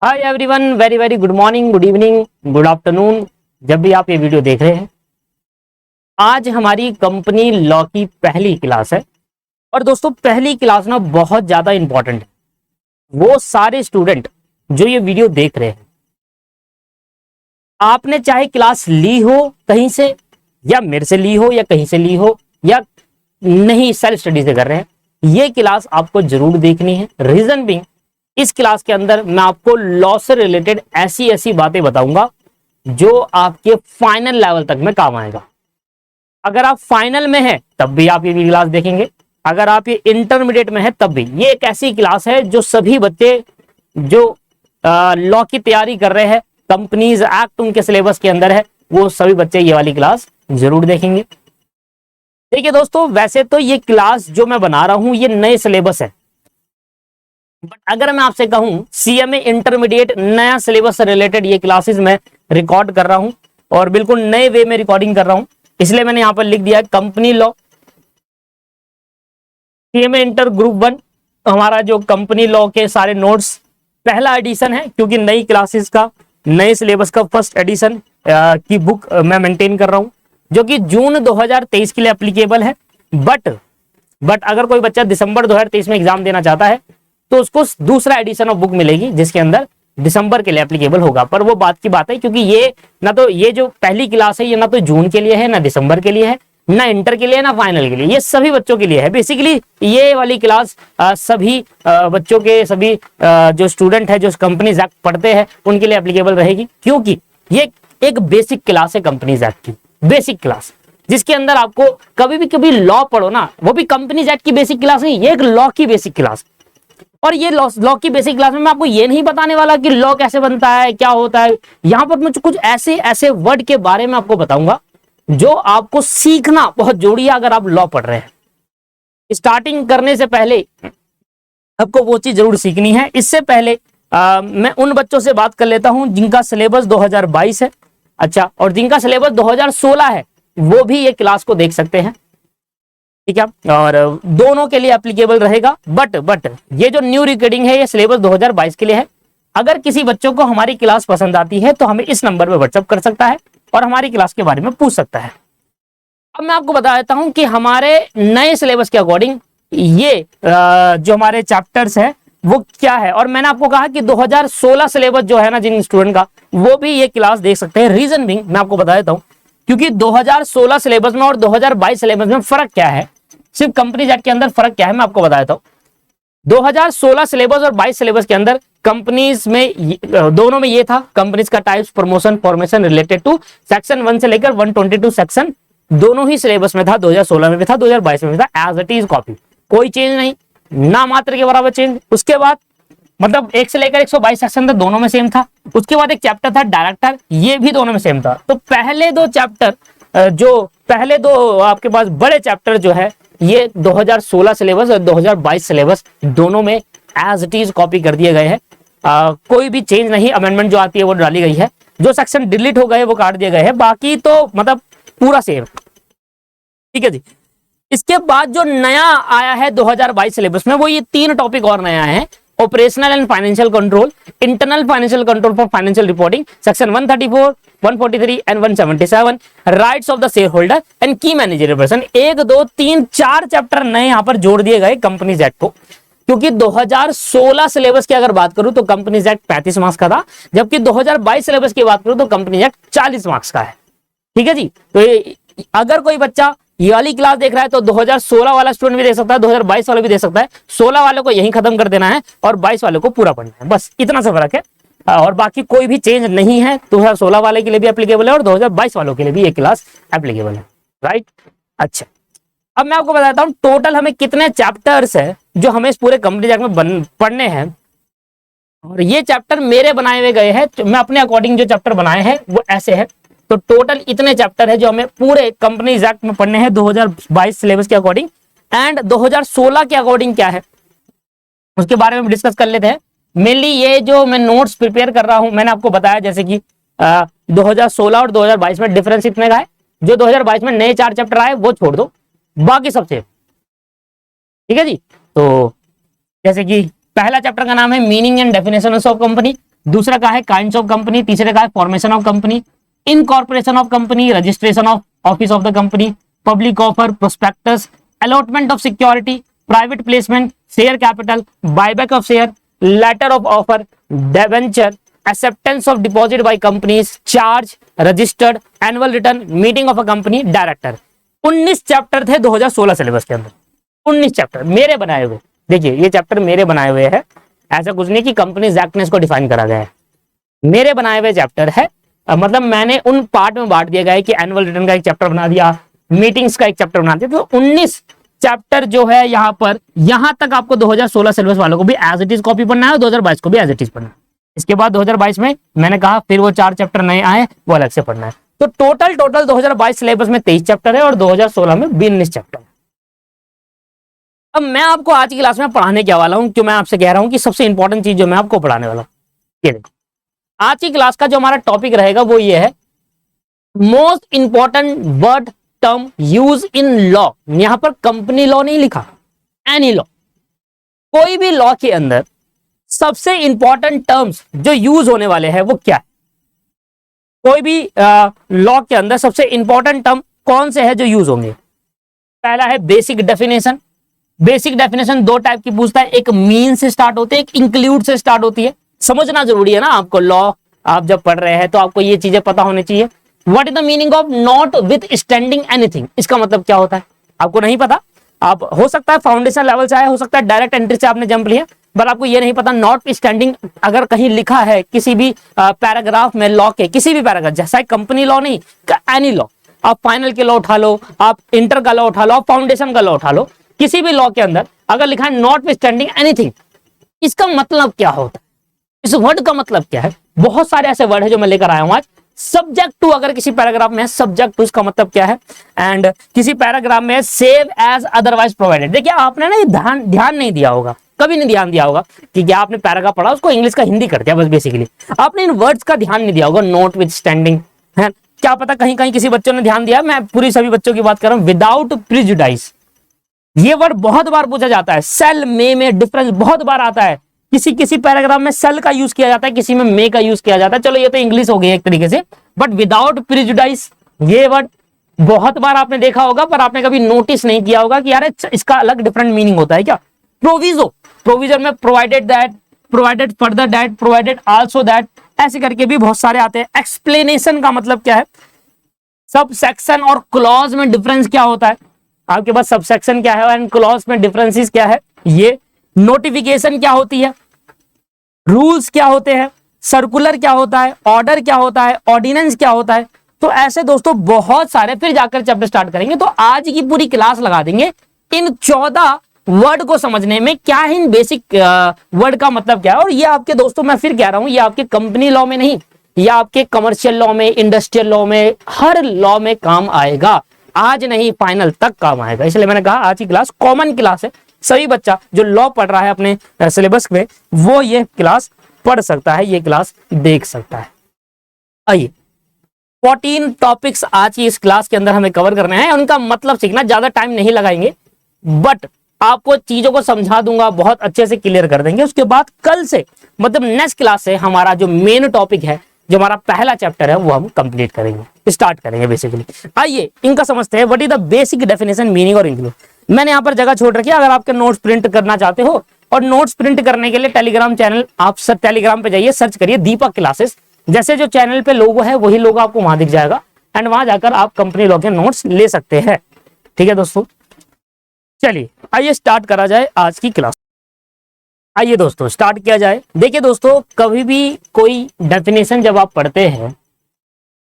Hi everyone, very very good morning, good evening, good afternoon, जब भी आप ये वीडियो देख रहे हैं। आज हमारी कंपनी लॉ की पहली क्लास है और दोस्तों पहली क्लास ना बहुत ज्यादा इंपॉर्टेंट है। वो सारे स्टूडेंट जो ये वीडियो देख रहे हैं, आपने चाहे क्लास ली हो कहीं से या मेरे से ली हो या कहीं से ली हो या नहीं सेल्फ स्टडी से कर रहे हैं, ये क्लास आपको जरूर देखनी है। रीजन बिंग, इस क्लास के अंदर मैं आपको लॉ से रिलेटेड ऐसी ऐसी बातें बताऊंगा जो आपके फाइनल लेवल तक में काम आएगा। अगर आप फाइनल में हैं तब भी आप ये क्लास देखेंगे, अगर आप ये इंटरमीडिएट में है तब भी। ये एक ऐसी क्लास है जो सभी बच्चे जो लॉ की तैयारी कर रहे हैं, कंपनीज एक्ट उनके सिलेबस के अंदर है, वो सभी बच्चे ये वाली क्लास जरूर देखेंगे। देखिए दोस्तों, वैसे तो ये क्लास जो मैं बना रहा हूं ये नए सिलेबस है, बट अगर मैं आपसे कहूं सीएमए इंटरमीडिएट नया सिलेबस से रिलेटेड ये क्लासेस मैं रिकॉर्ड कर रहा हूं और बिल्कुल नए वे में रिकॉर्डिंग कर रहा हूं, इसलिए मैंने यहां पर लिख दिया company law CMA inter group 1। हमारा जो कंपनी लॉ के सारे नोट्स पहला एडिशन है, क्योंकि नई क्लासेस का नए सिलेबस का फर्स्ट एडिशन की बुक मैं मेंटेन कर रहा हूं, जो कि जून 2023 के लिए एप्लीकेबल है। बट अगर कोई बच्चा दिसंबर 2023 में एग्जाम देना चाहता है तो उसको दूसरा एडिशन ऑफ बुक मिलेगी, जिसके अंदर दिसंबर के लिए एप्लीकेबल होगा। पर वो बात की बात है, क्योंकि ये ना तो ये जो पहली क्लास है ये ना तो जून के लिए है, ना दिसंबर के लिए है, ना इंटर के लिए, ना फाइनल के लिए, ये सभी बच्चों के लिए है। बेसिकली ये वाली क्लास सभी बच्चों के, सभी जो स्टूडेंट है जो कंपनीज एक्ट पढ़ते हैं उनके लिए एप्लीकेबल रहेगी, क्योंकि ये एक बेसिक क्लास है कंपनीज एक्ट की, बेसिक क्लास, जिसके अंदर आपको कभी लॉ पढ़ो ना, वो भी कंपनीज एक्ट की बेसिक क्लास नहीं, ये एक लॉ की बेसिक क्लास। और ये लॉ की बेसिक क्लास में मैं आपको ये नहीं बताने वाला कि लॉ कैसे बनता है, क्या होता है। यहां पर मैं कुछ ऐसे ऐसे वर्ड के बारे में आपको बताऊंगा जो आपको सीखना बहुत जरूरी है अगर आप लॉ पढ़ रहे हैं। स्टार्टिंग करने से पहले आपको वो चीज जरूर सीखनी है। इससे पहले मैं उन बच्चों से बात कर लेता हूं जिनका सिलेबस 2022 है, अच्छा, और जिनका सिलेबस 2016 है वो भी ये क्लास को देख सकते हैं, ठीक है, और दोनों के लिए एप्लीकेबल रहेगा। बट ये जो न्यू रिकॉर्डिंग है ये सिलेबस 2022 के लिए है। अगर किसी बच्चों को हमारी क्लास पसंद आती है तो हमें इस नंबर पे व्हाट्सएप कर सकता है और हमारी क्लास के बारे में पूछ सकता है। अब मैं आपको बता देता हूं कि हमारे नए सिलेबस के अकॉर्डिंग ये जो हमारे चैप्टर्स है वो क्या है। और मैंने आपको कहा कि 2016 सिलेबस जो है ना जिन स्टूडेंट का, वो भी ये क्लास देख सकते हैं। रीजन बिंग मैं आपको बता देता हूं, क्योंकि 2016 सिलेबस में और 2022 सिलेबस में फर्क क्या है, सिर्फ कंपनीज एक्ट के अंदर फर्क क्या है मैं आपको बता देता हूं। 2016 सिलेबस और 22 सिलेबस के अंदर कंपनीज में दोनों में ये था, कंपनीज का types, promotion, formation related to section 1 से लेकर 122 सेक्शन दोनों ही सिलेबस में था। 2016 में भी था, 2022 में भी था, एज इट इज कॉपी, कोई चेंज नहीं, ना मात्र के बराबर चेंज। उसके बाद मतलब 1 से लेकर 122 सेक्शन था, दोनों में सेम था। उसके बाद एक चैप्टर था डायरेक्टर, ये भी दोनों में सेम था। तो पहले दो चैप्टर पहले दो आपके पास बड़े चैप्टर जो है ये 2016 सिलेबस और 2022 सिलेबस दोनों में एज इट इज कॉपी कर दिए गए हैं। कोई भी चेंज नहीं, अमेंडमेंट जो आती है वो डाली गई है, जो सेक्शन डिलीट हो गए वो काट दिए गए हैं, बाकी तो मतलब पूरा सेम, ठीक है जी। इसके बाद जो नया आया है 2022 सिलेबस में, वो ये 3 टॉपिक और नया है। Operational and financial control, internal financial control for financial reporting, section 134, 143 and 177, rights of the share holder and की मैनेजरियल पर्सन। 1 2 3 4 चैप्टर नए यहां पर जोड़ दिए गए कंपनीज एक्ट को, क्योंकि 2016 सिलेबस की अगर बात करूं तो कंपनीज एक्ट 35 मार्क्स का था, जबकि 2022 सिलेबस की बात करूं तो कंपनीज एक्ट 40 मार्क्स का है, ठीक है जी। तो अगर कोई बच्चा ये वाली क्लास देख रहा है तो 2016 वाला स्टूडेंट भी देख सकता है, 2022 वाला भी देख सकता है। 16 वाले को यहीं खत्म कर देना है और 22 वाले को पूरा पढ़ना है, बस इतना सा फर्क है। और बाकी कोई भी चेंज नहीं है, 2016 वाले के लिए भी एप्लीकेबल है और 2022 वालों के लिए भी ये क्लास एप्लीकेबल है, राइट। अच्छा, अब मैं आपको बताता हूं टोटल हमें कितने चैप्टर्स है जो हमें इस पूरे कंपनी एक्ट में पढ़ने हैं। और ये चैप्टर मेरे बनाए हुए गए हैं, मैं अपने अकॉर्डिंग जो चैप्टर बनाए हैं वो ऐसे है। तो टोटल इतने चैप्टर है जो हमें पूरे कंपनीज एक्ट में पढ़ने हैं 2022 सिलेबस के अकॉर्डिंग। एंड 2016 के अकॉर्डिंग क्या है उसके बारे में डिस्कस कर लेते हैं। मेनली ये जो मैं नोट्स प्रिपेयर कर रहा हूं, मैंने आपको बताया जैसे कि 2016 और 2022 में डिफरेंस इतने का है, जो 2022 में नए 4 चैप्टर आए वो छोड़ दो, बाकी सब सेम, ठीक है जी। तो जैसे कि पहला चैप्टर का नाम है meaning and definition of company, दूसरा का है काइंड्स ऑफ कंपनी, तीसरे का है formation of company, incorporation of company, registration of office of the company, public offer, prospectus, allotment of security, private placement, share capital, buyback of share, letter of offer, debenture, acceptance of deposit by companies, charge, registered, annual return, meeting of a company, director. 19 chapter थे 2016 syllabus के अंदर, 19 chapter मेरे बनाए हुए। देखिए ये chapter मेरे बनाए हुए हैं, ऐसा कुछ नहीं कि कंपनीज एक्ट ने इसको डिफाइन करा गया है, मेरे बनाए हुए चैप्टर है। मतलब मैंने उन पार्ट में बांट दिया गया है कि एनुअल रिटर्न का एक चैप्टर बना दिया, मीटिंग्स का एक चैप्टर बना दिया, तो 19 चैप्टर जो है यहाँ पर, यहाँ तक आपको 2016 सिलेबस वालों को भी एज इट इज कॉपी पढ़ना है और 2022 को भी एज इट इज पढ़ना है। इसके बाद 2022 में मैंने कहा फिर वो 4 चैप्टर नए आए, वो अलग से पढ़ना है। तो टोटल 2022 सिलेबस में 23 चैप्टर है और 2016 में 19 चैप्टर। अब मैं आपको आज की क्लास में पढ़ाने क्या वाला हूं, क्यों मैं आपसे कह रहा हूं कि सबसे इंपॉर्टेंट चीज जो मैं आपको पढ़ाने वाला हूं, ये देखो आज की क्लास का जो हमारा टॉपिक रहेगा वो ये है, most important word term use in law. यहां पर कंपनी लॉ नहीं लिखा, एनी लॉ, कोई भी लॉ के अंदर सबसे इंपॉर्टेंट टर्म्स जो यूज होने वाले हैं वो क्या है। कोई भी लॉ के अंदर सबसे इंपॉर्टेंट टर्म कौन से है जो यूज होंगे। पहला है basic definition. Basic definition 2 type की पूछता है, एक मीन से स्टार्ट होती है, एक इंक्लूड से स्टार्ट होती है। समझना जरूरी है ना आपको, लॉ आप जब पढ़ रहे हैं तो आपको ये चीजें पता होनी चाहिए। What is the meaning of not with standing anything, इसका मतलब क्या होता है आपको नहीं पता। आप हो सकता है फाउंडेशन लेवल से आए, हो सकता है डायरेक्ट एंट्री से आपने जंप लिया, पर आपको ये नहीं पता नॉट स्टैंडिंग अगर कहीं लिखा है किसी भी पैराग्राफ में लॉ के, किसी भी पैराग्राफ, जैसा कंपनी लॉ नहीं, एनी लॉ, आप फाइनल के लॉ उठा लो, आप इंटर का लॉ उठा लो, आप फाउंडेशन का लॉ उठा लो, किसी भी लॉ के अंदर अगर लिखा है नॉट स्टैंडिंग एनीथिंग, इसका मतलब क्या होता है, इस वर्ड का मतलब क्या है। बहुत सारे ऐसे वर्ड है जो मैं लेकर आया हूं आज। सब्जेक्ट टू अगर किसी पैराग्राफ में है, सब्जेक्ट टू इसका मतलब क्या है, एंड किसी पैराग्राफ में सेव एज अदरवाइज प्रोवाइडेड। देखिए आपने ना ये ध्यान नहीं दिया होगा, कभी नहीं ध्यान दिया होगा कि क्या आपने पैराग्राफ पढ़ा उसको इंग्लिश का हिंदी कर दिया बस, बेसिकली आपने इन वर्ड्स का ध्यान नहीं दिया होगा। नॉट विथ स्टैंडिंग है, क्या पता कहीं कहीं किसी बच्चों ने ध्यान दिया, मैं पूरी सभी बच्चों की बात कर रहा हूं। विदाउट प्रिजुडाइस, ये वर्ड बहुत बार पूछा जाता है। सेल में डिफरेंस बहुत बार आता है, किसी किसी पैराग्राफ में सेल का यूज किया जाता है, किसी में मे का यूज किया जाता है। चलो ये तो इंग्लिश हो गई एक तरीके से, बट विदाउट प्रिजुडाइस ये वर्ड बहुत बार आपने देखा होगा, पर आपने कभी नोटिस नहीं किया होगा कि यार इसका अलग डिफरेंट मीनिंग होता है क्या। प्रोविजो, प्रोविजन में provided that, provided further that, provided also that, ऐसे करके भी बहुत सारे आते हैं। एक्सप्लेनेशन का मतलब क्या है, सब सेक्शन और क्लॉज में डिफरेंस क्या होता है, आपके पास सब सेक्शन क्या है एंड क्लॉज में डिफरेंसेस क्या है। ये नोटिफिकेशन क्या होती है, रूल्स क्या होते हैं, सर्कुलर क्या होता है, ऑर्डर क्या होता है, ऑर्डिनेंस क्या होता है। तो ऐसे दोस्तों बहुत सारे, फिर जाकर चैप्टर स्टार्ट करेंगे। तो आज की पूरी क्लास लगा देंगे इन 14 वर्ड को समझने में, क्या है इन बेसिक वर्ड का मतलब क्या है। और ये आपके दोस्तों मैं फिर कह रहा हूं, ये आपके कंपनी लॉ में नहीं, ये आपके कमर्शियल लॉ में, इंडस्ट्रियल लॉ में, हर लॉ में काम आएगा। आज नहीं फाइनल तक काम आएगा, इसलिए मैंने कहा आज की क्लास कॉमन क्लास है। सभी बच्चा जो लॉ पढ़ रहा है अपने सिलेबस में वो ये क्लास पढ़ सकता है, ये क्लास देख सकता है। आइए 14 टॉपिक्स आज की इस क्लास के अंदर हमें कवर करने हैं, उनका मतलब सीखना, ज्यादा टाइम नहीं लगाएंगे, बट आपको चीजों को समझा दूंगा, बहुत अच्छे से क्लियर कर देंगे। उसके बाद कल से मतलब नेक्स्ट क्लास से हमारा जो मेन टॉपिक है, जो हमारा पहला चैप्टर है, वो हम कंप्लीट करेंगे, स्टार्ट करेंगे बेसिकली। आइए इनका समझते हैं। What is the basic definition, meaning और इंक्लूड। मैंने यहाँ पर जगह छोड़ रखी है, अगर आपके नोट्स प्रिंट करना चाहते हो, और नोट्स प्रिंट करने के लिए टेलीग्राम चैनल, आप सर टेलीग्राम पे जाइए, सर्च करिए दीपक क्लासेस, जैसे जो चैनल पे लोगो है वही लोगो आपको वहां दिख जाएगा, एंड वहां जाकर आप कंपनी लॉ के नोट्स ले सकते हैं। ठीक है दोस्तों, चलिए आइए स्टार्ट करा जाए आज की क्लास। आइए दोस्तों स्टार्ट किया जाए। देखिए दोस्तों, कभी भी कोई डेफिनेशन जब आप पढ़ते हैं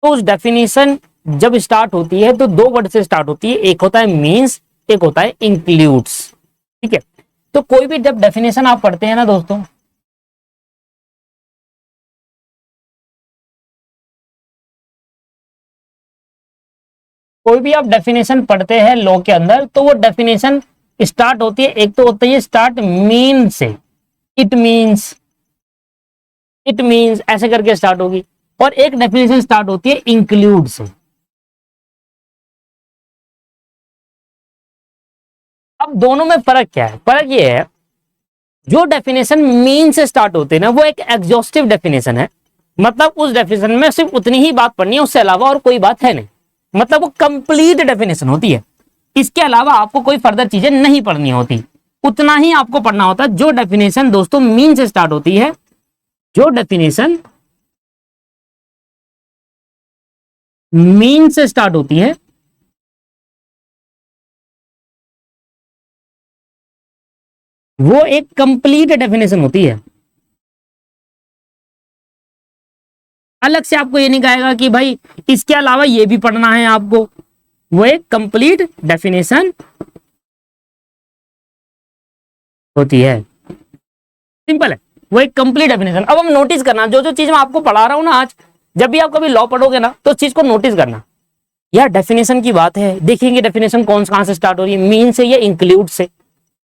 तो उस डेफिनेशन जब स्टार्ट होती है तो 2 वर्ड से स्टार्ट होती है, एक होता है मीन्स, एक होता है इंक्लूड्स। ठीक है, तो कोई भी जब डेफिनेशन आप पढ़ते हैं ना दोस्तों, कोई भी आप डेफिनेशन पढ़ते हैं लॉ के अंदर, तो वो डेफिनेशन स्टार्ट होती है, एक तो होती है स्टार्ट मीन से, इट मीन्स, इट मीन्स ऐसे करके स्टार्ट होगी, और एक डेफिनेशन स्टार्ट होती है इंक्लूड से। अब दोनों में फर्क क्या है, फर्क ये है जो डेफिनेशन मीन से स्टार्ट होते हैं ना वो एक एग्जॉस्टिव डेफिनेशन है, मतलब उस डेफिनेशन में सिर्फ उतनी ही बात पढ़नी है, उससे अलावा और कोई बात है नहीं, मतलब वो कंप्लीट डेफिनेशन होती है। इसके अलावा आपको कोई फर्दर चीजें नहीं पढ़नी होती, उतना ही आपको पढ़ना होता है। जो डेफिनेशन दोस्तों मीन से स्टार्ट होती है, जो डेफिनेशन मीन से स्टार्ट होती है वो एक कंप्लीट डेफिनेशन होती है। अलग से आपको ये नहीं कहेगा कि भाई इसके अलावा ये भी पढ़ना है आपको, वो एक कंप्लीट डेफिनेशन होती है। सिंपल है, वो एक कंप्लीट डेफिनेशन। अब हम नोटिस करना, जो जो चीज मैं आपको पढ़ा रहा हूं ना आज, जब भी आप कभी लॉ पढ़ोगे ना तो उस चीज को नोटिस करना, यार डेफिनेशन की बात है, देखेंगे डेफिनेशन कहां से स्टार्ट हो रही है, मीन से या इंक्लूड से।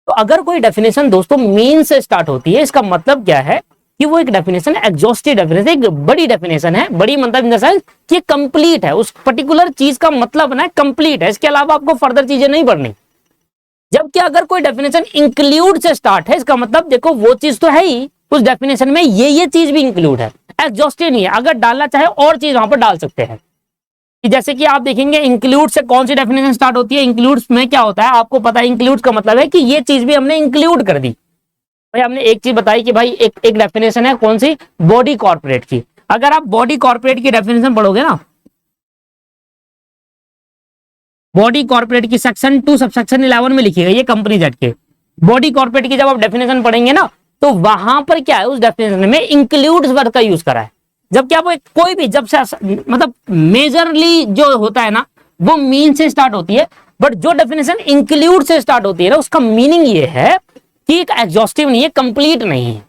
तो अगर कोई डेफिनेशन दोस्तों मीन से स्टार्ट होती है, इसका मतलब क्या है कि वो एक डेफिनेशन एग्जॉस्टिव डेफिनेशन, एक बड़ी डेफिनेशन है। बड़ी मतलब इन द सेंस कि कंप्लीट है, उस पर्टिकुलर चीज का मतलब ना कंप्लीट है, इसके अलावा आपको फर्दर चीजें नहीं पढ़नी। जबकि अगर कोई डेफिनेशन इंक्लूड से स्टार्ट है, इसका मतलब देखो वो चीज तो है ही उस डेफिनेशन में, ये चीज भी इंक्लूड है, एग्जॉस्टिव नहीं है। अगर डालना चाहे और चीज वहां पर डाल सकते हैं। कि जैसे कि आप देखेंगे इंक्लूड से कौन सी डेफिनेशन स्टार्ट होती है, इंक्लूड्स में क्या होता है आपको पता है, इंक्लूड का मतलब है कि ये चीज भी हमने इंक्लूड कर दी। भाई हमने एक चीज बताई कि भाई एक डेफिनेशन है कौन सी, बॉडी कॉर्पोरेट की। अगर आप बॉडी कॉर्पोरेट की डेफिनेशन पढ़ोगे ना, बॉडी कॉर्पोरेट की सेक्शन 2 सबसेक्शन 11 में लिखी गई है कंपनी जेड के। बॉडी कॉर्पोरेट की जब आप डेफिनेशन पढ़ेंगे ना तो वहां पर क्या है, उस डेफिनेशन में इंक्लूड्स वर्ड का यूज करा है। जबकि आप कोई भी जब से मतलब मेजरली जो होता है ना वो मीन से स्टार्ट होती है, बट जो डेफिनेशन इंक्लूड से स्टार्ट होती है ना उसका मीनिंग ये है कि एक एग्जॉस्टिव नहीं है, कंप्लीट नहीं है।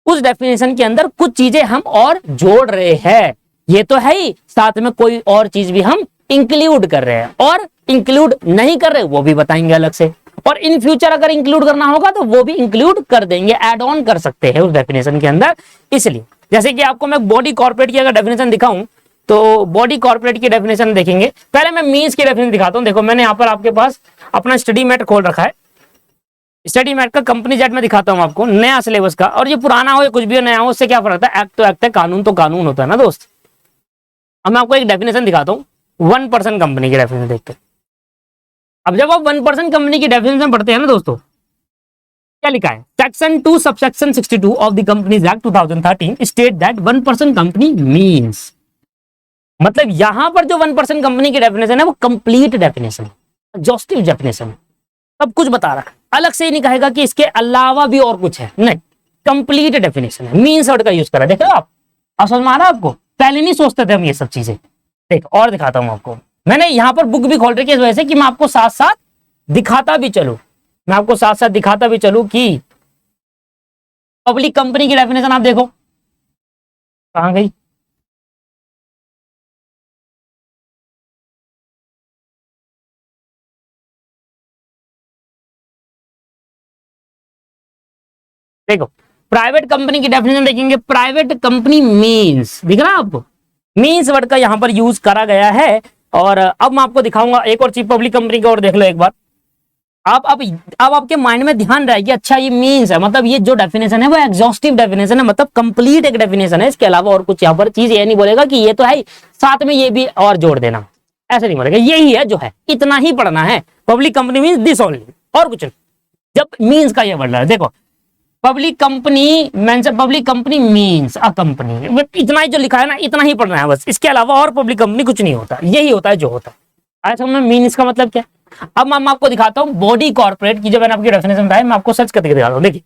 उस डेफिनेशन के अंदर कुछ चीजें हम और जोड़ रहे हैं, ये तो है ही, साथ में कोई और चीज भी हम इंक्लूड कर रहे हैं, और इंक्लूड नहीं कर रहे वो भी बताएंगे अलग से। और इन फ्यूचर अगर इंक्लूड करना होगा तो वो भी इंक्लूड कर देंगे, ऐड ऑन कर सकते हैं उस डेफिनेशन के अंदर। इसलिए जैसे कि आपको मैं बॉडी कॉर्पोरेट की अगर डेफिनेशन दिखाऊं तो बॉडी कॉर्पोरेट की डेफिनेशन देखेंगे। पहले मैं मीन्स की डेफिनेशन दिखाता हूं। देखो मैंने यहाँ पर आपके पास अपना स्टडी मैट खोल रखा है, स्टडी मैट का कंपनी जेट में दिखाता हूं आपको नया सिलेबस का। और ये पुराना हो या कुछ भी नया हो उससे क्या फर्क है, एक्ट तो एक्ट है, कानून तो कानून होता है ना दोस्त। अब मैं आपको एक डेफिनेशन दिखाता हूँ 1% कंपनी की डेफिनेशन देखते हैं। अब जब आप 1% कंपनी की डेफिनेशन पढ़ते हैं ना दोस्तों, क्या लिखा है, section 2 subsection 62 of the companies act 2013 state that 1% company means, मतलब यहां पर जो 1% कंपनी की डेफिनेशन है वो कंप्लीट डेफिनेशन है, एग्जॉस्टिव डेफिनेशन है, सब कुछ बता रखा है। अलग से ही नहीं कहेगा कि इसके अलावा भी और कुछ है, नहीं, कंप्लीट डेफिनेशन है, मीन्स वर्ड का यूज करा। देखो आप समझ में आ रहा है आपको, पहले नहीं सोचते थे हम ये सब चीजें। देख और दिखाता हूं आपको, मैंने यहां पर बुक भी खोल रखी है इस वजह से कि मैं आपको साथ साथ दिखाता भी चलूं, मैं आपको साथ साथ दिखाता भी चलूं कि पब्लिक कंपनी की डेफिनेशन आप देखो कहां गई। देखो प्राइवेट कंपनी की डेफिनेशन देखेंगे, प्राइवेट कंपनी मींस, दिख रहा है आपको, मींस वर्ड का यहां पर यूज करा गया है। और अब मैं आपको दिखाऊंगा एक और चीज पब्लिक कंपनी की, और देख लो एक बार आप। अब आपके माइंड में ध्यान रहेगी, अच्छा ये मींस है, मतलब ये जो डेफिनेशन है वो एग्जॉस्टिव डेफिनेशन है, मतलब कंप्लीट एक डेफिनेशन है, इसके अलावा और कुछ यहाँ पर चीज ये नहीं बोलेगा कि ये तो है, साथ में ये भी और जोड़ देना, ऐसे नहीं बोलेगा, यही है जो है, इतना ही पढ़ना है। Public company means this only, और कुछ नहीं। जब मींस का ये वर्ड है, देखो public company means a company, इतना ही जो लिखा है ना इतना ही पढ़ना है बस, इसके अलावा और पब्लिक कंपनी कुछ नहीं होता, यही होता है जो होता है। आया समझ में मींस का मतलब क्या। अब मैं आपको दिखाता हूं बॉडी कॉर्पोरेट की, जो मैंने आपकी डेफिनेशन बताई, मैं आपको सर्च करके दिखाता हूं। देखिए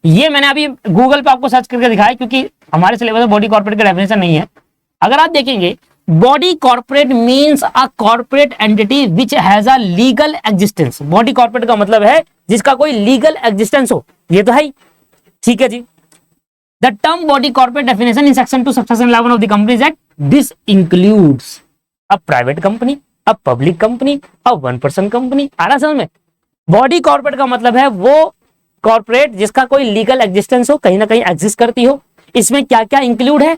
ये मैंने अभी गूगल पे आपको सर्च करके दिखाया, क्योंकि हमारे सिलेबस में बॉडी कॉर्पोरेट की डेफिनेशन नहीं है। अगर आप देखेंगे body corporate means a corporate entity which has a legal existence. Body corporate का मतलब है जिसका कोई लीगल एग्जिस्टेंस हो, ये तो है, ठीक है जी। The term body corporate definition in section 2 subsection 11 of the companies act, this includes a private company, a public company, a 1% company. आ रहा समझ में। बॉडी कॉर्पोरेट का मतलब है वो कॉर्पोरेट जिसका कोई लीगल एग्जिस्टेंस हो, कहीं ना कहीं एग्जिस्ट करती हो। इसमें क्या क्या इंक्लूड है,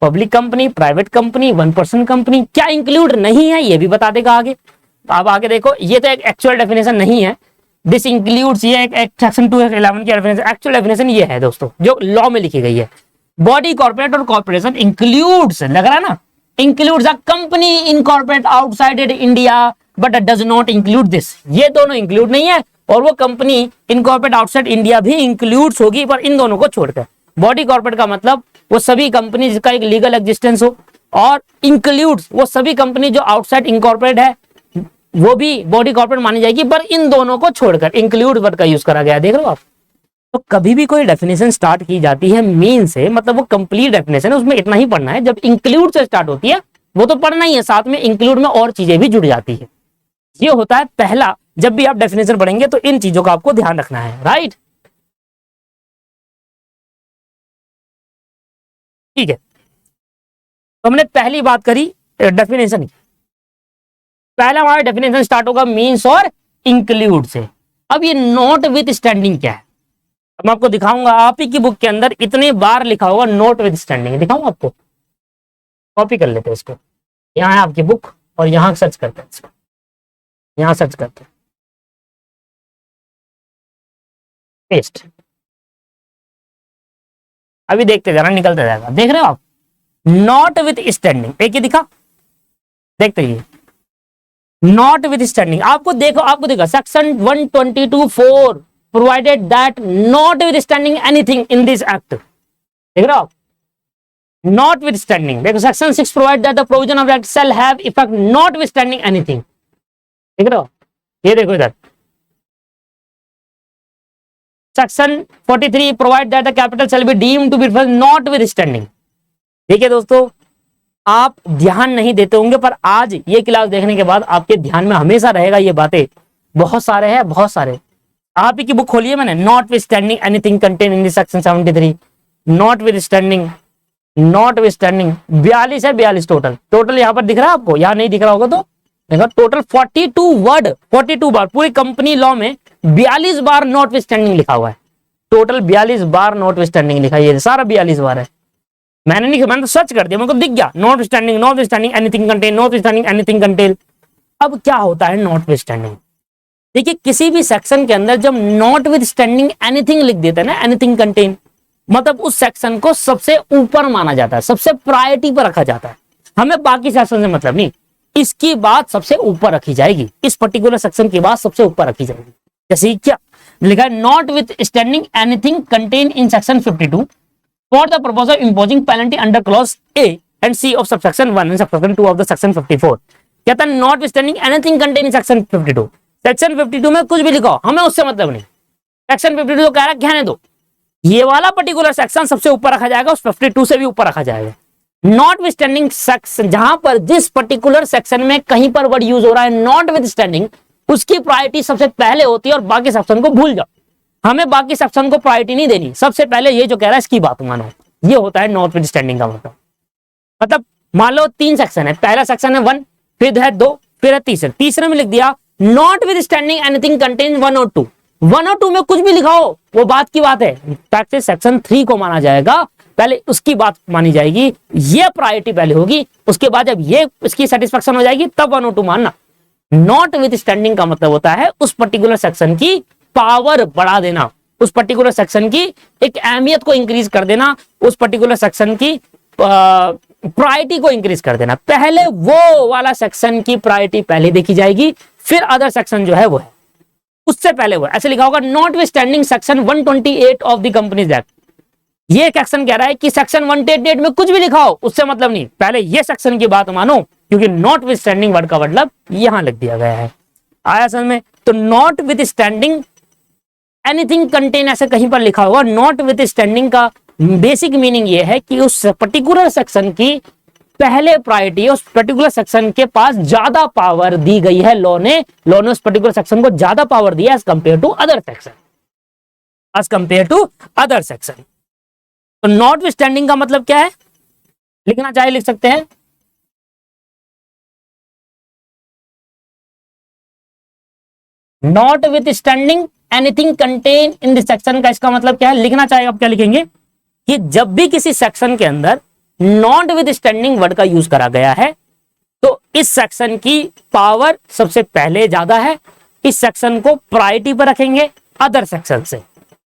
public company, private company, 1% company. क्या इंक्लूड नहीं है ये भी बता देगा आगे। तो आप आगे देखो, ये तो एक एक्चुअल डेफिनेशन नहीं है, दिस इंक्लूड्स, ये एक सेक्शन 211 की डेफिनेशन, एक्चुअल डेफिनेशन ये है दोस्तों जो लॉ में लिखी गई है। बॉडी कॉर्पोरेट और कॉर्पोरेशन इंक्लूड्स, लग रहा है ना, includes a company incorporate outside India but does not include this, ये दोनों इंक्लूड नहीं है, और वो कंपनी इनकॉर्पोरेट आउटसाइड इंडिया भी इंक्लूड्स होगी, पर इन दोनों को छोड़कर। बॉडी कॉर्पोरेट का मतलब वो सभी कंपनी जिसका एक लीगल एग्जिस्टेंस हो, और इंक्लूड्स वो सभी कंपनी जो आउटसाइड इनकॉर्पोरेट है वो भी बॉडी कॉर्पोरेट मानी जाएगी, पर इन दोनों को छोड़कर इंक्लूड वर्ड का यूज करा गया। देख रहे हो आप। तो कभी भी कोई डेफिनेशन स्टार्ट की जाती है मीन से, मतलब वो कंप्लीट डेफिनेशन है, उसमें इतना ही पढ़ना है। जब इंक्लूड से स्टार्ट होती है वो तो पढ़ना ही है, साथ में इंक्लूड में और चीजें भी जुड़ जाती है। ये होता है पहला, जब भी आप डेफिनेशन पढ़ेंगे तो इन चीजों का आपको ध्यान रखना है, राइट। ठीक है, तो हमने पहली बात करी डेफिनेशन की। पहला हमारा डेफिनेशन स्टार्ट होगा मीन्स और इंक्लूड से। अब ये नॉट विथ स्टैंडिंग क्या है, अब मैं आपको दिखाऊंगा। आप ही की बुक के अंदर इतने बार लिखा होगा नॉट विथ स्टैंडिंग, दिखाऊंगा आपको। कॉपी कर लेते हैं इसको, यहाँ है आपकी बुक और यहाँ सर्च करते हैं इसको, यहाँ सर्च करते हैं, पेस्ट। अभी देखते जाना, निकलते जाएगा। देख रहे हो आप, नॉट विथ स्टैंडिंग, एक ही दिखा, देखते ही नॉट विथ स्टैंडिंग। आपको देखो section 122(4) provided that notwithstanding anything in this act. देख रहे हो आप, नॉट विथ स्टैंडिंग। देखो section 6 provide that the provision of act shall have effect notwithstanding anything. देख रहे हो, ये देखो इधर section 43 provide that the capital shall be deemed to be notwithstanding. देखिए दोस्तों, आप ध्यान नहीं देते होंगे, पर आज ये क्लास देखने के बाद आपके ध्यान में हमेशा रहेगा ये बातें। बहुत सारे हैं, बहुत सारे। आप ही की बुक खोलिए मैंने, not with standing anything contain in section 73, not with standing, not with standing 42 है, 42 टोटल यहाँ पर दिख रहा है आपको, यहाँ नहीं दिख रहा होगा तो देखो, टोटल 42 वर्ड, 42 बार पूरी कंपनी लॉ में 42 बार नॉट विथ स्टैंडिंग लिखा हुआ है। Total 42 bar not with standing लिखा है, ये सारा 42 बार है। मैंने नहीं, मैंने तो सर्च कर दिया, मुझे दिख गया not standing anything contain, not standing anything contain. अब क्या होता है नॉट विथ स्टैंडिंग? देखिए, किसी भी सेक्शन के अंदर जब नॉट विथ स्टैंडिंग एनीथिंग लिख देते हैं ना, एनीथिंग कंटेन, मतलब उस सेक्शन को सबसे ऊपर माना जाता है, सबसे प्रायोरिटी पर रखा जाता है। हमें बाकी सेक्शन से मतलब नहीं, इसकी बात सबसे ऊपर रखी जाएगी, इस पर्टिकुलर सेक्शन की बात सबसे ऊपर रखी जाएगी। जैसे क्या लिखा है, not with standing anything contain in section 52 for the purpose of imposing penalty under clause A and C of subsection 1 and subsection 2 of the section 54। कहता है notwithstanding anything contained in section 52। Section 52 में कुछ भी लिखो, हमें उससे मतलब नहीं। सेक्शन 52 कह रहा है कहने दो, ये वाला पर्टिकुलर सेक्शन सबसे ऊपर रखा जाएगा, उस 52 से भी ऊपर रखा जाएगा। नॉटविथस्टैंडिंग सेक्शन, जहां पर जिस पर्टिकुलर सेक्शन में कहीं पर वर्ड यूज हो रहा है नॉटविथस्टैंडिंग, उसकी प्रायोरिटी सबसे पहले होती है, और बाकी सेक्शन को भूल जाओ। हमें बाकी सेक्शन को प्रायोरिटी नहीं देनी, सबसे पहले ये जो कह रहा है इसकी बात मानो। ये होता है नॉटविथस्टैंडिंग का मतलब मान लो 3 सेक्शन है, पहला सेक्शन है 1, फिर है 2, फिर है तीसरे में लिख दिया नॉटविथस्टैंडिंग एनीथिंग कंटेन 1 और 2। 1 और 2 में कुछ भी लिखा हो वो बात की बात है, टैक्स सेक्शन 3 को माना जाएगा, पहले उसकी बात मानी जाएगी, ये प्रायोरिटी पहले होगी, उसके बाद जब ये इसकी सेटिस्फेक्शन हो जाएगी तब 1 और 2 मानना। नॉटविथस्टैंडिंग का मतलब होता है उस पर्टिकुलर सेक्शन की पावर बढ़ा देना, उस पर्टिकुलर सेक्शन की एक अहमियत को इंक्रीज कर देना, उस पर्टिकुलर सेक्शन की प्रायोरिटी को इंक्रीज कर देना। पहले वो वाला सेक्शन की प्रायोरिटी पहले देखी जाएगी, फिर अदर सेक्शन जो है वो है उससे पहले वो। ऐसे लिखा होगा notwithstanding section 128 of the companies act. ये एक सेक्शन कह रहा है कि सेक्शन 128 में कुछ भी लिखा हो उससे मतलब नहीं, पहले ये सेक्शन की बात मानो, क्योंकि नॉटविथस्टैंडिंग वर्ड का मतलब यहां लिख दिया गया है। आया समझ में? तो नॉटविथस्टैंडिंग एनीथिंग कंटेन ऐसे कहीं पर लिखा होगा, नॉटविथस्टैंडिंग का बेसिक मीनिंग ये है कि उस पर्टिकुलर सेक्शन की पहले प्रायोरिटी, उस पर्टिकुलर सेक्शन के पास ज्यादा पावर दी गई है, लॉ ने उस पर्टिकुलर सेक्शन को ज्यादा पावर दिया as compared to other section, as compared to other section. तो नॉटविथस्टैंडिंग का मतलब क्या है, लिखना चाहे लिख सकते हैं। Notwithstanding anything contain in this section का इसका मतलब क्या है, लिखना चाहे आप क्या लिखेंगे कि जब भी किसी सेक्शन के अंदर नॉटविथस्टैंडिंग वर्ड का यूज करा गया है तो इस सेक्शन की पावर सबसे पहले ज्यादा है, इस सेक्शन को प्रायोरिटी पर रखेंगे अदर सेक्शन से।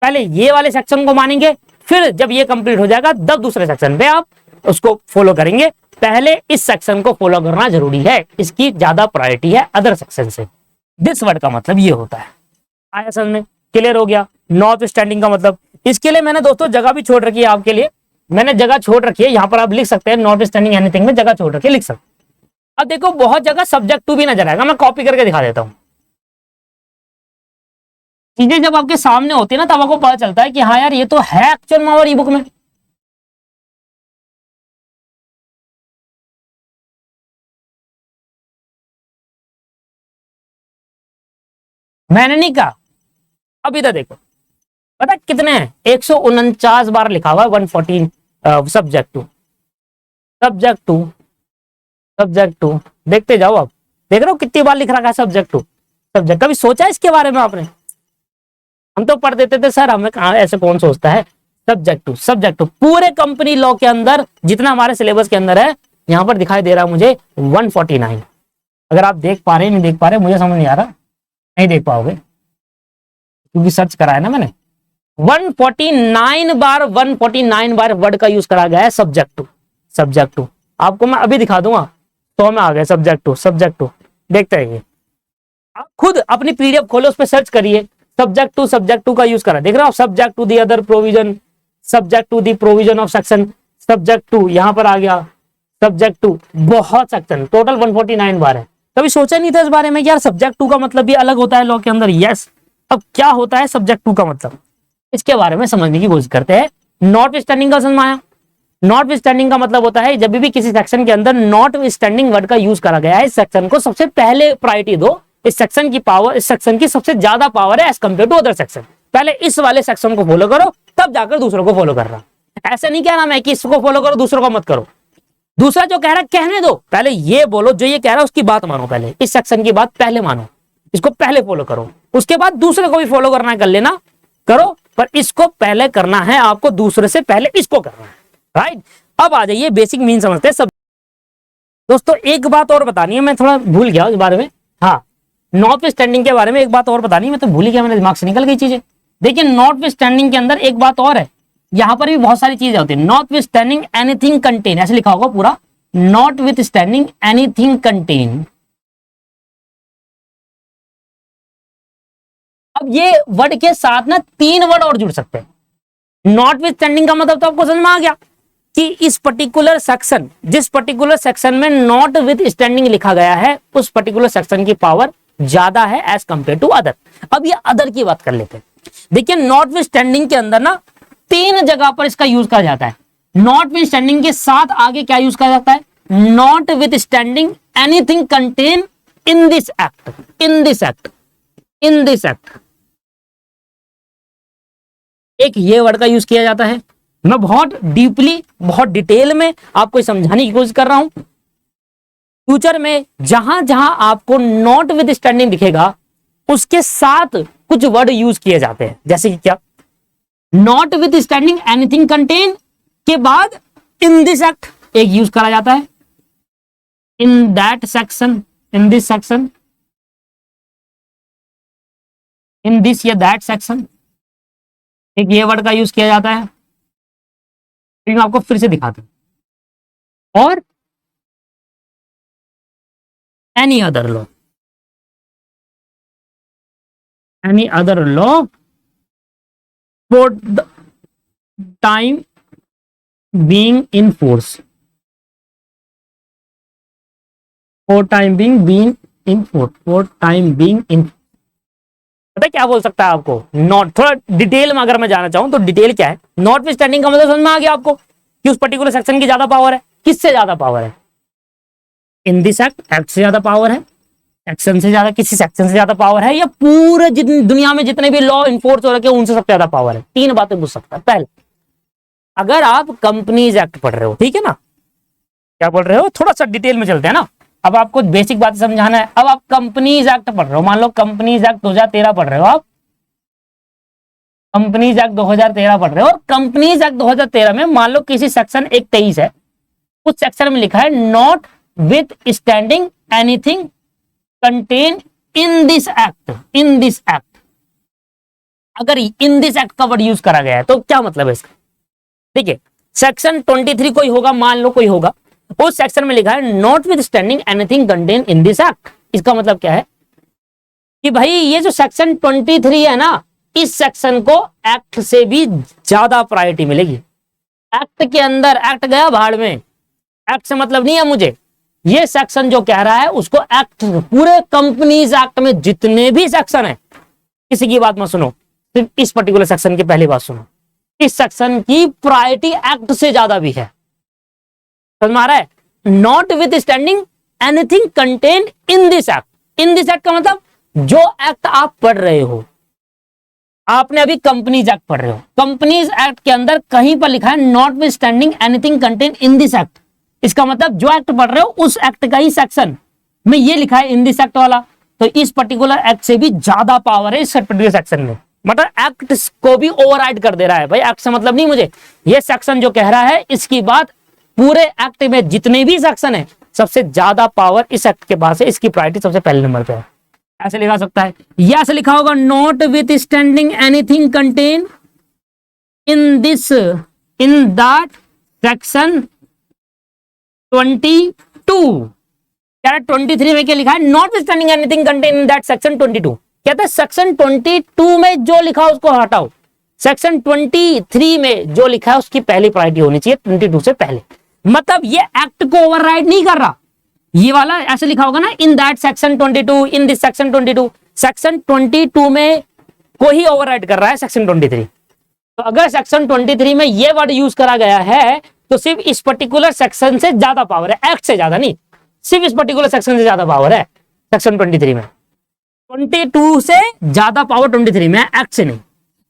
पहले ये वाले सेक्शन को मानेंगे, फिर जब ये कंप्लीट हो जाएगा तब दूसरे सेक्शन पे आप उसको फॉलो करेंगे। पहले इस सेक्शन को फॉलो करना जरूरी है, इसकी ज्यादा प्रायोरिटी है अदर सेक्शन से। दिस वर्ड का मतलब ये होता है। आया समझ में? क्लियर हो गया? नॉट स्टैंडिंग का मतलब, इसके लिए मैंने दोस्तों जगह भी छोड़ रखी है आपके लिए, मैंने जगह छोड़ रखी है, यहां पर आप लिख सकते हैं नॉट स्टैंडिंग एनीथिंग में जगह छोड़ रखी है, लिख सकते। अब देखो बहुत जगह सब्जेक्ट टू भी नजर आएगा, मैं कॉपी करके दिखा देता हूं। चीजें जब आपके सामने होती है ना तब आपको पता चलता है कि हाँ यार ये तो है एक्चुअल में और ई बुक में। मैंने नहीं कहा, अब इधर देखो, पता कितने हैं? 149 बार लिखा हुआ है 114 subject to, subject to, subject to. देखते जाओ, आप देख रहे हो कितनी बार लिख रखा है सब्जेक्ट टू, सब्जेक्ट। कभी सोचा है इसके बारे में आपने? हम तो पढ़ देते थे सर, हमें कहा ऐसे कौन सोचता है। सब्जेक्ट टू, सब्जेक्ट टू पूरे कंपनी लॉ के अंदर जितना हमारे सिलेबस के अंदर है, यहां पर दिखाई दे रहा है मुझे 149। अगर आप देख पा रहे नहीं देख पा रहे मुझे समझ नहीं आ रहा, नहीं देख पाओगे क्योंकि सर्च करा है ना मैंने। 149 बार, 149 बार वर्ड का यूज करा गया है सब्जेक्ट टू, सब्जेक्ट टू। आपको मैं अभी दिखा दूंगा, 100 में आ गया सब्जेक्ट टू, सब्जेक्ट टू। देखते रहिए, आप खुद अपनी पीडीएफ खोलो, उस पर सर्च करिए सब्जेक्ट टू का यूज करा। देख रहे हो, subject to the other provision, subject to the provision of section, subject to यहां पर आ गया, सब्जेक्ट टू बहुत सेक्शन, टोटल 149 बार है। कभी सोचा नहीं था इस बारे में यार सब्जेक्ट टू का मतलब भी अलग होता है लॉ के अंदर। यस, अब क्या होता है सब्जेक्ट टू का मतलब, इसके बारे में समझने की कोशिश करते हैं। नॉट स्टैंडिंग का समझ में आया? नॉट स्टैंडिंग का मतलब होता है जब भी किसी सेक्शन के अंदर नॉट स्टैंडिंग वर्ड का यूज करा गया है, इस सेक्शन को सबसे पहले प्रायोरिटी दो। इस सेक्शन की पावर, इस सेक्शन की सबसे ज्यादा पावर है as compared to other section. पहले इस वाले सेक्शन को फॉलो करो तब जाकर दूसरों को फॉलो करना। ऐसे नहीं कहना मैं कि इसको फॉलो करो दूसरों को मत करो। दूसरा जो कह रहा है कहने दो, पहले ये बोलो जो ये कह रहा है उसकी बात मानो, पहले इस सेक्शन की बात पहले मानो, इसको पहले फॉलो करो, उसके बाद दूसरे को भी फॉलो करना है कर लेना, करो, पर इसको पहले करना है आपको, दूसरे से पहले इसको करना है। राइट, अब आ जाइए बेसिक मीन समझते हैं सब। दोस्तों एक बात और बतानी है, मैं थोड़ा भूल गया इस बारे में। हाँ, नॉट स्टैंडिंग के बारे में एक बात और बतानी है, मैं तो भूल ही गया, मेरे दिमाग से निकल गई चीजें। देखिए नॉट स्टैंडिंग के अंदर एक बात और है, यहां पर भी बहुत सारी चीजें होती है। नॉट स्टैंडिंग एनीथिंग कंटेन, ऐसे लिखा होगा पूरा, not with standing anything contain. अब ये वर्ड के साथ ना 3 वर्ड और जुड़ सकते हैं। नॉट विथ स्टैंडिंग का मतलब तो आपको समझ में आ गया कि इस पर्टिकुलर सेक्शन, जिस पर्टिकुलर सेक्शन में नॉट विथ स्टैंडिंग लिखा गया है, उस पर्टिकुलर सेक्शन की पावर ज्यादा है एज कंपेयर टू अदर। अब ये अदर की बात कर लेते हैं। देखिए नॉट विथ स्टैंडिंग के अंदर ना 3 जगह पर इसका यूज करा जाता है। नॉट विथ स्टैंडिंग के साथ आगे क्या यूज करा जाता है? Not with standing anything contain in this act, in this act, in this act, एक ये वर्ड का यूज किया जाता है। मैं बहुत डीपली, बहुत डिटेल में आपको समझाने की कोशिश कर रहा हूं। फ्यूचर में जहां जहां आपको नॉट विथ स्टैंडिंग दिखेगा उसके साथ कुछ वर्ड यूज किए जाते हैं, जैसे कि क्या? Not with standing anything contain के बाद इन दिस एक्ट एक यूज करा जाता है, in that section, in this section, in this या दैट सेक्शन, एक ये वर्ड का यूज किया जाता है। मैं आपको फिर से दिखाता हूं। और any other law, any other law for the time being in force, for time being in force, for time being in. पता क्या बोल सकता है आपको? नॉट, थोड़ा डिटेल में अगर मैं जाना चाहूं तो डिटेल क्या है? नॉट विथ स्टैंडिंग का मतलब समझ में आ गया आपको कि उस पर्टिकुलर सेक्शन की ज्यादा पावर है। किससे ज्यादा पावर है? इन दिस एक्ट, एक्ट से ज्यादा पावर है, सेक्शन से ज्यादा, किसी सेक्शन से ज्यादा पावर है, या पूरे दुनिया में जितने भी लॉ इन्फोर्स हो रखे हैं उनसे सबसे ज्यादा पावर है। 3 बातें पूछ सकता है। पहले, अगर आप कंपनीज एक्ट पढ़ रहे हो, ठीक है ना, क्या पढ़ रहे हो, थोड़ा सा डिटेल में चलते हैं ना, अब आपको बेसिक बातें समझाना है। अब आप कंपनीज एक्ट पढ़ रहे हो, मान लो कंपनीज एक्ट 2013 पढ़ रहे हो, आप कंपनीज एक्ट 2013 पढ़ रहे हो, और कंपनीज एक्ट 2013 में मान लो किसी सेक्शन 123 है, उस सेक्शन में लिखा है not with standing anything contain in this act, in this act, अगर इन दिस एक्ट का वर्ड यूज करा गया है तो क्या मतलब है इसका? देखिए सेक्शन 23 कोई होगा, मान लो कोई होगा, उस सेक्शन में लिखा है not with standing anything contain in this act. इसका मतलब क्या है कि भाई ये जो सेक्शन 23 है ना, इस सेक्शन को एक्ट से भी ज्यादा प्रायोरिटी मिलेगी। एक्ट के अंदर, एक्ट गया भाड़ में, एक्ट से मतलब नहीं है मुझे, ये सेक्शन जो कह रहा है उसको एक्ट, पूरे कंपनीज एक्ट में जितने भी सेक्शन है, किसी की बात मत सुनो, सिर्फ इस पर्टिकुलर सेक्शन की पहली बात सुनो, इस सेक्शन की प्रायोरिटी एक्ट से ज्यादा भी है। समझ में आ रहा है? Not with standing anything contain in this act. In this act का मतलब जो एक्ट आप पढ़ रहे हो, आपने अभी कंपनीज एक्ट पढ़ रहे हो, कंपनीज एक्ट के अंदर कहीं पर लिखा है not with standing anything contain in this act. इसका मतलब जो एक्ट पढ़ रहे हो उस एक्ट का ही सेक्शन में ये लिखा है इन दिस एक्ट वाला, तो इस पर्टिकुलर एक्ट से भी ज्यादा पावर है इस पर्टिकुलर सेक्शन में। मतलब एक्ट को भी ओवरराइड कर दे रहा है। भाई एक्ट से मतलब नहीं मुझे, ये सेक्शन जो कह रहा है इसकी बात, पूरे एक्ट में जितने भी सेक्शन है सबसे ज्यादा पावर इस एक्ट के पास है, इसकी प्रायोरिटी सबसे पहले नंबर पे है। ऐसे लिखा सकता है, या ऐसे लिखा होगा not with standing anything contain in this, in that section 22। क्या 23 में क्या लिखा है? Not with standing anything contain in that section 22। कहते हैं सेक्शन 22 में जो लिखा है उसको हटाओ, सेक्शन 23 में जो लिखा है उसकी पहली प्रायोरिटी होनी चाहिए 22 से पहले। मतलब ये एक्ट को ओवरराइड नहीं कर रहा, ये वाला ऐसे लिखा होगा ना, in that section 22, in this section 22, section 22 में को ही ओवरराइड कर रहा है सेक्शन 23। तो अगर सेक्शन 23 में ये वर्ड यूज करा गया है तो सिर्फ इस पर्टिकुलर सेक्शन से ज्यादा पावर है, एक्ट से ज्यादा नहीं, सिर्फ इस पर्टिकुलर सेक्शन से ज्यादा पावर है सेक्शन 23 में। 22 से ज्यादा पावर 23 में, एक्ट से नहीं।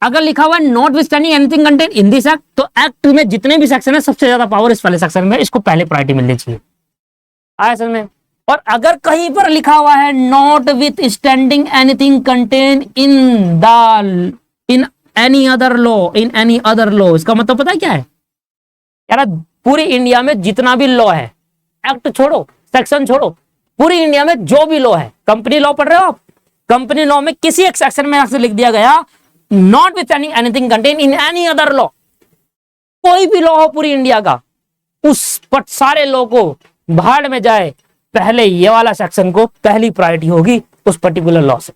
अगर लिखा हुआ है not with standing anything contain in this act, तो एक्ट में जितने भी सेक्शन है सबसे ज्यादा पावर इस वाले सेक्शन में, इसको पहले प्रायोरिटी मिलनी चाहिए। आया समझ में? और अगर कहीं पर लिखा हुआ है not with standing anything contain in the, in any other law, in any other law, इसका मतलब पता है क्या है यार? पूरी इंडिया में जितना भी लॉ है, एक्ट छोड़ो, सेक्शन छोड़ो, पूरी इंडिया में जो भी लॉ है, कंपनी लॉ पढ़ रहे हो आप, कंपनी लॉ में किसी एक सेक्शन में ऐसे लिख दिया गया not with anything contain in any other law, कोई भी लॉ हो पूरी इंडिया का, उस पर सारे लॉ को भाड़ में जाए, पहले ये वाला सेक्शन को पहली प्रायोरिटी होगी उस पर्टिकुलर लॉ से।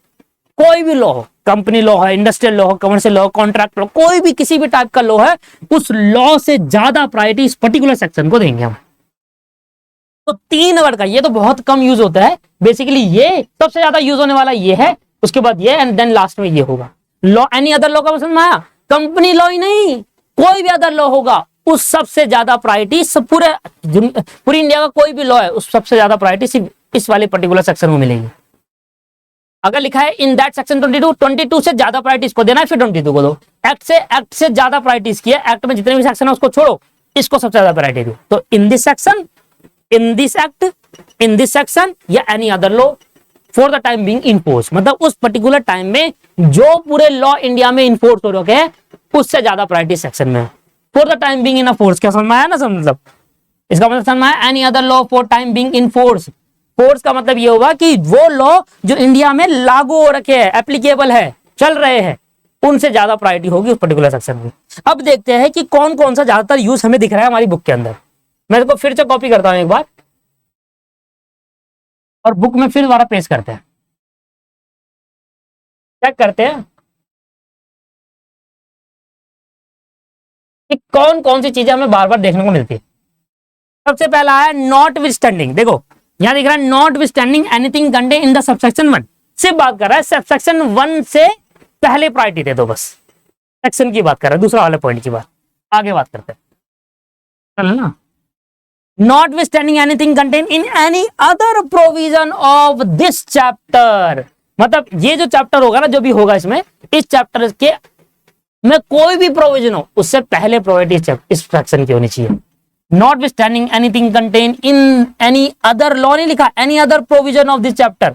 कोई भी लॉ हो, कंपनी लॉ है, इंडस्ट्रियल लॉ हो, कमर्शियल लॉ, कॉन्ट्रैक्ट लॉ, कोई भी किसी भी टाइप का लॉ है, उस लॉ से ज्यादा प्रायोरिटी इस पर्टिकुलर सेक्शन को देंगे हम। तो 3 वर्ड का ये तो बहुत कम यूज होता है, बेसिकली ये सबसे ज्यादा यूज होने वाला ये है, उसके बाद ये, एंड देन लास्ट में ये होगा। लॉ, एनी अदर लॉ का पसंद में आया? कंपनी लॉ ही नहीं, कोई भी अदर लॉ होगा उस सबसे ज्यादा प्रायोरिटी, सब पूरी इंडिया का कोई भी लॉ है उस सबसे ज्यादा प्रायोरिटी सिर्फ इस वाले पर्टिकुलर सेक्शन में मिलेगी। अगर लिखा है इन दैट सेक्शन 22 से ज्यादा प्रायोरिटी इसको देना है, फिर 22 को दो। एक्ट से ज्यादा प्रायोरिटी इसकी है, एक्ट में जितने भी सेक्शन है उसको छोड़ो, इसको सबसे ज्यादा प्रायोरिटी दो। तो in this section, in this act, in this section या any other law for the time being in force, मतलब उस पर्टिकुलर टाइम में जो पूरे लॉ इंडिया में इनफोर्स हो रखे हैं उससे ज्यादा प्रायोरिटी सेक्शन में। For the time being in force, क्या समझ में आया ना? मतलब इसका मतलब समझ में आया? Any other law for time being in force, force का मतलब ये होगा कि वो लॉ जो इंडिया में लागू हो रखे हैं, एप्लीकेबल है, चल रहे हैं, उनसे ज्यादा प्रायोरिटी होगी उस पर्टिकुलर सेक्शन में। अब देखते हैं कि कौन कौन सा ज्यादातर यूज हमें दिख रहा है हमारी बुक के अंदर। मैं इसको फिर से कॉपी करता हूं एक बार और बुक में फिर दोबारा पेस्ट करते हैं, चेक करते हैं कि कौन कौन सी चीजें हमें बार बार देखने को मिलती है। सबसे पहला है नॉट विथ स्टैंडिंग। देखो यहां दिख रहा है not with standing anything contain in the subsection 1, सिर्फ बात कर रहा है सबसेक्शन 1 से पहले प्रायोरिटी दे दो, बस सेक्शन की बात कर रहा है, दूसरा वाले पॉइंट की बात आगे बात करते हैं, चल ना। Not with standing anything contain in any other provision of this chapter, मतलब ये जो चैप्टर होगा ना, जो भी होगा इसमें, इस चैप्टर के में कोई भी प्रोविजन हो उससे पहले प्रायोरिटी इस सेक्शन की होनी चाहिए। Not with standing anything contain in any other law नहीं लिखा, any other provision of this chapter,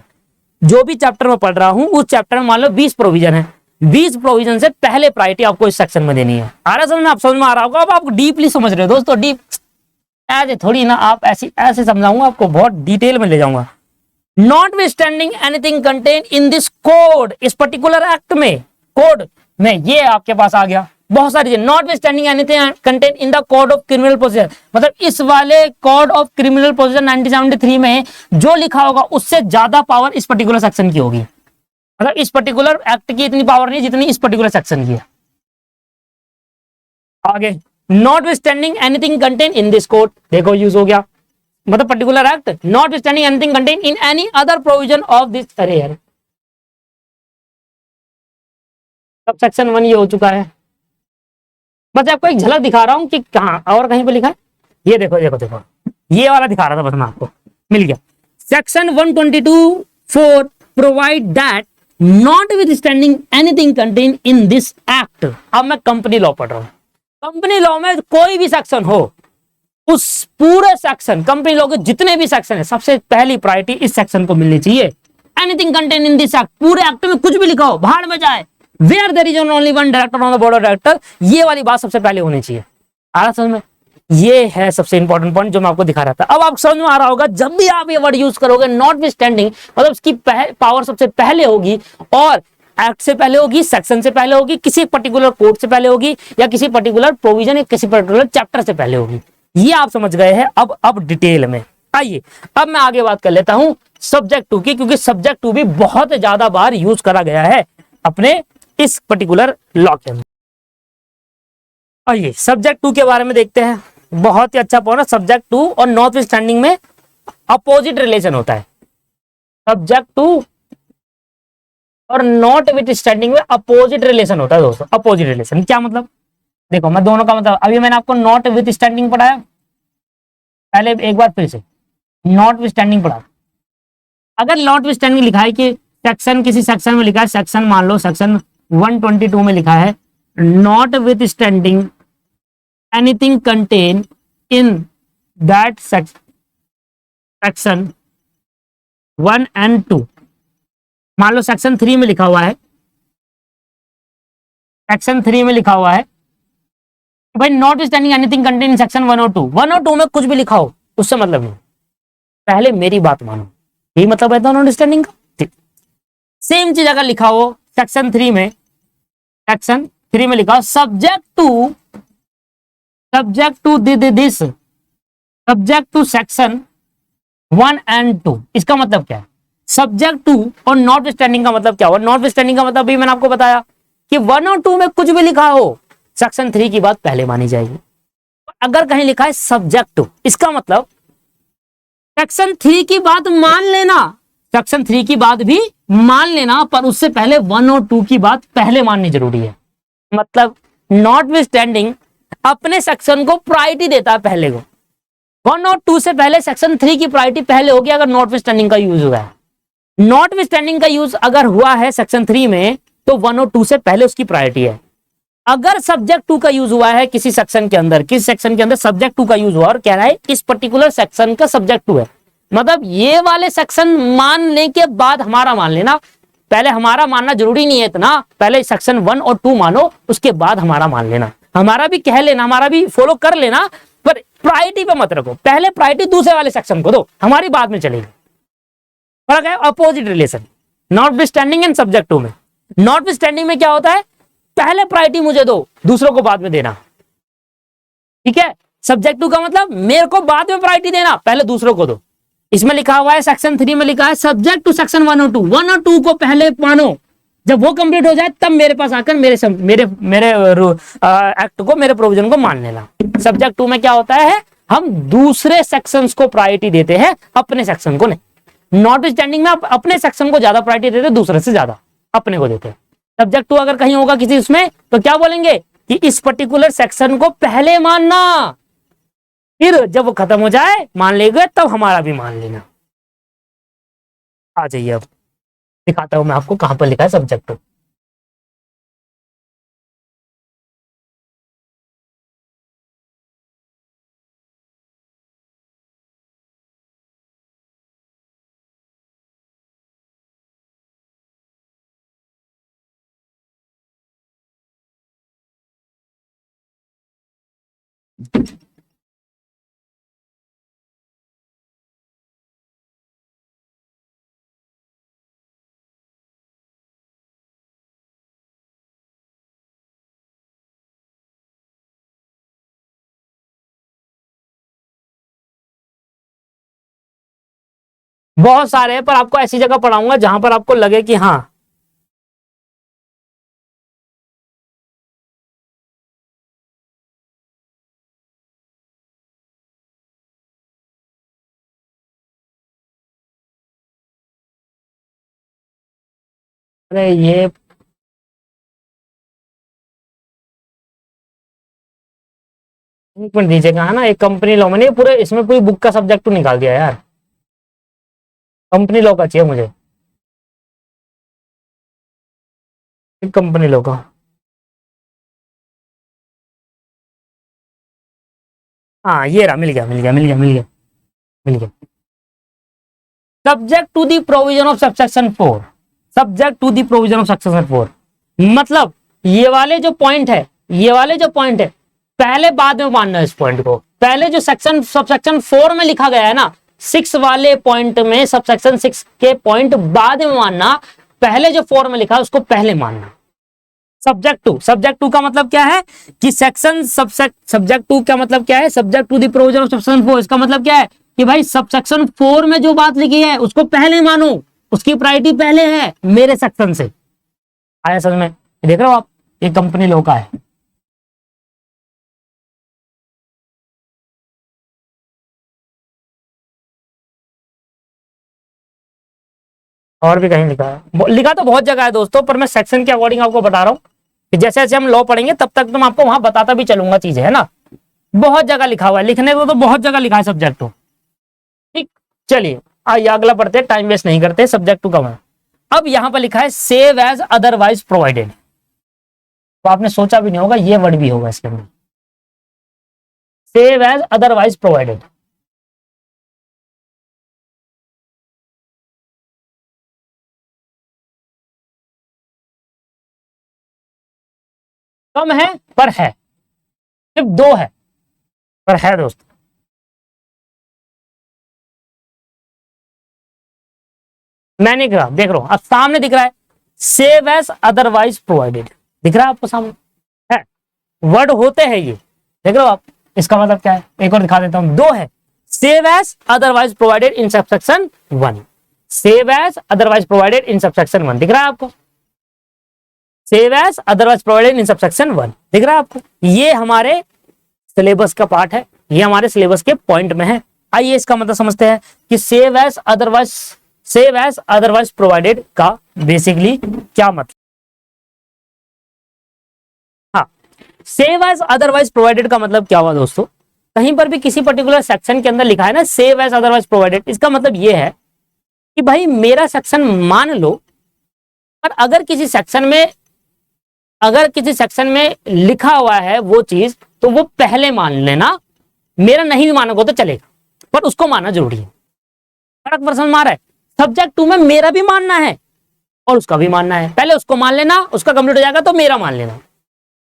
जो भी चैप्टर में पढ़ रहा हूं उस चैप्टर में मान लो 20 प्रोविजन है, 20 प्रोविजन से पहले प्रायोरिटी आपको इस सेक्शन में देनी है। आ रहा समझ में? आप समझ में आ रहा होगा। अब आप डीपली समझ रहे हो दोस्तों, डीप ऐसे थोड़ी ना, आप ऐसे समझाऊंगा आपको, बहुत डिटेल में ले जाऊंगा। Not with standing anything contain in this code, इस पर्टिकुलर एक्ट में, कोड में, ये आपके पास आ गया बहुत सारी चीजें। Not with standing anything contain in the code of criminal procedure, मतलब इस वाले कोड ऑफ क्रिमिनल प्रोसीजर 1973 में जो लिखा होगा उससे ज्यादा पावर इस पर्टिकुलर सेक्शन की होगी। मतलब इस पर्टिकुलर एक्ट की इतनी पावर नहीं जितनी इस पर्टिकुलर सेक्शन की है। आगे, not with standing anything contain in this code, देखो यूज हो गया, मतलब particular act not standing anything contain in any other provision of this, अरे यार सब सेक्शन 1 ये हो चुका है। बस आपको एक झलक दिखा रहा हूं कि कहां और कहीं पे लिखा है। ये देखो देखो देखो, ये वाला दिखा रहा था बस मैं आपको, मिल गया। Section 122(4) provide that notwithstanding anything contain in this act. अब मैं कंपनी लॉ पढ़ रहा हूं, कंपनी लॉ में कोई भी सेक्शन हो, उस पूरे सेक्शन, कंपनी लॉ के जितने भी सेक्शन है, सबसे पहली प्रायोरिटी इस सेक्शन को मिलनी चाहिए। Anything contain in this act, पूरे एक्ट में कुछ भी लिखा हो भाड़ में जाए, where there is only one director on the board of director, ये वाली बात सबसे पहले होनी चाहिए। आ रहा समझ में? ये है सबसे इंपॉर्टेंट पॉइंट जो मैं आपको दिखा रहा था। अब आप समझ में आ रहा होगा, जब भी आप ये वर्ड यूज करोगे नॉट विथ स्टैंडिंग, मतलब उसकी पावर सबसे पहले होगी, और एक्ट से पहले होगी, सेक्शन से पहले होगी, किसी पर्टिकुलर कोड से पहले होगी, या किसी पर्टिकुलर प्रोविजन या किसी पर्टिकुलर चैप्टर से पहले होगी। ये आप समझ गए हैं। अब डिटेल में आइए, अब मैं आगे बात कर लेता हूं सब्जेक्ट टू की, क्योंकि सब्जेक्ट टू भी बहुत ज्यादा बार यूज करा गया है अपने इस पर्टिकुलर लॉ के अंदर। आइए सब्जेक्ट टू के बारे में देखते हैं। बहुत ही अच्छा पॉइंट है, सब्जेक्ट टू और नॉट स्टैंडिंग में अपोजिट रिलेशन होता है। सब्जेक्ट टू और नॉट विथ स्टैंडिंग में अपोजिट रिलेशन होता है दोस्तों। अपोजिट रिलेशन क्या मतलब? देखो मैं दोनों का मतलब, अभी मैंने आपको नॉट विथ स्टैंडिंग पढ़ाया, पहले एक बार फिर से नॉट विथ स्टैंडिंग पढ़ा। अगर नॉट विथ स्टैंडिंग लिखा है कि सेक्शन, किसी सेक्शन में लिखा है, सेक्शन मान लो सेक्शन 122 में लिखा है not with standing anything contain in that section 1 and 2, मान लो सेक्शन 3 में लिखा हुआ है, सेक्शन 3 में लिखा हुआ है भाई not standing anything contain in section 1 और 2, 1 और 2 में कुछ भी लिखा हो उससे मतलब नहीं, पहले मेरी बात मानो, यही मतलब है नॉट स्टैंडिंग का। सेम चीज अगर लिखा हो सेक्शन 3 में, सेक्शन 3 में लिखा हो subject to this, subject to section 1 and 2, इसका मतलब क्या है? सब्जेक्ट टू और नॉट स्टैंडिंग का मतलब क्या हुआ? नॉट स्टैंडिंग का मतलब भी मैंने आपको बताया कि 1 और 2 में कुछ भी लिखा हो, सेक्शन 3 की बात पहले मानी जाएगी। अगर कहीं लिखा है सब्जेक्ट टू, इसका मतलब सेक्शन 3 की बात मान लेना, सेक्शन 3 की बात भी मान लेना, पर उससे पहले 1 और 2 की बात पहले माननी जरूरी है। मतलब नॉट स्टैंडिंग अपने सेक्शन को प्रायोरिटी देता है पहले को, 1 और 2 से पहले सेक्शन 3 की प्रायोरिटी पहले होगी अगर नॉट स्टैंडिंग का यूज हुआ है। नॉट स्टैंडिंग का यूज अगर हुआ है सेक्शन 3 में तो 1 और 2 से पहले उसकी प्रायोरिटी है। अगर सब्जेक्ट 2 का यूज हुआ है किसी सेक्शन के अंदर, किस सेक्शन के अंदर सब्जेक्ट 2 का यूज हुआ और कह रहा है इस पर्टिकुलर सेक्शन का सब्जेक्ट 2 है, मतलब ये वाले सेक्शन मानने के बाद हमारा मान लेना, पहले हमारा मानना जरूरी नहीं है इतना, पहले सेक्शन 1 और 2 मानो उसके बाद हमारा मान लेना, हमारा भी कह लेना, हमारा भी फॉलो कर लेना, पर प्रायोरिटी पे मत रखो, पहले प्रायोरिटी दूसरे वाले सेक्शन को दो, हमारी बाद में चलेगी। फर्क है opposite relation not standing and subject to में। नॉट स्टैंडिंग में क्या होता है, पहले प्रायोरिटी मुझे दो, दूसरों को बाद में देना, ठीक है। सब्जेक्ट टू का मतलब मेरे को बाद में प्रायोरिटी देना, पहले दूसरों को दो। इसमें लिखा हुआ है सेक्शन 3 में लिखा है सब्जेक्ट टू सेक्शन 1 और 2, 1 और 2 को पहले मानो, जब वो कंप्लीट हो जाए तब मेरे पास आकर मेरे एक्ट को, मेरे प्रोविजन को मान लेना। सब्जेक्ट 2 में क्या होता है, हम दूसरे सेक्शंस को प्रायोरिटी देते हैं, अपने सेक्शन को नहीं। नॉट स्टैंडिंग में आप अपने सेक्शन को ज्यादा प्रायोरिटी देते हैं, दूसरे से ज्यादा अपने को देते हैं। सब्जेक्ट 2 अगर कहीं होगा किसी उसमें तो क्या बोलेंगे कि इस पर्टिकुलर सेक्शन को पहले मानना, फिर जब वो खत्म हो जाए मान लेंगे तब हमारा भी मान लेना। आ जाइए अब दिखाता हूं मैं आपको कहां पर लिखा है सब्जेक्ट। बहुत सारे हैं, पर आपको ऐसी जगह पढ़ाऊंगा जहां पर आपको लगे कि हाँ अरे ये एक मिनट दीजिएगा, है ना, एक कंपनी लॉ, मैंने पूरे इसमें पूरी बुक का सब्जेक्ट तो निकाल दिया यार, कंपनी लॉ का चाहिए मुझे, एक कंपनी लॉ का। हाँ ये रहा, मिल गया मिल गया मिल गया मिल गया मिल गया। Subject to the provision of subsection 4, subject to the provision of subsection 4, मतलब ये वाले जो पॉइंट है, ये वाले जो पॉइंट है, पहले बाद में मानना है इस पॉइंट को। पहले जो सेक्शन सबसेक्शन 4 में लिखा गया है ना, 6 वाले पॉइंट में सबसेक्शन 6 के पॉइंट बाद में मानना, पहले जो 4 में लिखा है उसको पहले मानना। सब्जेक्ट टू का मतलब क्या है कि सेक्शन सब्जेक्ट टू का मतलब क्या है, subject to the provision of subsection 4, इसका मतलब क्या है कि भाई सबसेक्शन 4 में जो बात लिखी है उसको पहले मानो, उसकी प्रायोरिटी पहले है मेरे सेक्शन से। आया समझ में? देख रहे हो आप, ये कंपनी लॉ का है। और भी कहीं लिखा है, लिखा तो बहुत जगह है दोस्तों, पर मैं सेक्शन के अकॉर्डिंग आपको बता रहा हूँ कि जैसे जैसे हम लॉ पढ़ेंगे तब तक तुम आपको वहां बताता भी चलूंगा चीजें, है ना। बहुत जगह लिखा हुआ है, लिखने को तो बहुत जगह लिखा है सब्जेक्ट टू। ठीक, चलिए आइए अगला पढ़ते हैं, टाइम वेस्ट नहीं करते, सब्जेक्ट टू का मैं। अब यहां पर लिखा है सेव एज अदरवाइज प्रोवाइडेड, तो आपने सोचा भी नहीं होगा ये वर्ड भी होगा इसके अंदर, सेव एज अदरवाइज प्रोवाइडेड। कम है पर है, सिर्फ दो है पर है दोस्त। मैंने कहा देख रहा हूं, अब सामने दिख रहा है सेव एज अदरवाइज प्रोवाइडेड, दिख रहा है आपको सामने, है वर्ड होते हैं ये, देख रहे हो आप। इसका मतलब क्या है, एक और दिखा देता हूं, दो है, save as otherwise provided in subsection 1, save as otherwise provided in subsection 1, दिख रहा है आपको, save as otherwise provided in subsection 1, दिख रहा है आपको। ये हमारे सिलेबस का पार्ट है, ये हमारे सिलेबस के पॉइंट में है। आइए इसका मतलब समझते हैं कि सेव एज अदरवाइज प्रोवाइडेड का बेसिकली क्या मतलब। हाँ, सेव एज अदरवाइज प्रोवाइडेड का मतलब क्या हुआ दोस्तों, कहीं पर भी किसी पर्टिकुलर सेक्शन के अंदर लिखा है ना सेव एज अदरवाइज प्रोवाइडेड, इसका मतलब यह है कि भाई मेरा सेक्शन मान लो, पर अगर किसी सेक्शन में लिखा हुआ है वो चीज, तो वो पहले मान लेना, मेरा नहीं मानोगे तो चलेगा, पर उसको मानना जरूरी है। फर्क पर समझ में आ रहा है? सब्जेक्ट टू में मेरा भी मानना है और उसका भी मानना है, पहले उसको मान लेना, उसका कंप्लीट हो जाएगा तो मेरा मान लेना।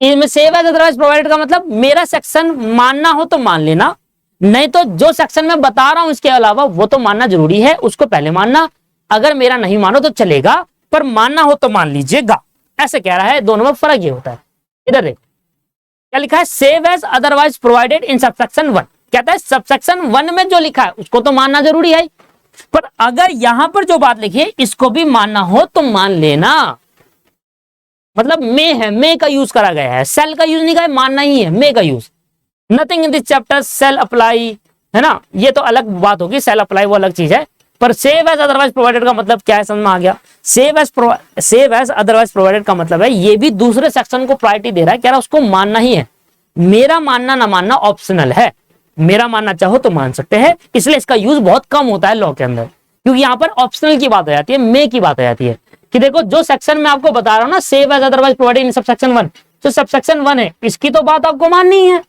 इसमें सेव एज अदरवाइज प्रोवाइडेड का मतलब मेरा सेक्शन मानना हो तो मान लेना, नहीं तो जो सेक्शन में बता रहा हूं इसके अलावा वो तो मानना जरूरी है, उसको पहले मानना, अगर मेरा नहीं मानो तो चलेगा, पर मानना हो तो मान लीजिएगा, ऐसे कह रहा है। दोनों में फर्क ये होता है। इधर देख क्या लिखा है, save as otherwise provided in subsection 1, कहता है सबसेक्शन 1 में जो लिखा है उसको तो मानना जरूरी है, पर अगर यहां पर जो बात लिखी है इसको भी मानना हो तो मान लेना। मतलब मे है, मे का यूज करा गया है, सेल का यूज नहीं करा, मानना ही है, मे का use. Nothing in this chapter shall apply, है ना, ये तो अलग बात होगी, सेल अप्लाई वो अलग चीज है, पर सेव एज अदरवाइज प्रोवाइडेड का मतलब क्या है समझ में आ गया। सेव एज अदरवाइज प्रोवाइडेड का मतलब है ये भी दूसरे सेक्शन को प्रायोरिटी दे रहा है, कह रहा है उसको मानना ही है, मेरा मानना ना मानना ऑप्शनल है, मेरा मानना चाहो तो मान सकते हैं, इसलिए इसका यूज बहुत कम होता है लॉ के अंदर, क्योंकि यहां पर ऑप्शनल की बात आ जाती है, मे की बात आ जाती है कि देखो जो सेक्शन में आपको बता रहा हूं ना save as otherwise provided in subsection 1, जो सबसेक्शन 1 है इसकी तो बात आपको माननी है,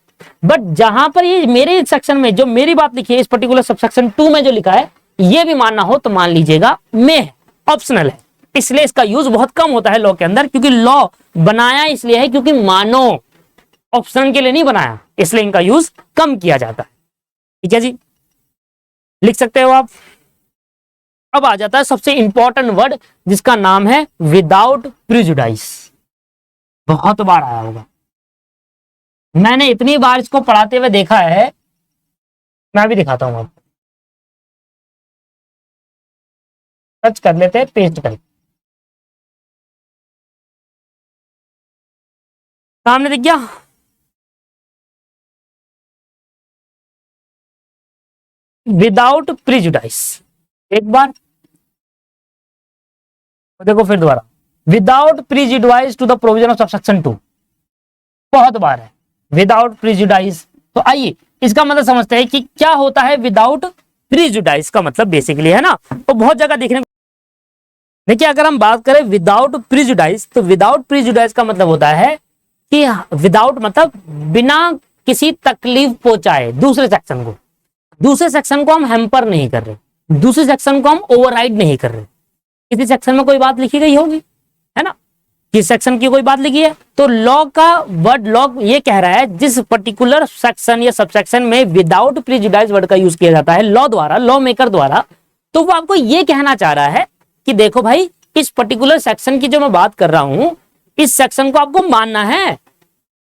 बट जहां पर ये मेरे सेक्शन में जो मेरी बात लिखी है इस पर्टिकुलर सबसेक्शन 2 में जो लिखा है ये भी मानना हो तो मान लीजिएगा, मे है, ऑप्शनल है, इसलिए इसका यूज बहुत कम होता है लॉ के अंदर, क्योंकि लॉ बनाया इसलिए है क्योंकि मानो, ऑप्शन के लिए नहीं बनाया, इसलिए इनका यूज कम किया जाता है। ठीक है जी, लिख सकते हो आप। अब आ जाता है सबसे इंपॉर्टेंट वर्ड जिसका नाम है विदाउट प्रिजुडाइस, बहुत बार आया होगा, मैंने इतनी बार इसको पढ़ाते हुए देखा है, मैं भी दिखाता हूं आपको। सर्च कर लेते हैं, पेस्ट कर, सामने दिख गया। विदाउट प्रिजुडाइस, एक बार देखो, फिर दोबारा, without prejudice to the provision of subsection 2, बहुत बार है विदाउट प्रिजुडाइस। तो आइए इसका मतलब समझते हैं कि क्या होता है विदाउट प्रिजुडाइस का मतलब बेसिकली, है ना। तो बहुत जगह देखने, देखिए अगर हम बात करें विदाउट प्रिजुडाइस, तो विदाउट प्रिजुडाइस का मतलब होता है कि विदाउट मतलब बिना किसी तकलीफ पहुंचाए दूसरे सेक्शन को, दूसरे सेक्शन को हम हैम्पर नहीं कर रहे, दूसरे सेक्शन को हम ओवरराइड नहीं कर रहे। किसी सेक्शन में कोई बात लिखी गई होगी, है ना, किस सेक्शन की कोई बात लिखी है, तो लॉ का वर्ड लॉ ये कह रहा है जिस पर्टिकुलर सेक्शन या सबसेक्शन में विदाउट प्रिजुडाइस वर्ड का यूज किया जाता है लॉ द्वारा, लॉ मेकर द्वारा, तो वो आपको ये कहना चाह रहा है कि देखो भाई इस पर्टिकुलर सेक्शन की जो मैं बात कर रहा हूं, इस सेक्शन को आपको मानना है,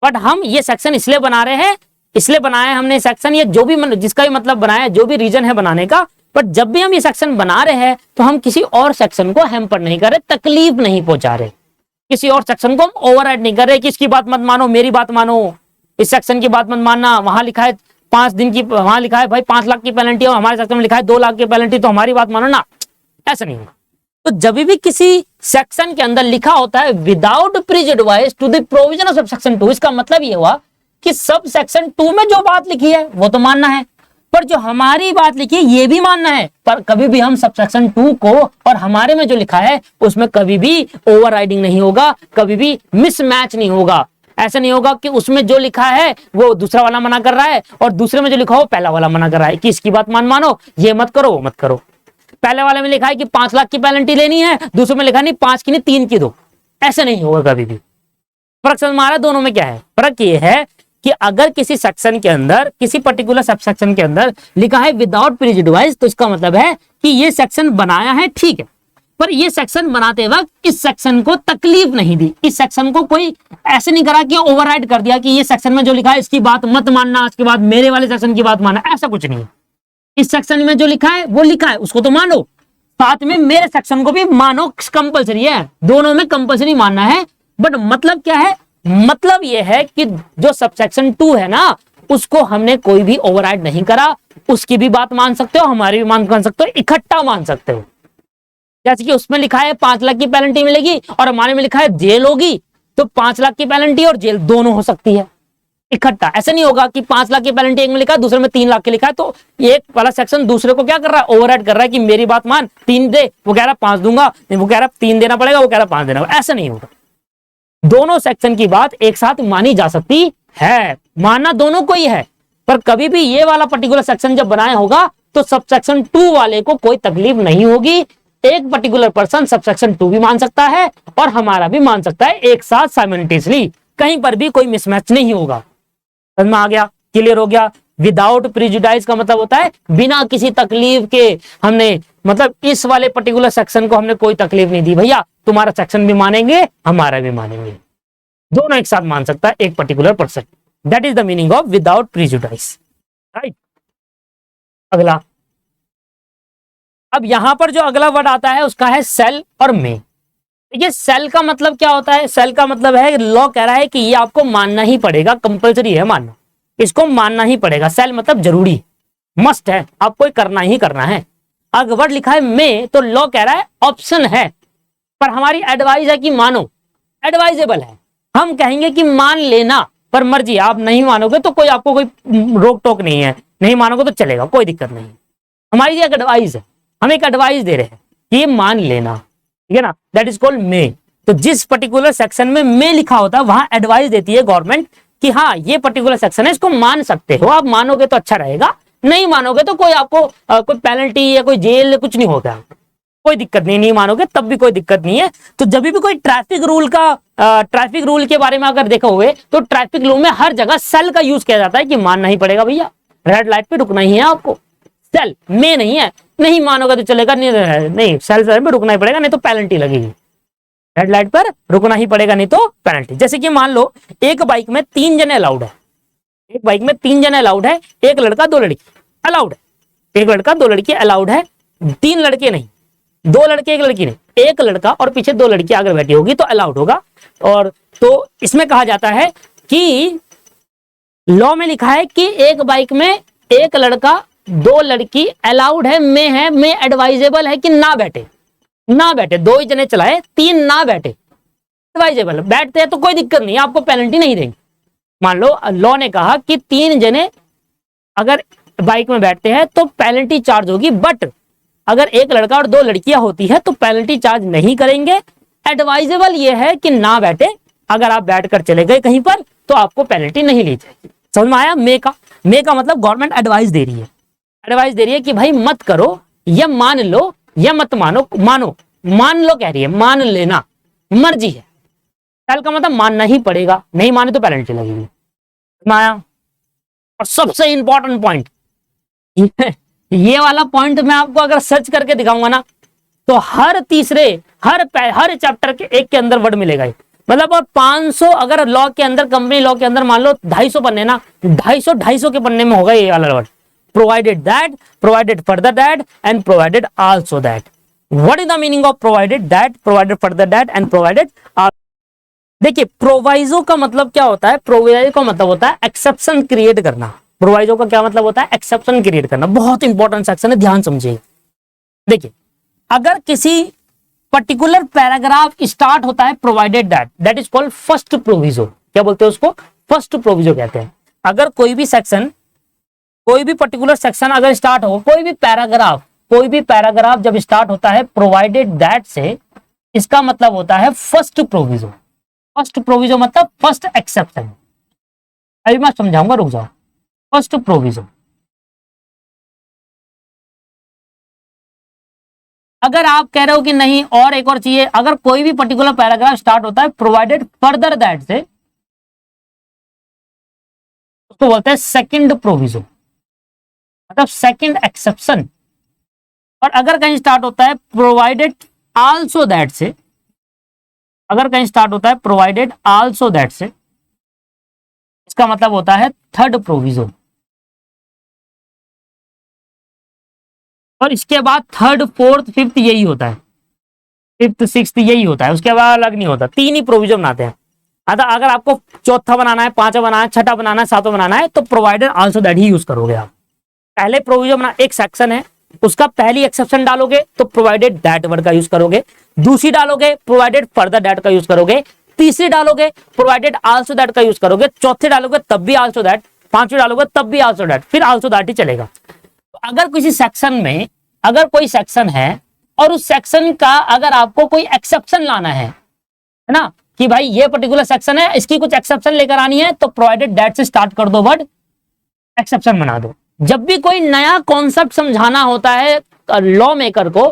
बट हम ये सेक्शन इसलिए बना रहे हैं, इसलिए बनाया है हमने सेक्शन, ये जो भी जिसका भी मतलब बनाया है, जो भी रीजन है बनाने का, बट जब भी हम ये सेक्शन बना रहे हैं तो हम किसी और सेक्शन को हैम्पर नहीं कर रहे, तकलीफ नहीं पहुंचा रहे, किसी और सेक्शन को हम ओवरराइड नहीं कर रहे कि इसकी बात मत मानो, मेरी बात मानो, इस सेक्शन की बात मत मानना, वहां लिखा है 5 दिन की, वहां लिखा है भाई 5 लाख की पेनल्टी, और हमारे सेक्शन में लिखा है 2 लाख की पेनल्टी, तो हमारी बात मानो ना, ऐसा नहीं होगा। तो जब भी किसी सेक्शन के अंदर लिखा होता है without prejudice to the provision of subsection 2, इसका मतलब ये हुआ कि सब सेक्शन 2 में जो बात लिखी है वो तो मानना है, पर जो हमारी बात लिखी है ये भी मानना है, पर कभी भी हम सबसेक्शन 2 को और हमारे में जो लिखा है उसमें कभी भी ओवरराइडिंग नहीं होगा, कभी भी मिसमैच नहीं होगा। ऐसा नहीं होगा कि उसमें जो लिखा है वो दूसरा वाला मना कर रहा है और दूसरे में जो लिखा हो पहला वाला मना कर रहा है कि इसकी बात मानो, ये मत करो, वो मत करो। पहले वाले में लिखा है कि 5 लाख की पेनल्टी लेनी है, दूसरे में लिखा नहीं 5 की नहीं 3 की दो, ऐसे नहीं होगा कभी भी। फर्क समझ में आ रहा है दोनों में क्या है? फर्क ये है कि अगर किसी सेक्शन के अंदर, किसी पर्टिकुलर सबसेक्शन के अंदर लिखा है विदाउट प्रिजुडाइस, तो इसका मतलब है कि ये सेक्शन बनाया है, ठीक है, पर ये सेक्शन बनाते वक्त इस सेक्शन को तकलीफ नहीं दी, इस सेक्शन को कोई ऐसे नहीं करा कि ओवरराइड कर दिया कि ये सेक्शन में जो लिखा है इसकी बात मत मानना, इसके बाद मेरे वाले सेक्शन की बात मानना, ऐसा कुछ नहीं है। इस सेक्शन में जो लिखा है वो लिखा है, उसको तो मानो, साथ में मेरे सेक्शन को भी मानो, कंपलसरी है, दोनों में कंपलसरी मानना है। बट मतलब क्या है? मतलब यह है कि जो सबसेक्शन 2 है ना, उसको हमने कोई भी ओवरराइड नहीं करा, उसकी भी बात मान सकते हो, हमारी भी मान सकते हो, इकट्ठा मान सकते हो। जैसे कि उसमें लिखा है 5 लाख की पेनल्टी मिलेगी और हमारे में लिखा है जेल होगी, तो 5 लाख की पेनल्टी और जेल दोनों हो सकती है इकट्ठा। ऐसा नहीं होगा कि 5 लाख की पेनल्टी एक में लिखा है, दूसरे में 3 लाख की लिखा है, तो एक वाला सेक्शन दूसरे को क्या कर रहा है? ओवरराइड कर रहा है कि मेरी बात मान, 3 दे, वो कह रहा 5 दूंगा, वो कह रहा 3 देना पड़ेगा, वो कह रहा 5 देना पड़ेगा। ऐसा नहीं होगा, दोनों सेक्शन की बात एक साथ मानी जा सकती है, मानना दोनों को ही है, पर कभी भी ये वाला पर्टिकुलर सेक्शन जब बनाया होगा तो सबसेक्शन 2 वाले को कोई तकलीफ नहीं होगी। एक पर्टिकुलर पर्सन सबसेक्शन 2 भी मान सकता है और हमारा भी मान सकता है, एक साथ साइमल्टेनियसली, कहीं पर भी कोई मिसमैच नहीं होगा। समझ में आ गया? क्लियर हो गया? विदाउट प्रिजुडाइस का मतलब होता है बिना किसी तकलीफ के, हमने मतलब इस वाले पर्टिकुलर सेक्शन को हमने कोई तकलीफ नहीं दी, भैया तुम्हारा सेक्शन भी मानेंगे, हमारा भी मानेंगे, दोनों एक साथ मान सकता है एक particular person. That is the meaning of without prejudice, right. अगला, अब यहां पर जो अगला वर्ड आता है उसका है सेल और मे। देखिए सेल का मतलब क्या होता है? सेल का मतलब है, लॉ कह रहा है कि ये आपको मानना ही पड़ेगा, कंपलसरी है मानना, इसको मानना ही पड़ेगा। सेल मतलब जरूरी, मस्ट है, आपको करना ही करना है। अगर वर्ड लिखा है मे, तो लॉ कह रहा है ऑप्शन है, पर हमारी एडवाइस है कि मानो, एडवाइजेबल है, हम कहेंगे कि मान लेना, पर मर्जी, आप नहीं मानोगे तो कोई आपको कोई रोक टोक नहीं है, नहीं मानोगे तो चलेगा, कोई दिक्कत नहीं है। हमारी एक एडवाइस है, हम एक एडवाइस दे रहे हैं कि ये मान लेना, ठीक है ना, दैट इज कॉल्ड मे। तो जिस पर्टिकुलर सेक्शन में मे लिखा होता है वहां एडवाइस देती है गवर्नमेंट कि हाँ ये पर्टिकुलर सेक्शन है, इसको मान सकते हो, आप मानोगे तो अच्छा रहेगा, नहीं मानोगे तो कोई आपको कोई पेनल्टी या कोई जेल कुछ नहीं होगा, कोई दिक्कत नहीं, नहीं मानोगे तब भी कोई दिक्कत नहीं है। तो जब भी कोई ट्रैफिक रूल के बारे में अगर देखा हुए तो ट्रैफिक रूल में हर जगह सेल का यूज किया जाता है कि मानना ही पड़ेगा भैया, रेड लाइट पे रुकना ही है आपको, सेल में नहीं है, नहीं मानोगे तो चलेगा, नहीं सेल पे रुकना ही पड़ेगा, नहीं तो पेनल्टी लगेगी, रेड लाइट पर रुकना ही पड़ेगा, नहीं तो पेनल्टी। जैसे कि मान लो एक बाइक में 3 जने अलाउड है, एक बाइक में 3 जने अलाउड है, एक लड़का 2 लड़की अलाउड है, एक लड़का 2 लड़की अलाउड है, 3 लड़के नहीं, दो लड़के एक लड़की नहीं, एक लड़का और पीछे दो लड़कियां अगर बैठी होगी तो अलाउड होगा। और तो इसमें कहा जाता है कि लॉ में लिखा है कि एक बाइक में एक लड़का दो लड़की अलाउड है, में एडवाइजेबल है कि ना बैठे, ना बैठे, दो ही जने चलाए, तीन ना बैठे, एडवाइजेबल। बैठते हैं तो कोई दिक्कत नहीं, आपको पेनल्टी नहीं देंगे। मान लो लॉ ने कहा कि तीन जने अगर बाइक में बैठते हैं तो पेनल्टी चार्ज होगी, बट अगर एक लड़का और दो लड़कियां होती है तो पेनल्टी चार्ज नहीं करेंगे। एडवाइजेबल ये है कि ना बैठे, अगर आप बैठकर चले गए कहीं पर तो आपको पेनल्टी नहीं ली जाएगी। समझ में आया? मे का मतलब गवर्नमेंट एडवाइस दे रही है, एडवाइस दे रही है कि भाई मत करो, या मान लो या मत मानो, मान लो कह रही है, मान लेना मर्जी है। कल का मतलब मानना ही पड़ेगा, नहीं माने तो पेनल्टी लगेगी। माया और सबसे इंपॉर्टेंट पॉइंट ये वाला पॉइंट मैं आपको अगर सर्च करके दिखाऊंगा ना तो हर तीसरे हर चैप्टर के एक के अंदर वर्ड मिलेगा। मतलब और 500 अगर लॉ के अंदर, कंपनी लॉ के अंदर मान लो 250 पन्ने ना, 250 के पन्ने में होगा ये वाला word, provided that, provided further that and provided also that. What is the meaning of provided that, provided further that and provided? देखिए प्रोवाइजो का मतलब क्या होता है? प्रोवाइजो का मतलब होता है एक्सेप्शन क्रिएट करना। प्रोवाइजो का क्या मतलब होता है? एक्सेप्शन क्रिएट करना। बहुत इंपॉर्टेंट सेक्शन है, ध्यान समझिए। देखिए अगर किसी पर्टिकुलर पैराग्राफ स्टार्ट होता है provided that, that is called first proviso. क्या बोलते हैं उसको? फर्स्ट प्रोविजो कहते हैं। अगर कोई भी सेक्शन, कोई भी पर्टिकुलर सेक्शन अगर स्टार्ट हो, कोई भी पैराग्राफ जब स्टार्ट होता है प्रोवाइडेड दैट से, इसका मतलब होता है फर्स्ट प्रोविजो। फर्स्ट प्रोविजो मतलब फर्स्ट एक्सेप्शन। अभी मैं समझाऊंगा, रुक जाओ। फर्स्ट प्रोविजो, अगर आप कह रहे हो कि नहीं और एक और चाहिए, अगर कोई भी पर्टिकुलर पैराग्राफ स्टार्ट होता है प्रोवाइडेड फर्दर दैट से, उसको बोलते हैं सेकंड प्रोविजो, मतलब सेकंड एक्सेप्शन। और अगर कहीं स्टार्ट होता है प्रोवाइडेड आल्सो दैट से, अगर कहीं स्टार्ट होता है प्रोवाइडेड आल्सो दैट से, इसका मतलब होता है थर्ड प्रोविजो। और इसके बाद थर्ड, फोर्थ, फिफ्थ यही होता है, फिफ्थ, सिक्स्थ यही होता है, उसके बाद अलग नहीं होता। तीन ही प्रोविजन बनाते हैं। अगर आपको चौथा बनाना है, पांचवा बनाना है, छठा बनाना है, सातवां बनाना है तो provided also that he use करोगे आप। पहले प्रोविजन बना, एक सेक्शन है उसका पहली एक्सेप्शन डालोगे तो प्रोवाइडेड दैट वर्ड का यूज करोगे, दूसरी डालोगे प्रोवाइडेड फर्दर दैट का यूज करोगे, तीसरी डालोगे प्रोवाइडेड आल्सो दैट का यूज करोगे, चौथी डालोगे तब भी आल्सो दैट, पांचवी डालोगे तब भी आल्सो दैट, फिर आल्सो दैट ही चलेगा। अगर किसी सेक्शन में, अगर कोई सेक्शन है और उस सेक्शन का अगर आपको कोई एक्सेप्शन लाना है ना, कि भाई ये पर्टिकुलर सेक्शन है इसकी कुछ एक्सेप्शन लेकर आनी है, तो प्रोवाइडेड दैट से स्टार्ट कर दो, वर्ड एक्सेप्शन बना दो। जब भी कोई नया कॉन्सेप्ट समझाना होता है लॉ मेकर को,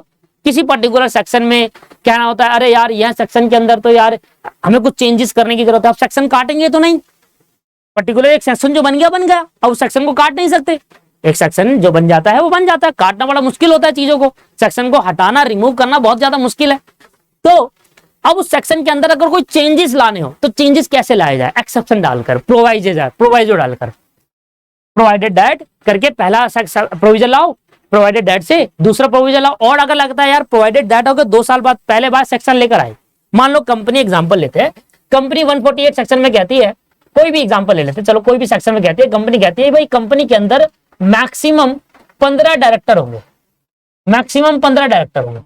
किसी पर्टिकुलर सेक्शन में कहना होता है अरे यार यह सेक्शन के अंदर तो यार हमें कुछ चेंजेस करने की जरूरत है, आप सेक्शन काटेंगे तो नहीं, पर्टिकुलर एक सेक्शन जो बन गया, अब उस सेक्शन को काट नहीं सकते। एक सेक्शन जो बन जाता है वो बन जाता है, काटना बड़ा मुश्किल होता है चीजों को, सेक्शन को हटाना, रिमूव करना बहुत ज्यादा मुश्किल है। तो अब उस सेक्शन के अंदर अगर कोई चेंजेस लाने हो तो चेंजेस कैसे लाए जाए? एक्सेप्शन डालकर, प्रोवाइजो डालकर, प्रोवाइडेड दैट करके पहला प्रोविजन लाओ, प्रोवाइडेड दैट से दूसरा प्रोविजन लाओ। और अगर लगता है यार प्रोवाइडेड दैट होगा 2 साल बाद, पहले बार सेक्शन लेकर आए, मान लो कंपनी एग्जांपल लेते हैं, कंपनी 148 सेक्शन में कहती है, कोई भी एग्जांपल ले लेते हैं, चलो कोई भी सेक्शन में कहती है, कंपनी कहती है भाई कंपनी के अंदर मैक्सिमम 15 डायरेक्टर होंगे, मैक्सिमम 15 डायरेक्टर होंगे,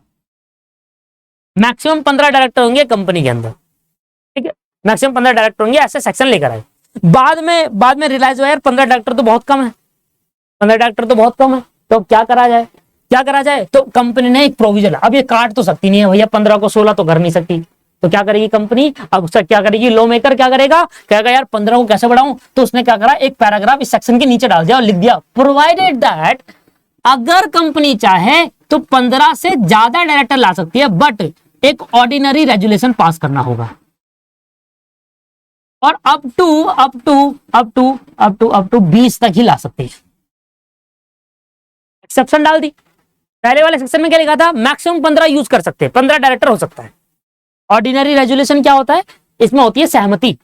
मैक्सिमम 15 डायरेक्टर होंगे कंपनी के अंदर, ठीक है, मैक्सिमम 15 डायरेक्टर होंगे, ऐसे सेक्शन लेकर आए। बाद में रियलाइज हुआ यार 15 डायरेक्टर तो बहुत कम है, 15 डायरेक्टर तो बहुत कम है, तो क्या करा जाए? तो कंपनी ने एक प्रोविजन, अब ये काट तो सकती नहीं है भैया, 15 को 16 तो कर नहीं सकती, तो क्या करेगी कंपनी? अब क्या करेगी? लॉ मेकर क्या करेगा? कहेगा यार 15 को कैसे बढ़ाऊं? तो उसने क्या करा, एक पैराग्राफ इस सेक्शन के नीचे डाल दिया और लिख दिया प्रोवाइडेड दैट अगर कंपनी चाहे तो 15 से ज्यादा डायरेक्टर ला सकती है, बट एक ऑर्डिनरी रेजुलेशन पास करना होगा, और अप टू 20 तक ही ला सकती है। एक्सेप्शन डाल दी। पहले वाले सेक्शन में क्या लिखा था? मैक्सिमम 15 यूज कर सकते हैं, 15 डायरेक्टर हो सकता है। ऑर्डिनरी रेजुलेशन क्या होता है? इसमें होती है सहमति,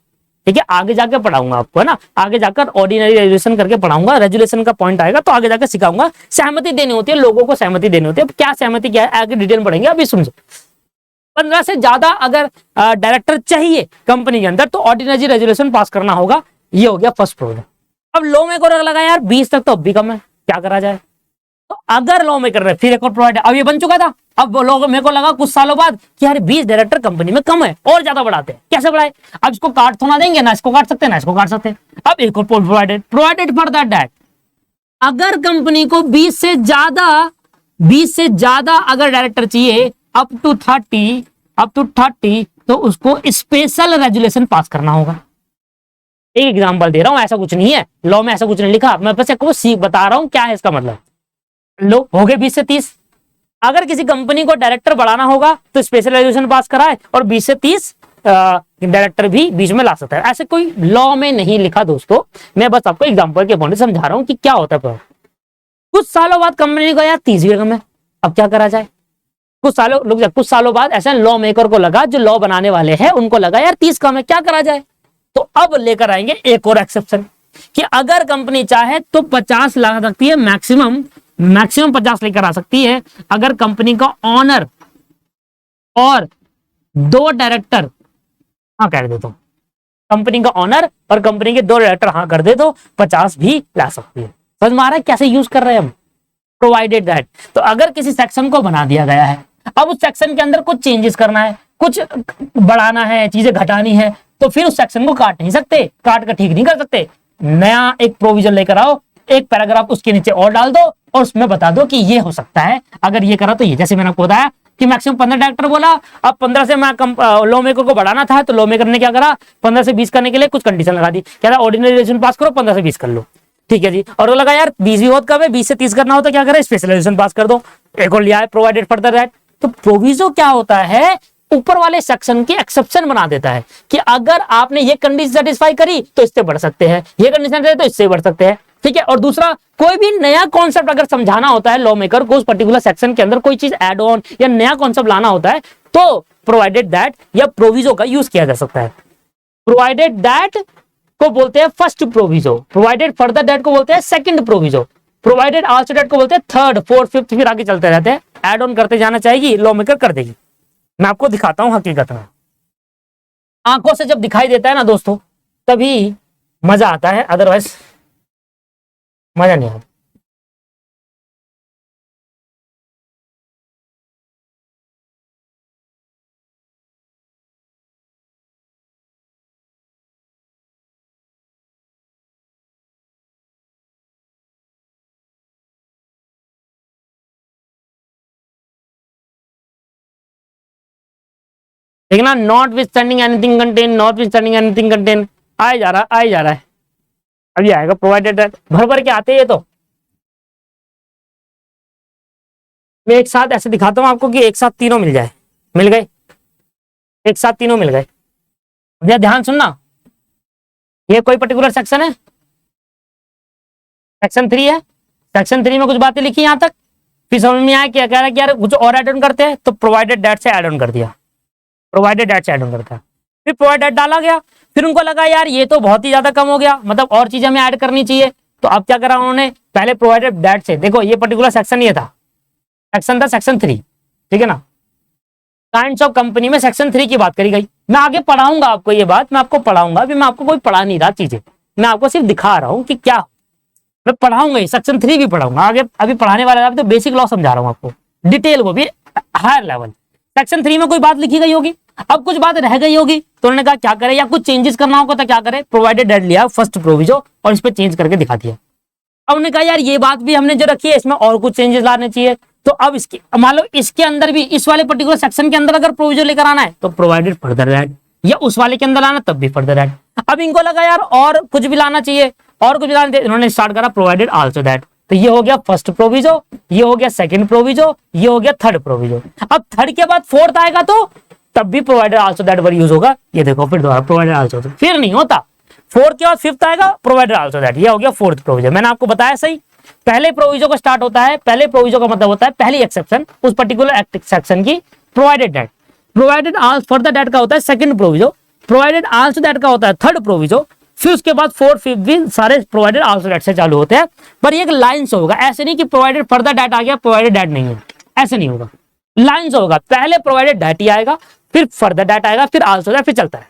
ठीक है, आगे जाके पढ़ाऊंगा आपको, है ना, आगे जाकर ऑर्डिनरी रेजुलेशन करके पढ़ाऊंगा, रेजुलेशन का पॉइंट आएगा तो आगे जाकर सिखाऊंगा। सहमति देनी होती है, लोगों को सहमति देनी होती है। क्या सहमति क्या है आगे डिटेल में पढ़ेंगे, अभी समझो। 15 से ज्यादा अगर डायरेक्टर चाहिए कंपनी के अंदर तो ऑर्डिनरी रेजुलेशन पास करना होगा। ये हो गया फर्स्ट प्रोविजन। अब लॉ मेकर लगा यार 20 तक तो अब भी कम है, क्या करा जाए। तो अगर लॉ मेकर रहे फिर एक और प्रोवाइडर, अब ये बन चुका था, अब लोग मेरे को लगा कुछ सालों बाद कि यार 20 डायरेक्टर कंपनी में कम है और ज्यादा बढ़ाते हैं, कैसे बढ़ाए। अब इसको काट थोड़ा देंगे, ना इसको काट सकते हैं ना इसको काट सकते हैं। अब एक और प्रोवाइडेड फॉर दैट अगर कंपनी को 20 से ज्यादा अगर डायरेक्टर चाहिए अप टू 30 तो उसको स्पेशल रेजुलेशन पास करना होगा। एक एग्जांपल दे रहा हूं, ऐसा कुछ नहीं है लॉ में, ऐसा कुछ नहीं लिखा, मैं बस आपको सीख बता रहा हूं क्या है इसका मतलब। लो हो गए 20 से 30। अगर किसी कंपनी को डायरेक्टर बढ़ाना होगा तो स्पेशल रेजुलेशन पास कराए और 20 से 30 डायरेक्टर भी बीच में ला सकता है। ऐसे कोई लॉ में नहीं लिखा दोस्तों, मैं बस आपको एग्जांपल के पॉइंट समझा रहा हूं कि क्या होता है। कुछ सालों बाद कंपनी को यार 30 भी कम है, अब क्या करा जाए। कुछ सालों बाद ऐसा लॉ मेकर को लगा, जो लॉ बनाने वाले हैं उनको लगा यार 30 कम है, क्या करा जाए। तो अब लेकर आएंगे एक और एक्सेप्शन कि अगर कंपनी चाहे तो 50 ला सकती है, मैक्सिमम 50 लेकर आ सकती है। अगर कंपनी का ऑनर और 2 डायरेक्टर हाँ कर दे तो, कंपनी का ऑनर और कंपनी के 2 डायरेक्टर हाँ कर दे तो 50 भी ला सकती है। समझ में आ रहा है कैसे यूज कर रहे हैं हम, प्रोवाइडेड दैट। तो अगर किसी सेक्शन को बना दिया गया है, अब उस सेक्शन के अंदर कुछ चेंजेस करना है, कुछ बढ़ाना है, चीजें घटानी है, तो फिर उस सेक्शन को काट नहीं सकते, काट कर ठीक नहीं कर सकते। नया एक प्रोविजन लेकर आओ, एक पैराग्राफ उसके नीचे और डाल दो और उसमें बता दो कि ये हो सकता है, अगर ये करा तो ये। जैसे मैंने आपको बताया कि मैक्सिमम 15 डायरेक्टर बोला, अब 15 से मैं लॉ मेकर को बढ़ाना था तो लॉ मेकर ने क्या करा, 15 से 20 करने के लिए कुछ कंडीशन लगा दी, कह रहा ऑर्डिनरी रेजुलेशन पास करो 15 से 20 कर लो, ठीक है जी। और वो लगा यार 20 भी बहुत कम है, 20 से 30 करना हो तो क्या करे, स्पेशलाइजेशन पास कर दो। एक और लिया है प्रोवाइडेड फॉर दैट। तो प्रोविजो क्या होता है, ऊपर वाले सेक्शन की एक्सेप्शन बना देता है कि अगर आपने ये कंडीशन सेटिस्फाई करी तो इससे बढ़ सकते हैं, ये कंडीशन तो इससे बढ़ सकते हैं, ठीक है। और दूसरा, कोई भी नया कॉन्सेप्ट अगर समझाना होता है लॉ मेकर को, उस पर्टिकुलर सेक्शन के अंदर कोई चीज एड ऑन या नया कॉन्सेप्ट लाना होता है तो प्रोवाइडेड दैट या प्रोविजो का यूज किया जा सकता है। प्रोवाइडेड दैट को बोलते हैं first proviso, provided further that को बोलते हैं second proviso, provided also that को बोलते हैं थर्ड, फोर्थ, फिफ्थ, फिर आगे चलते रहते हैं। एड ऑन करते जाना चाहिए, लॉ मेकर कर देगी। मैं आपको दिखाता हूं हकीकत में, आंखों से जब दिखाई देता है ना दोस्तों तभी मजा आता है, अदरवाइज मजा नहीं आता। देखना, not with standing anything contain, not with standing anything contain, आए जा रहा है, अभी आएगा प्रोवाइडेड दैट। भर भर के आते हैं ये तो। मैं एक साथ ऐसे दिखाता हूं आपको कि एक साथ तीनों मिल जाए, मिल गए, एक साथ तीनों मिल गए। भैया ध्यान सुनना, ये कोई पर्टिकुलर सेक्शन है, सेक्शन 3 है, सेक्शन 3 में कुछ बातें लिखी यहां तक, फिर समझ में आया क्या कह रहा है कि यार कुछ और एड ऑन करते हैं तो प्रोवाइडेड दैट से एड ऑन कर दिया, प्रोवाइडेड दैट से एड ऑन करता है। फिर प्रोवाइडेड डाला गया, फिर उनको लगा यार ये तो बहुत ही ज्यादा कम हो गया, मतलब और चीजें हमें ऐड करनी चाहिए, तो अब क्या करा उन्होंने, पहले प्रोवाइडेड दैट से, देखो ये पर्टिकुलर सेक्शन ये था, सेक्शन था सेक्शन 3, ठीक है ना, काइंड्स ऑफ कंपनी में सेक्शन 3 की बात करी गई। मैं आगे पढ़ाऊंगा आपको ये बात, मैं आपको पढ़ाऊंगा, अभी मैं आपको कोई पढ़ा नहीं रहा चीजें, मैं आपको सिर्फ दिखा रहा हूं कि क्या, मैं पढ़ाऊंगा ही, सेक्शन 3 भी पढ़ाऊंगा आगे, अभी पढ़ाने वाला तो बेसिक लॉ समझा रहा हूं आपको, डिटेल को भी हायर लेवल। सेक्शन 3 में कोई बात लिखी गई होगी, अब कुछ बात रह गई होगी तो उन्होंने कहा क्या करे, या कुछ चेंजेस करना होगा तो क्या करे, प्रोवाइडेड दैट लिया फर्स्ट प्रोविजो और इस पे चेंज करके दिखा दिया। अब उन्होंने कहा यार ये बात भी हमने जो रखी है इसमें और कुछ चेंजेस लाने चाहिए, तो अब इसकी मान लो इसके अंदर भी, इस वाले पर्टिकुलर सेक्शन के अंदर अगर प्रोविजो लेकर आना है तो प्रोवाइडेड फर्दर दैट, या उस वाले के अंदर लाना तब भी फर्दर दैट। अब इनको लगा यार और कुछ भी लाना चाहिए, और कुछ लाना, इन्होंने स्टार्ट करा प्रोवाइडेड आल्सो दैट। तो ये हो गया फर्स्ट प्रोविजो, ये हो गया सेकंड प्रोविजो, ये हो गया थर्ड प्रोविजो। अब थर्ड के बाद फोर्थ आएगा तो तब भी provided also that word use होगा। ये देखो फिर दोबारा प्रोवाइडेड आल्सो, फिर नहीं होता, फोर्थ के बाद फिफ्थ आएगा प्रोवाइडेड आल्सो दैट, ये हो गया फोर्थ प्रोविजो। मैंने आपको बताया सही, पहले प्रोविजो को स्टार्ट होता है, पहले प्रोविजो का मतलब होता है पहली एक्सेप्शन उस पर्टिकुलर सेक्शन की, provided that, provided for the that का होता है second proviso, provided also that का होता है थर्ड प्रोविजो, फिर उसके बाद फोर्थ फिफ्थ भी सारे प्रोवाइडेड आल्सो दैट से चालू होते हैं। पर ये एक लाइन से होगा, ऐसे नहीं कि प्रोवाइडेड फर्दर दैट आ गया प्रोवाइडेड दैट नहीं है, ऐसे नहीं होगा, लाइन से होगा। पहले प्रोवाइडेड दैट ही आएगा, फिर फर्दर दैट आएगा, फिर आल्सो दैट, फिर चलता है।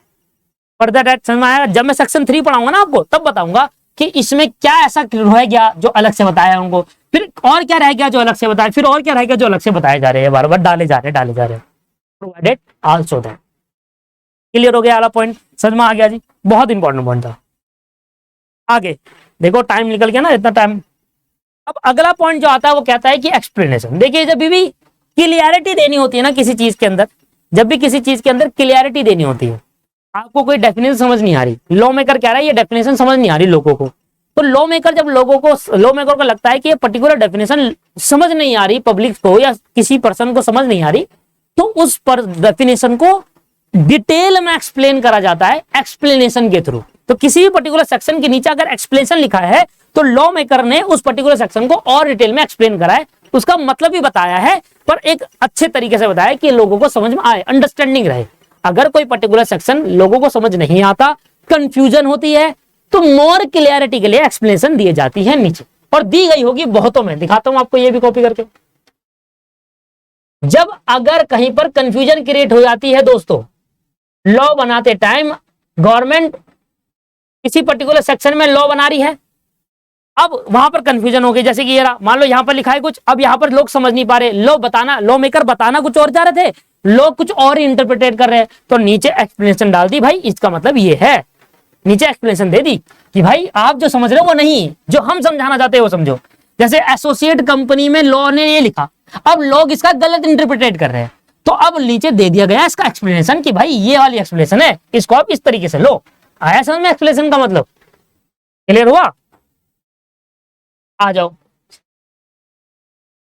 फर्दर दैट समझ में आएगा? जब मैं सेक्शन 3 पढ़ाऊंगा ना आपको, तब बताऊंगा कि इसमें क्या ऐसा रह गया जो अलग से बताया उनको, फिर और क्या रह गया जो अलग से बताया, फिर और क्या रह गया जो अलग से बताए जा रहे हैं, बार बार डाले जा रहे हैं। Provided also that. क्लियर हो गया वाला पॉइंट? समझ में आ गया जी? बहुत इंपॉर्टेंट पॉइंट था। आगे देखो, टाइम निकल गया ना इतना टाइम। अब अगला पॉइंट जो आता है वो कहता है कि एक्सप्लेनेशन। देखिए, जब भी क्लियरिटी देनी होती है ना किसी चीज के अंदर, जब भी किसी चीज के अंदर क्लियरिटी देनी होती है, आपको कोई डेफिनेशन समझ नहीं आ रही, लॉ मेकर कह रहा है ये डेफिनेशन समझ नहीं आ रही लोगों को, तो लॉ मेकर को लगता है कि ये पर्टिकुलर डेफिनेशन समझ नहीं आ रही पब्लिक को या किसी पर्सन को समझ नहीं आ रही, तो उस पर डेफिनेशन को डिटेल में एक्सप्लेन करा जाता है एक्सप्लेनेशन के थ्रू। तो किसी भी पर्टिकुलर सेक्शन के नीचे अगर एक्सप्लेनेशन लिखा है तो लॉ मेकर ने उस पर्टिकुलर सेक्शन को और डिटेल में एक्सप्लेन करा है, उसका मतलब भी बताया है, पर एक अच्छे तरीके से बताया कि लोगों को समझ में आए, अंडरस्टैंडिंग रहे। अगर कोई पर्टिकुलर सेक्शन लोगों को समझ नहीं आता, कंफ्यूजन होती है, तो मोर क्लियरिटी के लिए एक्सप्लेनेशन दी जाती है नीचे, और दी गई होगी बहुतों में। दिखाता हूं आपको ये भी कॉपी करके। जब अगर कहीं पर कंफ्यूजन क्रिएट हो जाती है दोस्तों, लॉ बनाते टाइम गवर्नमेंट किसी पर्टिकुलर सेक्शन में लॉ बना रही है, अब वहां पर कंफ्यूजन हो गई, जैसे कि ये मान लो यहां पर लिखा है कुछ, अब यहां पर लोग समझ नहीं पा रहे, लॉ मेकर बताना कुछ और चाह रहे थे, लोग कुछ और इंटरप्रिटेट कर रहे हैं, तो नीचे एक्सप्लेनेशन डाल दी, भाई इसका मतलब ये है, नीचे एक्सप्लेनेशन दे दी कि भाई आप जो समझ रहे हो वो नहीं, जो हम समझाना चाहते हैं वो समझो। जैसे एसोसिएट कंपनी में लॉ ने ये लिखा, अब लोग इसका गलत इंटरप्रिटेट कर रहे हैं, तो अब नीचे दे दिया गया इसका एक्सप्लेनेशन कि भाई ये वाली एक्सप्लेनेशन है, इसको आप इस तरीके से लो। आया समझ में एक्सप्लेनेशन का मतलब? क्लियर हुआ? आ जाओ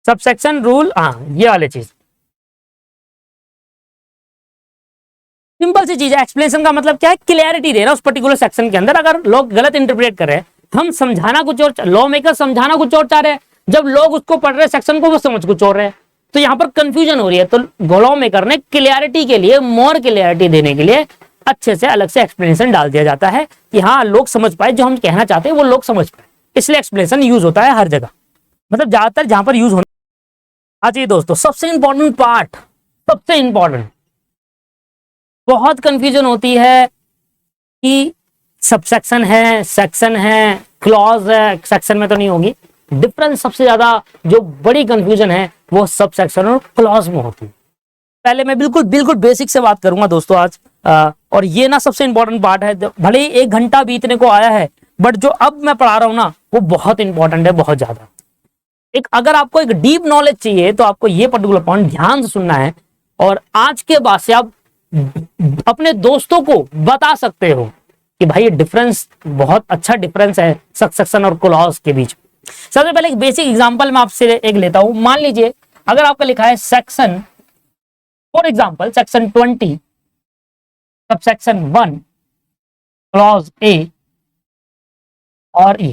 सबसेक्शन रूल, हाँ ये वाली चीज सिंपल सी चीज है। एक्सप्लेनेशन का मतलब क्या है? क्लियरिटी देना उस पर्टिकुलर सेक्शन के अंदर। अगर लोग गलत इंटरप्रेट कर रहे हैं, हम समझाना कुछ और, लॉ मेकर समझाना कुछ और चाह रहे हैं, जब लोग उसको पढ़ रहे सेक्शन को वो समझ कुछ और रहे हैं, तो यहाँ पर कंफ्यूजन हो रही है। तो लॉ मेकर ने क्लियरिटी के लिए, मोर क्लियरिटी देने के लिए अच्छे से अलग से एक्सप्लेनेशन डाल दिया जाता है कि हाँ लोग समझ पाए, जो हम कहना चाहते हैं वो लोग समझ पाए, इसलिए एक्सप्लेनेशन यूज होता है हर जगह, मतलब ज्यादातर जहां पर यूज होना। हाँ जी दोस्तों, सबसे इंपॉर्टेंट पार्ट, सबसे इंपॉर्टेंट, बहुत कंफ्यूजन होती है कि सबसेक्शन है, सेक्शन है, क्लॉज है, सेक्शन में तो नहीं होगी। डिफरेंस सबसे ज्यादा जो बड़ी कंफ्यूजन है वो सबसेक्शन और क्लॉज में होती है। पहले मैं बिल्कुल बेसिक से बात करूंगा दोस्तों आज, और ये ना सबसे इंपॉर्टेंट पार्ट है। भले ही 1 घंटा बीतने को आया है, बट जो अब मैं पढ़ा रहा हूं ना वो बहुत इंपॉर्टेंट है, बहुत ज्यादा। अगर आपको एक डीप नॉलेज चाहिए तो आपको ये पर्टिकुलर पॉइंट ध्यान से सुनना है, और आज के बाद से आप अपने दोस्तों को बता सकते हो कि भाई ये डिफरेंस, बहुत अच्छा डिफरेंस है सबसेक्शन और क्लॉज के बीच। सबसे पहले एक बेसिक एग्जांपल मैं आपसे एक लेता हूं। मान लीजिए अगर आपका लिखा है section, for example section 20 subsection 1 clause A और ई,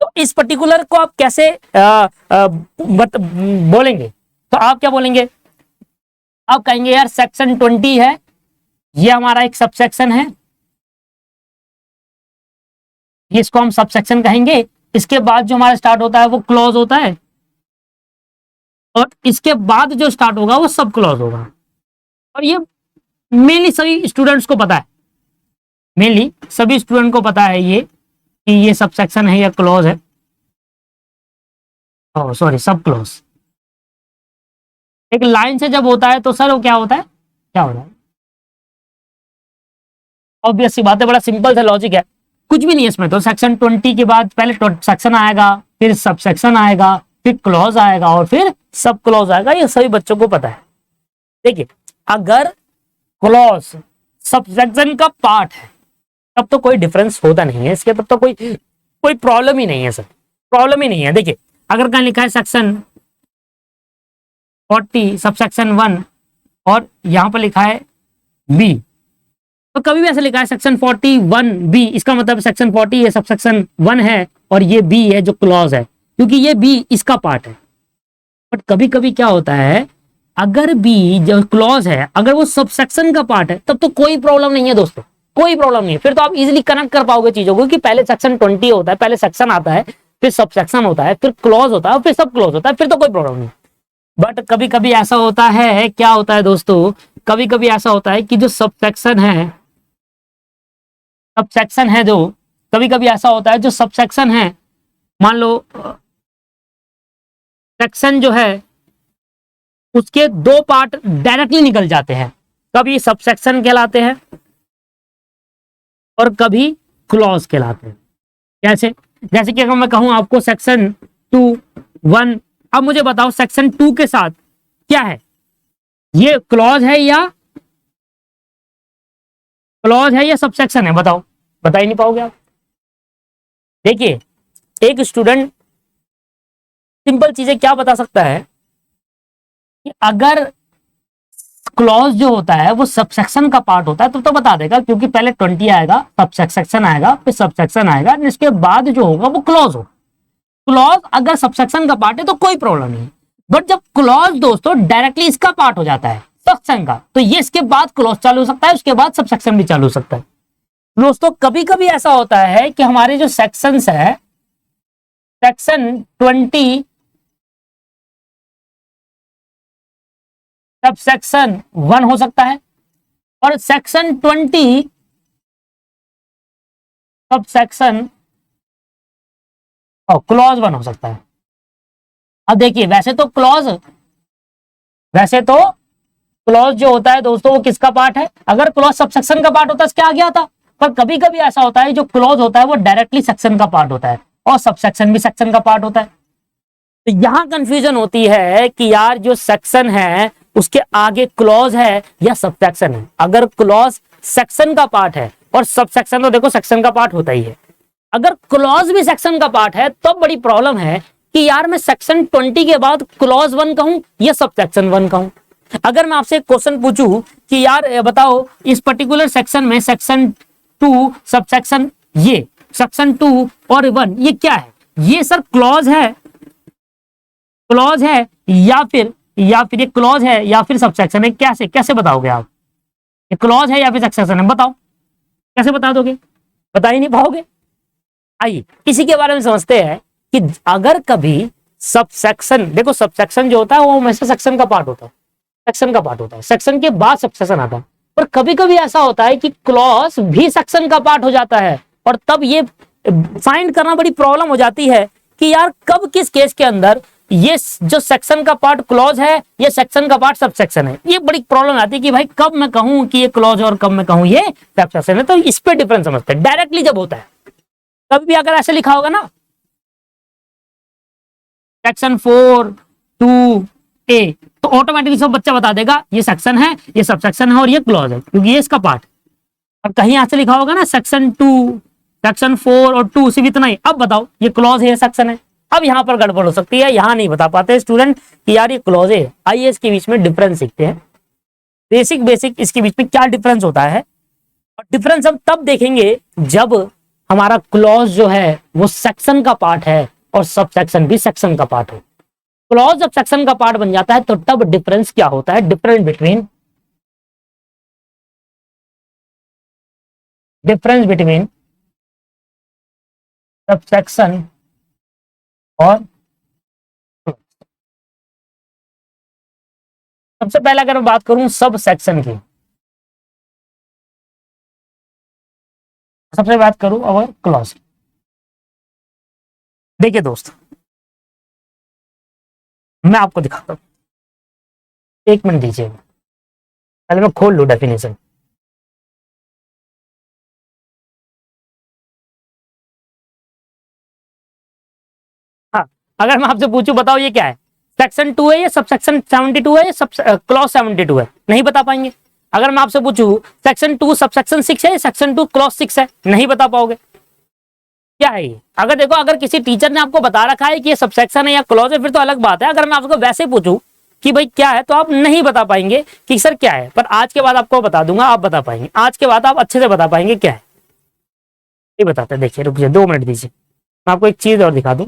तो इस पर्टिकुलर को आप कैसे बोलेंगे? तो आप क्या बोलेंगे? आप कहेंगे यार सेक्शन 20 है, ये हमारा एक सबसेक्शन है, इसको हम सबसेक्शन कहेंगे। इसके बाद जो हमारा स्टार्ट होता है वो क्लॉज होता है, और इसके बाद जो स्टार्ट होगा वो सब क्लॉज होगा। और ये मेनली सभी स्टूडेंट्स को पता है, मेनली सभी स्टूडेंट को पता है ये कि ये सबसेक्शन है या क्लॉज है, सॉरी सब क्लॉज। एक लाइन से जब होता है तो सर वो क्या होता है, क्या होता है? ऑब्वियस सी बात है, बड़ा सिंपल सा लॉजिक है, कुछ भी नहीं है इसमें। तो सेक्शन 20 के बाद पहले सेक्शन आएगा, फिर सबसेक्शन आएगा, फिर क्लॉज आएगा और फिर सब क्लॉज आएगा, ये सभी बच्चों को पता है। देखिए अगर क्लॉज सबसेक्शन का पार्ट है तब तो कोई डिफरेंस होता नहीं है इसके, तब तो कोई प्रॉब्लम ही नहीं है सर, प्रॉब्लम ही नहीं है। देखिए अगर कहीं लिखा है सेक्शन 40 सबसेक्शन 1 और यहां पर लिखा है बी, तो कभी भी ऐसा लिखा है सेक्शन 41 बी, इसका मतलब सेक्शन 40 ये सबसेक्शन 1 है और ये बी है जो क्लॉज है, क्योंकि ये बी इसका पार्ट है। बट कभी कभी क्या होता है, अगर बी जो क्लॉज है अगर वो सबसेक्शन का पार्ट है तब तो कोई प्रॉब्लम नहीं है दोस्तों, कोई प्रॉब्लम नहीं है, फिर तो आप इजीली कनेक्ट कर पाओगे चीजों को कि पहले सेक्शन 20 होता है, पहले सेक्शन आता है, फिर सब सेक्शन होता है, फिर क्लॉज होता है, फिर सब क्लॉज होता है, फिर तो कोई प्रॉब्लम नहीं। बट कभी कभी ऐसा होता है, क्या होता है दोस्तों, कभी कभी ऐसा होता है कि जो सब सेक्शन है, सब सेक्शन है जो, कभी कभी ऐसा होता है जो सब सेक्शन है, मान लो सेक्शन जो है उसके दो पार्ट डायरेक्टली निकल जाते हैं, कभी सब सेक्शन कहलाते हैं और कभी क्लॉज कहलाते हैं। कैसे? जैसे कि अगर मैं कहूं आपको सेक्शन 2 1, अब मुझे बताओ सेक्शन 2 के साथ क्या है, ये क्लॉज है या सब सेक्शन है? बताओ, बता ही नहीं पाओगे आप। देखिए, एक स्टूडेंट सिंपल चीजें क्या बता सकता है कि अगर क्लॉज जो होता है वो सब सेक्शन का पार्ट होता है तो बता देगा, क्योंकि पहले 20 आएगा, सब सेक्शन आएगा, फिर सब सेक्शन आएगा, इसके बाद जो होगा वो क्लॉज हो। क्लॉज अगर सब सेक्शन का पार्ट है तो कोई प्रॉब्लम नहीं, बट जब क्लॉज दोस्तों डायरेक्टली इसका पार्ट हो जाता है सेक्शन का, तो ये इसके बाद क्लॉज चालू हो सकता है, उसके बाद सब सेक्शन भी चालू हो सकता है। दोस्तों कभी कभी ऐसा होता है कि हमारे जो सेक्शंस है, सेक्शन 20 सब सेक्शन 1 हो सकता है और सेक्शन 20 सब सेक्शन और क्लॉज 1 हो सकता है। अब देखिए, वैसे तो क्लॉज जो होता है दोस्तों वो किसका पार्ट है? अगर क्लॉज सब सेक्शन का पार्ट होता है क्या आ गया था, पर कभी कभी ऐसा होता है जो क्लॉज होता है वो डायरेक्टली सेक्शन का पार्ट होता है और सब सेक्शन भी सेक्शन का पार्ट होता है। तो यहां कंफ्यूजन होती है कि यार जो सेक्शन है उसके आगे क्लॉज है या सब सेक्शन है। अगर क्लॉज सेक्शन का पार्ट है और सब सेक्शन तो देखो सेक्शन का पार्ट होता ही है, अगर क्लॉज भी सेक्शन का पार्ट है तो बड़ी प्रॉब्लम है कि यार मैं सेक्शन 20 के बाद क्लॉज 1 कहूं या सब सेक्शन 1 कहूं। अगर मैं आपसे एक क्वेश्चन पूछूं कि यार बताओ इस पर्टिकुलर सेक्शन में सेक्शन 2 सब सेक्शन, ये सेक्शन 2 और 1 ये क्या है? ये सर क्लॉज है या फिर ये क्लॉज है या फिर सब सेक्शन है? कैसे बताओगे आप? ये क्लॉज है या फिर सब सेक्शन है? बताओ, कैसे बता दोगे? बता ही नहीं पाओगे। आइए इसी के बारे में समझते हैं कि अगर कभी सब सेक्शन, देखो सब सेक्शन जो होता है वो हमेशा सेक्शन का पार्ट होता है, सेक्शन के बाद सब सेक्शन आता है, पर कभी कभी ऐसा होता है कि क्लॉज भी सेक्शन का पार्ट हो जाता है और तब ये फाइंड करना बड़ी प्रॉब्लम हो जाती है कि यार कब किस केस के अंदर ये जो सेक्शन का पार्ट क्लॉज है ये सेक्शन का पार्ट सब सेक्शन है। ये बड़ी प्रॉब्लम आती है कि भाई कब मैं कहूं कि ये क्लॉज और कब मैं कहूं ये सब सेक्शन है। तो इस पे डिफरेंस समझते हैं। डायरेक्टली जब होता है कभी भी अगर ऐसे लिखा होगा ना सेक्शन 4 2 ए, तो ऑटोमेटिकली सब बच्चा बता देगा ये सेक्शन है, ये सब सेक्शन है और ये क्लॉज है, क्योंकि ये इसका पार्ट। अब कहीं ऐसे लिखा होगा ना सेक्शन 2 सेक्शन 4 और 2 सिर्फ इतना ही, अब बताओ ये क्लॉज है, ये सेक्शन है। अब यहां पर गड़बड़ हो सकती है, यहां नहीं बता पाते स्टूडेंट कि यार ये क्लॉज है। आइए इसके बीच में डिफरेंस सीखते हैं, बेसिक इसके बीच में क्या डिफरेंस होता है। और डिफरेंस हम तब देखेंगे जब हमारा क्लॉज जो है वो सेक्शन का पार्ट है और सब सेक्शन भी सेक्शन का पार्ट हो। क्लॉज जब सेक्शन का पार्ट बन जाता है तो तब डिफरेंस क्या होता है? डिफरेंस बिटवीन सब सेक्शन और सबसे पहले अगर मैं बात करूं सब सेक्शन की, सबसे बात करूं और क्लॉज। देखिए दोस्त मैं आपको दिखाता हूं, एक मिनट दीजिए, पहले मैं खोल लूं डेफिनेशन। हाँ, अगर मैं आपसे पूछूं बताओ ये क्या है, सेक्शन 2 है या सब सेक्शन 72 है या सब क्लॉज 72 है? नहीं बता पाएंगे। अगर मैं आपसे पूछूं सेक्शन 2 सब सेक्शन 6 है या सेक्शन 2 क्लॉज 6 है? नहीं बता पाओगे। क्या है ये? अगर देखो अगर किसी टीचर ने आपको बता रखा है कि ये सब सेक्शन है या क्लॉज है फिर तो अलग बात है। अगर मैं आपको वैसे पूछूं कि भाई क्या है तो आप नहीं बता पाएंगे कि सर क्या है, पर आज के बाद आपको बता दूंगा, आप बता पाएंगे। आज के बाद आप अच्छे से बता पाएंगे क्या है। ये बताते हैं, देखिए रुकिए 2 मिनट दीजिए, मैं आपको एक चीज और दिखा दूं।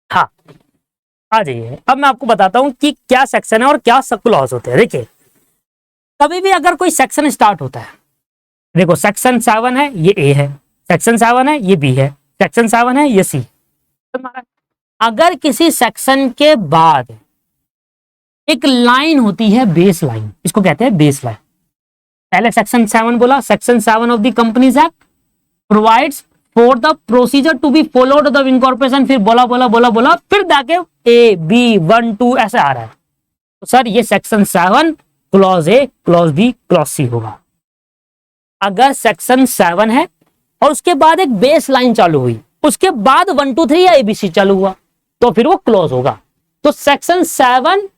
हाँ आ जाइए, अब मैं आपको बताता हूं कि क्या सेक्शन है और क्या सब क्लॉज होते हैं। देखिए कभी भी अगर कोई सेक्शन स्टार्ट होता है, देखो सेक्शन 7 है ये ए है, सेक्शन 7 है ये बी है, सेक्शन 7 है ये सी। अगर किसी सेक्शन के बाद एक लाइन होती है बेस लाइन, इसको कहते हैं बेस लाइन। पहले सेक्शन 7 बोला, section 7 of the companies act provides for the procedure to be followed the incorporation, फिर बोला बोला बोला बोला, फिर जाके ए बी 1 2 ऐसे आ रहा है। तो सर ये section 7 clause A clause B clause C होगा। अगर सेक्शन 7 है और उसके बाद एक बेस लाइन चालू हुई, उसके बाद 1 2 3 या एबीसी चालू हुआ, तो फिर वो क्लॉज होगा। तो सेक्शन 7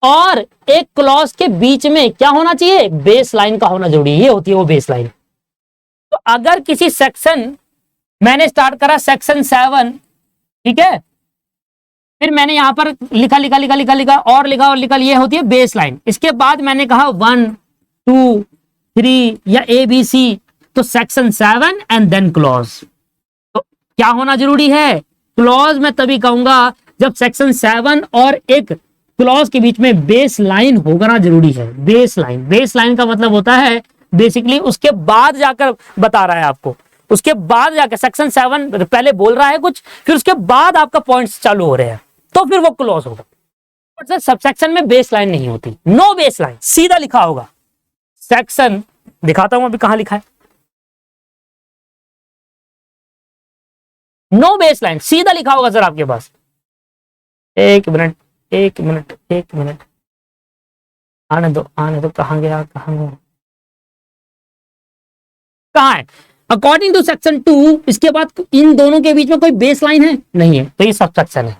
और एक क्लॉज के बीच में क्या होना चाहिए, बेस लाइन का होना जरूरी है, ये होती है वो बेस लाइन। तो अगर किसी सेक्शन, मैंने स्टार्ट करा सेक्शन 7, ठीक है, फिर मैंने यहां पर लिखा लिखा लिखा लिखा लिखा और लिखा और लिखा, ये होती है बेस लाइन। इसके बाद मैंने कहा 1 2 3 या ए बी सी, तो सेक्शन 7 एंड देन क्लॉज। तो क्या होना जरूरी है, क्लॉज मैं तभी कहूंगा जब सेक्शन 7 और एक क्लॉज के बीच में बेस लाइन होना जरूरी है। बेस लाइन, बेस लाइन का मतलब होता है बेसिकली उसके बाद जाकर बता रहा है आपको, उसके बाद जाकर सेक्शन 7 पहले बोल रहा है कुछ, फिर उसके बाद आपका पॉइंट्स चालू हो रहे हैं, तो फिर वो क्लॉज होगा। सर सबसेक्शन में बेस लाइन नहीं होती, नो बेस लाइन, सीधा लिखा होगा सेक्शन, दिखाता हूं अभी कहां लिखा है, नो बेस लाइन, सीधा लिखा होगा सर आपके पास। एक मिनट एक मिनट एक मिनट, आने दो कहां गया, कहां है, अकॉर्डिंग टू सेक्शन 2, इसके बाद इन दोनों के बीच में कोई बेस लाइन है, नहीं है, तो ये सब सेक्शन है,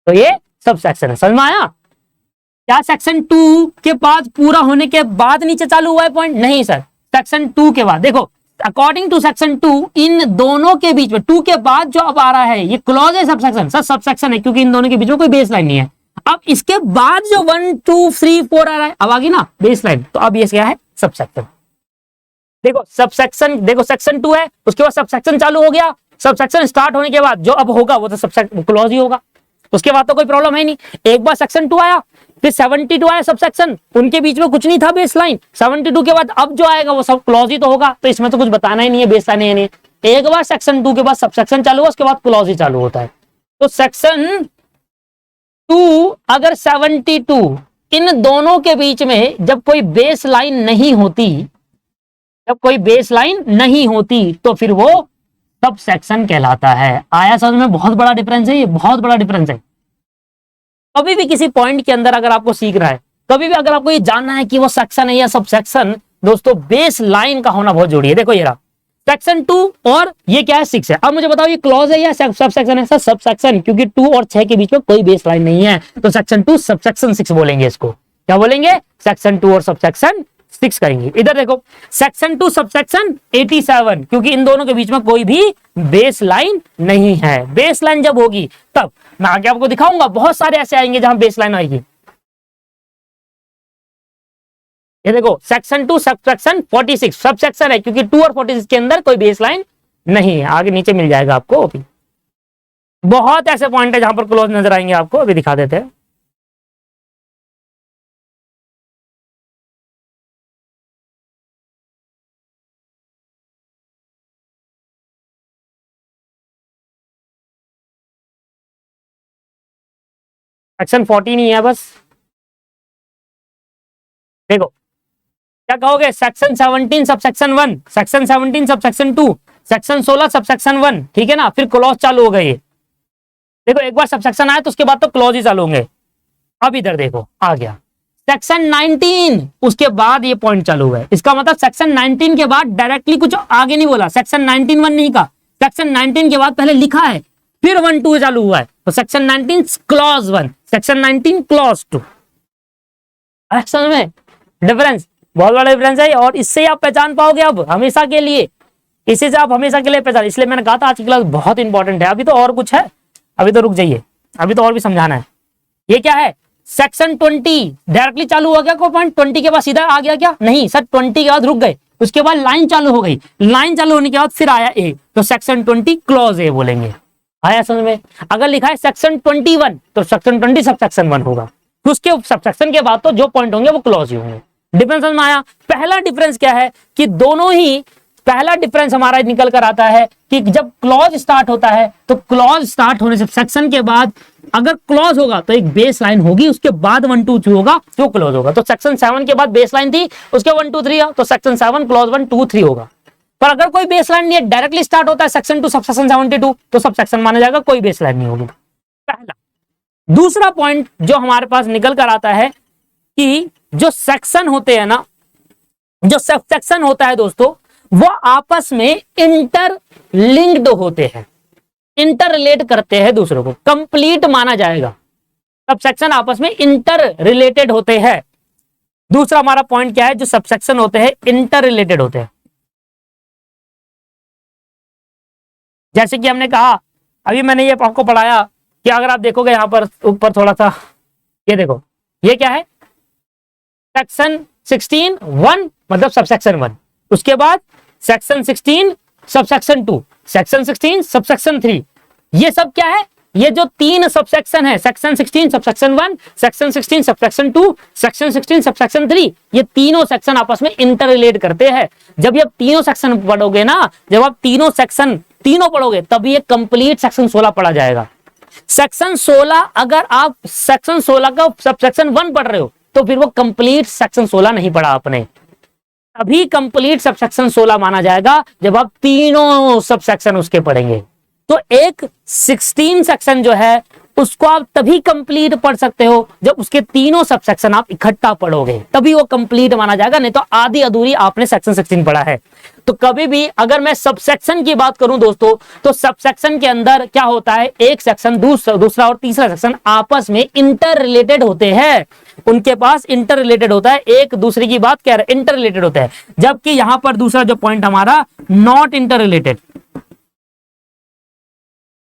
तो ये सब सेक्शन है। समझ में आया? क्या सेक्शन 2 के बाद पूरा होने के बाद नीचे चालू हुआ है पॉइंट, नहीं सर, सेक्शन 2 के बाद, देखो अकॉर्डिंग टू सेक्शन 2 इन दोनों के बीच में, 2 के बाद जो अब आ रहा है ये क्लॉज है sub section, sir sub section है, क्योंकि इन दोनों के बीच में कोई बेस लाइन नहीं है। अब इसके बाद जो 1 2 3 4 आ रहा है, अब आ गई ना बेस लाइन, तो अब ये क्या है, सब सेक्शन। देखो सब सेक्शन, देखो सेक्शन 2 है, उसके बाद सब सेक्शन चालू हो गया, सब सेक्शन स्टार्ट होने के बाद जो अब होगा वो तो सब क्लॉज ही होगा, उसके बाद तो कोई प्रॉब्लम है नहीं। एक बार सेक्शन 2 आया, फिर 72 आया सब सेक्शन, उनके बीच में कुछ नहीं था बेस लाइन, 72 के बाद अब जो आएगा वो सब क्लॉज ही तो होगा, तो इसमें तो कुछ बताना ही नहीं है, बेस लाइन है नहीं। एक बार सेक्शन 2 के बाद सब सेक्शन चालू हुआ, उसके बाद क्लॉज ही चालू होता है। तो सेक्शन 2 अगर 72 इन दोनों के बीच में जब कोई बेस लाइन नहीं होती, जब कोई बेस लाइन नहीं होती, तो फिर वो सब सेक्शन कहलाता है। आया समझ में? बहुत बड़ा डिफरेंस है, ये बहुत बड़ा डिफरेंस है। कभी भी किसी पॉइंट के अंदर अगर आपको सीखना है, कभी भी अगर आपको ये जानना है कि वो सेक्शन है या सब सेक्शन, दोस्तों बेस लाइन का होना बहुत जरूरी है। देखो ये रहा सेक्शन 2 और ये क्या है 6 है। अब मुझे बताओ ये क्लॉज है या सब सेक्शन है? सर सब सेक्शन, क्योंकि 2 और 6 के बीच में कोई बेस लाइन नहीं है, तो सेक्शन 2 सब सेक्शन 6 बोलेंगे इसको। क्या बोलेंगे? सेक्शन 2 और सब सेक्शन 6 करेंगे। इधर देखो सेक्शन 2 सब सेक्शन 87, क्योंकि इन दोनों के बीच में कोई भी बेस लाइन नहीं है। बेस लाइन जब होगी तब मैं आगे आपको दिखाऊंगा, बहुत सारे ऐसे आएंगे जहां बेस लाइन आएगी। ये देखो section 2 sub section 46 sub section है, क्योंकि 2 और 46 के अंदर कोई बेस लाइन नहीं है। आगे नीचे मिल जाएगा आपको, अभी बहुत ऐसे पॉइंट है जहां पर क्लोज नजर आएंगे आपको, अभी दिखा देते हैं। सेक्शन 14 ही है बस। देखो क्या कहोगे, section 17 sub section 1, section 17 sub section 2, section 16 sub section 1, ठीक है ना। फिर क्लॉज चालू हो गए। देखो एक बार सब सेक्शन आया तो उसके बाद तो क्लॉज ही चालू होंगे। अब इधर देखो आ गया सेक्शन 19, उसके बाद ये पॉइंट चालू हुआ है। इसका मतलब सेक्शन 19 के बाद डायरेक्टली कुछ आगे नहीं बोला, सेक्शन 19 1 नहीं कहा, सेक्शन 19 के बाद पहले लिखा है, फिर 1 2 चालू हुआ है, तो सेक्शन 19 क्लॉज 1, सेक्शन 19 क्लॉज 2। समझ में डिफरेंस? बहुत बड़ा डिफरेंस है, और इससे आप पहचान पाओगे अब हमेशा के लिए, इसी से आप हमेशा के लिए पहचान। इसलिए मैंने कहा था आज की क्लास बहुत इंपॉर्टेंट है। अभी तो और कुछ है, अभी तो रुक जाइए, अभी तो और भी समझाना है। ये क्या है, सेक्शन 20 डायरेक्टली चालू हो गया, कोई पॉइंट 20 के बाद सीधा आ गया क्या? नहीं सर, 20 के बाद रुक गए, उसके बाद लाइन चालू हो गई, लाइन चालू होने के बाद फिर आया ए, तो सेक्शन 20 क्लॉज ए बोलेंगे। आया समझ में? अगर लिखा है सेक्शन 21 तो सेक्शन 20 सब सेक्शन 1 होगा, उसके सब सेक्शन के बाद तो जो पॉइंट होंगे वो क्लॉज ही होंगे। डिफरेंस समझ में आया। पहला डिफरेंस क्या है कि दोनों ही, पहला डिफरेंस हमारा निकल कर आता है कि जब क्लॉज स्टार्ट होता है तो क्लॉज स्टार्ट होने से सेक्शन के बाद अगर क्लॉज होगा तो एक बेस लाइन होगी, उसके बाद 1 2 3 होगा तो क्लोज होगा। तो सेक्शन 7 के बाद बेस लाइन थी, उसके 1 2 3 तो सेक्शन 7 क्लॉज 1 2 3 होगा। पर अगर कोई बेस लाइन नहीं है, डायरेक्टली स्टार्ट होता है सेक्शन 2 सबसेक्शन 72 तो सब सेक्शन माना जाएगा, कोई बेस लाइन नहीं होगी। पहला। दूसरा पॉइंट जो हमारे पास निकल कर आता है कि जो सेक्शन होते हैं ना, जो सब सेक्शन होता है दोस्तों, वो आपस में इंटर लिंक्ड होते हैं, इंटर रिलेट करते हैं दूसरों को, कंप्लीट माना जाएगा। सब सेक्शन आपस में इंटर रिलेटेड होते हैं। दूसरा हमारा पॉइंट क्या है, जो सब सेक्शन होते हैं इंटर रिलेटेड होते हैं। जैसे कि हमने कहा, अभी मैंने ये आपको पढ़ाया कि अगर आप देखोगे यहां पर ऊपर थोड़ा सा, ये देखो, ये क्या है, सेक्शन 16 1 मतलब सबसेक्शन 1, उसके बाद सेक्शन 16 सबसेक्शन 2, सेक्शन 16 सबसेक्शन 3। ये सब क्या है, ये जो 3 सबसेक्शन है, section 16 subsection 1, section 16 subsection 2, section 16 subsection 3, ये तीनों सेक्शन आपस में इंटर रिलेट करते हैं। जब ये तीनों सेक्शन पढ़ोगे ना, जब आप तीनों सेक्शन तीनों पढ़ोगे तभी ये कंप्लीट सेक्शन 16 पढ़ा जाएगा। सेक्शन 16 अगर आप सेक्शन 16 का सबसेक्शन 1 पढ़ रहे हो तो फिर वो कंप्लीट सेक्शन 16 नहीं पढ़ा आपने। अभी कंप्लीट सबसेक्शन 16 माना जाएगा जब आप तीनों सबसेक्शन उसके पढ़ेंगे। तो एक 16 सेक्शन जो है उसको आप तभी कंप्लीट पढ़ सकते हो जब उसके तीनों सबसेक्शन आप इकट्ठा पढ़ोगे, तभी वो कंप्लीट माना जाएगा, नहीं तो आधी अधूरी आपने सेक्शन 16 पढ़ा है। तो कभी भी अगर मैं सबसेक्शन की बात करूं दोस्तों, तो सबसेक्शन के अंदर क्या होता है, एक सेक्शन दूसरा और तीसरा सेक्शन आपस में इंटर रिलेटेड होते हैं, उनके पास इंटर रिलेटेड होता है, एक दूसरे की बात कह रहे इंटर रिलेटेड होता है। जबकि यहां पर दूसरा जो पॉइंट हमारा नॉट इंटर रिलेटेड,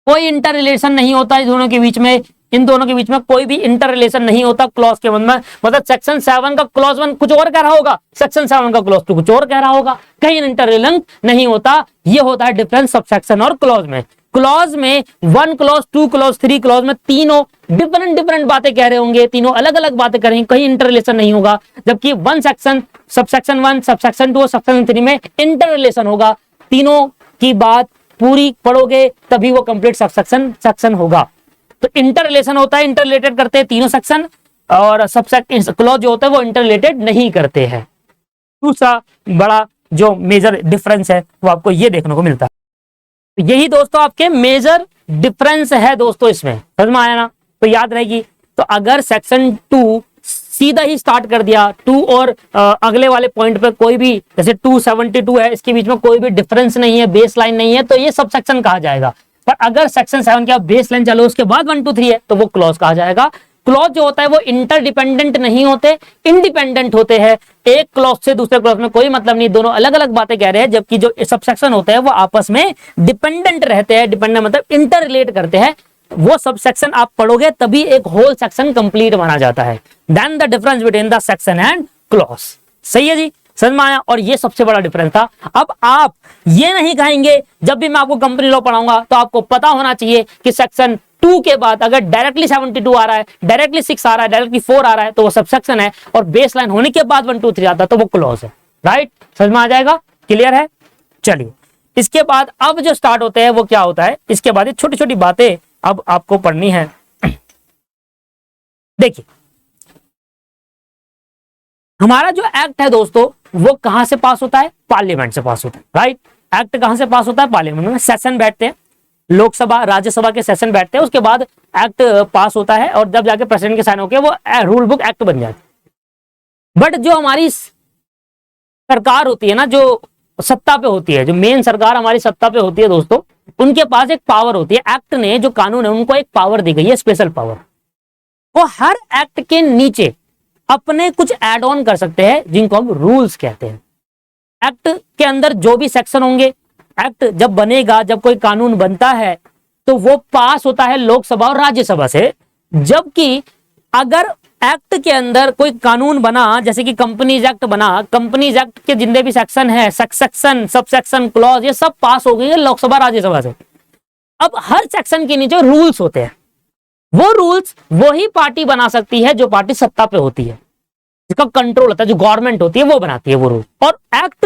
कोई इंटर रिलेशन नहीं होता इन दोनों के बीच में, इन दोनों के बीच में कोई भी इंटर रिलेशन नहीं होता क्लॉज के में। मतलब सेक्शन 7 का क्लॉज 1 कुछ और कह रहा होगा, सेक्शन 7 का क्लॉज 2 कुछ और कह रहा होगा, कहीं इंटर रिलेशन नहीं होता। ये होता है डिफरेंस सबसेक्शन और क्लॉज में। क्लॉज में 1 क्लॉज 2 क्लॉज 3 क्लॉज में तीनों डिफरेंट बातें कह रहे होंगे, तीनों अलग अलग बातें करेंगे, कहीं इंटर रिलेशन नहीं होगा। जबकि 1 सेक्शन सबसेक्शन 1 सबसेक्शन 2 सबसेक्शन 3 में इंटर रिलेशन होगा, तीनों की बात पूरी पढ़ोगे तभी वो कंप्लीट सेक्शन होगा। तो इंटर रिलेशन होता है, इंटर रिलेटेड करते हैं तीनों सेक्शन, और सबसेक्शन क्लॉज जो होता है वो इंटर रिलेटेड नहीं करते हैं। दूसरा बड़ा जो मेजर डिफरेंस है वो आपको ये देखने को मिलता है। यही दोस्तों आपके मेजर डिफरेंस है दोस्तों, इसमें समझ में आया ना, तो याद रहेगी। तो अगर सेक्शन 2 सीधा ही स्टार्ट कर दिया 2 और अगले वाले पॉइंट पे कोई भी, जैसे 272 है, इसके बीच में कोई भी डिफरेंस नहीं है, बेस लाइन नहीं है, तो ये सब सेक्शन कहा जाएगा। पर अगर सेक्शन 7 का बेस लाइन चलो उसके बाद 1 2 3 है तो वो क्लॉज कहा जाएगा। क्लॉज जो होता है वो इंटरडिपेंडेंट नहीं होते, इंडिपेंडेंट होते हैं। एक क्लॉज से दूसरे क्लॉज में कोई मतलब नहीं, दोनों अलग अलग बातें कह रहे हैं। जबकि जो सब सेक्शन होते हैं वो आपस में डिपेंडेंट रहते हैं, डिपेंडेंट मतलब इंटर रिलेट करते हैं। वो सब सेक्शन आप पढ़ोगे तभी एक होल सेक्शन कंप्लीट माना जाता है। Then the difference between the section and clause. सही है जी, समझ में आया। और ये सबसे बड़ा डिफरेंस था। अब आप ये नहीं कहेंगे, जब भी मैं आपको कंपनी लॉ पढ़ाऊंगा तो आपको पता होना चाहिए कि सेक्शन 2 के बाद अगर डायरेक्टली 72 आ रहा है, डायरेक्टली 6 आ रहा है, डायरेक्टली 4 आ रहा है तो वो सब सेक्शन है, और बेस लाइन होने के बाद 1 2 3 आता है तो वो क्लॉज है। राइट, समझ में आ जाएगा, क्लियर है। चलिए, इसके बाद अब जो स्टार्ट होते हैं वो क्या होता है, इसके बाद छोटी छोटी बातें अब आपको पढ़नी है। देखिए, हमारा जो एक्ट है दोस्तों वो कहां से पास होता है, पार्लियामेंट से पास होता है। राइट, एक्ट कहां से पास होता है, पार्लियामेंट में सेशन बैठते हैं, लोकसभा राज्यसभा के सेशन बैठते हैं, उसके बाद एक्ट पास होता है, और जब जाके प्रेसिडेंट के साइन होकर वो रूल बुक एक्ट बन जाती है। बट जो हमारी सरकार होती है ना, जो सत्ता पे होती है, जो मेन सरकार हमारी सत्ता पे होती है दोस्तों, उनके पास एक पावर होती है। एक्ट ने, जो कानून है, उनको एक पावर दी गई है, स्पेशल पावर। वो हर एक्ट के नीचे अपने कुछ एड ऑन कर सकते हैं जिनको हम रूल्स कहते हैं। एक्ट के अंदर जो भी सेक्शन होंगे, एक्ट जब बनेगा, जब कोई कानून बनता है तो वो पास होता है लोकसभा और राज्यसभा से। जबकि अगर एक्ट के अंदर कोई कानून बना, जैसे कि कंपनीज एक्ट बना, कंपनीज एक्ट के जितने भी सेक्शन है, सेक्शन सबसेक्शन क्लॉज, ये सब पास हो गई है लोकसभा राज्यसभा से। अब हर सेक्शन के नीचे रूल्स होते हैं। वो रूल्स वही पार्टी बना सकती है जो पार्टी सत्ता पे होती है। जिसका कंट्रोल होता है, जो गवर्नमेंट होती है वो बनाती है वो रूल। और एक्ट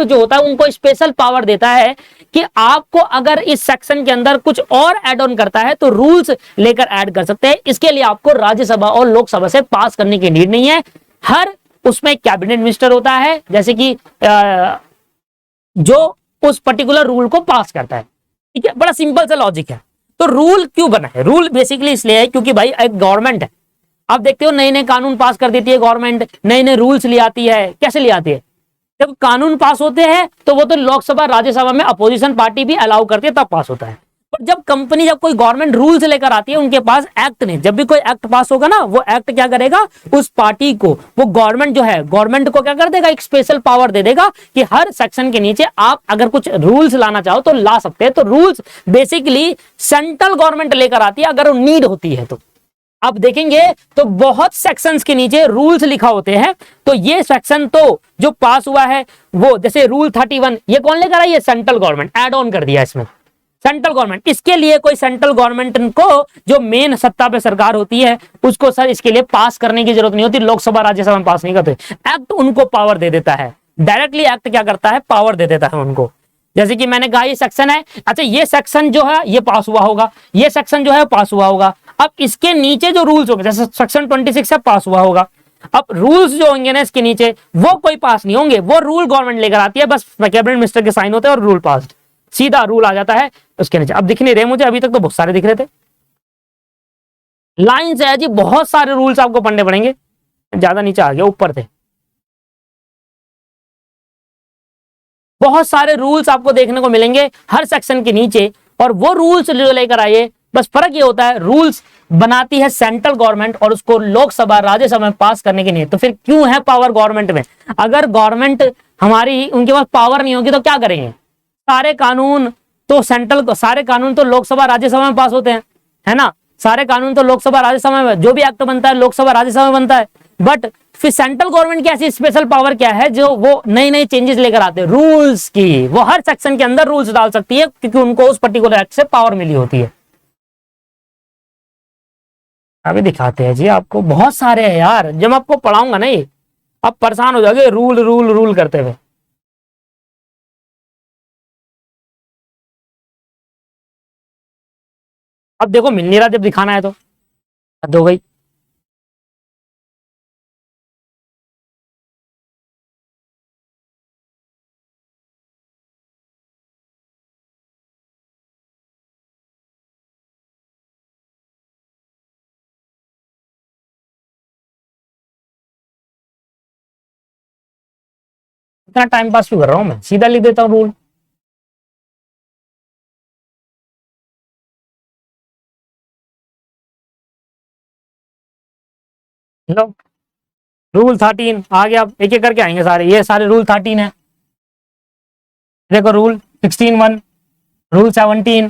जो होता है उनको स्पेशल पावर देता है कि आपको अगर इस सेक्शन के अंदर कुछ और ऐड ऑन करता है तो रूल्स लेकर ऐड कर सकते हैं। इसके लिए आपको राज्यसभा और लोकसभा से पास करने की नीड नहीं है। हर उसमें कैबिनेट मिनिस्टर होता है, जैसे कि जो उस पर्टिकुलर रूल को पास करता है। ठीक है, बड़ा सिंपल सा लॉजिक है। तो रूल क्यों बना है? रूल बेसिकली इसलिए है क्योंकि भाई एक गवर्नमेंट है, आप देखते हो नए नए कानून पास कर देती है गवर्नमेंट, नए नए रूल्स ले आती है। कैसे ले आती है? जब कानून पास होते हैं तो वो तो लोकसभा राज्यसभा में अपोजिशन पार्टी भी अलाउ करती है, तब पास होता है। और जब कोई गवर्नमेंट रूल्स लेकर आती है, उनके पास एक्ट नहीं, जब भी कोई एक्ट पास होगा ना, वो एक्ट क्या करेगा, उस पार्टी को, वो गवर्नमेंट जो है, गवर्नमेंट को क्या कर देगा, एक स्पेशल पावर दे देगा कि हर सेक्शन के नीचे आप अगर कुछ रूल्स लाना चाहो तो ला सकते हैं। तो रूल्स बेसिकली सेंट्रल गवर्नमेंट लेकर आती है अगर नीड होती है तो। आप देखेंगे तो बहुत सेक्शंस के नीचे रूल्स लिखा होते हैं। तो ये सेक्शन तो जो पास हुआ है वो, जैसे रूल 31, ये कौन लेकर आई है? सेंट्रल गवर्नमेंट, ऐड ऑन कर दिया इसमें सेंट्रल गवर्नमेंट। इसके लिए कोई सेंट्रल गवर्नमेंट को, जो मेन सत्ता पे सरकार होती है, उसको सर इसके लिए पास करने की जरूरत नहीं होती, लोकसभा राज्यसभा में पास नहीं करते। एक्ट उनको पावर दे देता है, डायरेक्टली एक्ट क्या करता है, पावर दे देता है उनको। जैसे कि मैंने कहा ये सेक्शन है, अच्छा ये सेक्शन जो है ये पास हुआ होगा, ये सेक्शन जो है पास हुआ होगा। अब इसके नीचे जो रूल्स होंगे, जैसे सेक्शन 26 है, पास हुआ होगा। अब रूल्स जो होंगे ना इसके नीचे, वो कोई पास नहीं होंगे, वो रूल गवर्नमेंट लेकर आती है, बस कैबिनेट मिनिस्टर के साइन होते हैं और रूल पास, सीधा रूल आ जाता है उसके नीचे। अब दिख नहीं रहे मुझे, अभी तक तो बहुत सारे दिख रहे थे। लाइन से है जी, बहुत सारे रूल्स आपको पढ़ने पड़ेंगे। ज्यादा नीचे आ गया, ऊपर थे। बहुत सारे रूल्स आपको देखने को मिलेंगे हर सेक्शन के नीचे, और वो रूल्स जो लेकर आइए, बस फर्क ये होता है रूल्स बनाती है सेंट्रल गवर्नमेंट और उसको लोकसभा राज्यसभा में पास करने की नहीं। तो फिर क्यों है पावर गवर्नमेंट में? अगर गवर्नमेंट हमारी, उनके पास पावर नहीं होगी तो क्या करेंगे? सारे कानून तो लोकसभा राज्यसभा में पास होते हैं, है ना? सारे कानून तो लोकसभा राज्यसभा में, जो भी एक्ट बनता है लोकसभा राज्यसभा में बनता है। बट फिर सेंट्रल गवर्नमेंट की ऐसी स्पेशल पावर क्या है जो वो नई नई चेंजेस लेकर आते हैं रूल्स की? वो हर सेक्शन के अंदर रूल्स डाल सकती है क्योंकि उनको उस पर्टिकुलर एक्ट से पावर मिली होती है। अभी दिखाते हैं जी आपको, बहुत सारे हैं यार, जब आपको पढ़ाऊंगा ना ये आप परेशान हो जाओगे रूल रूल रूल करते हुए। अब देखो मिल नहीं रहा, जब दिखाना है तो हद हो गई। इतना टाइम पास क्यों कर रहा हूं मैं, सीधा लिख देता हूँ रूल। लो, रूल 13 आ गया। अब एक एक करके आएंगे सारे, ये सारे रूल 13 है। देखो रूल 16(1), रूल 17,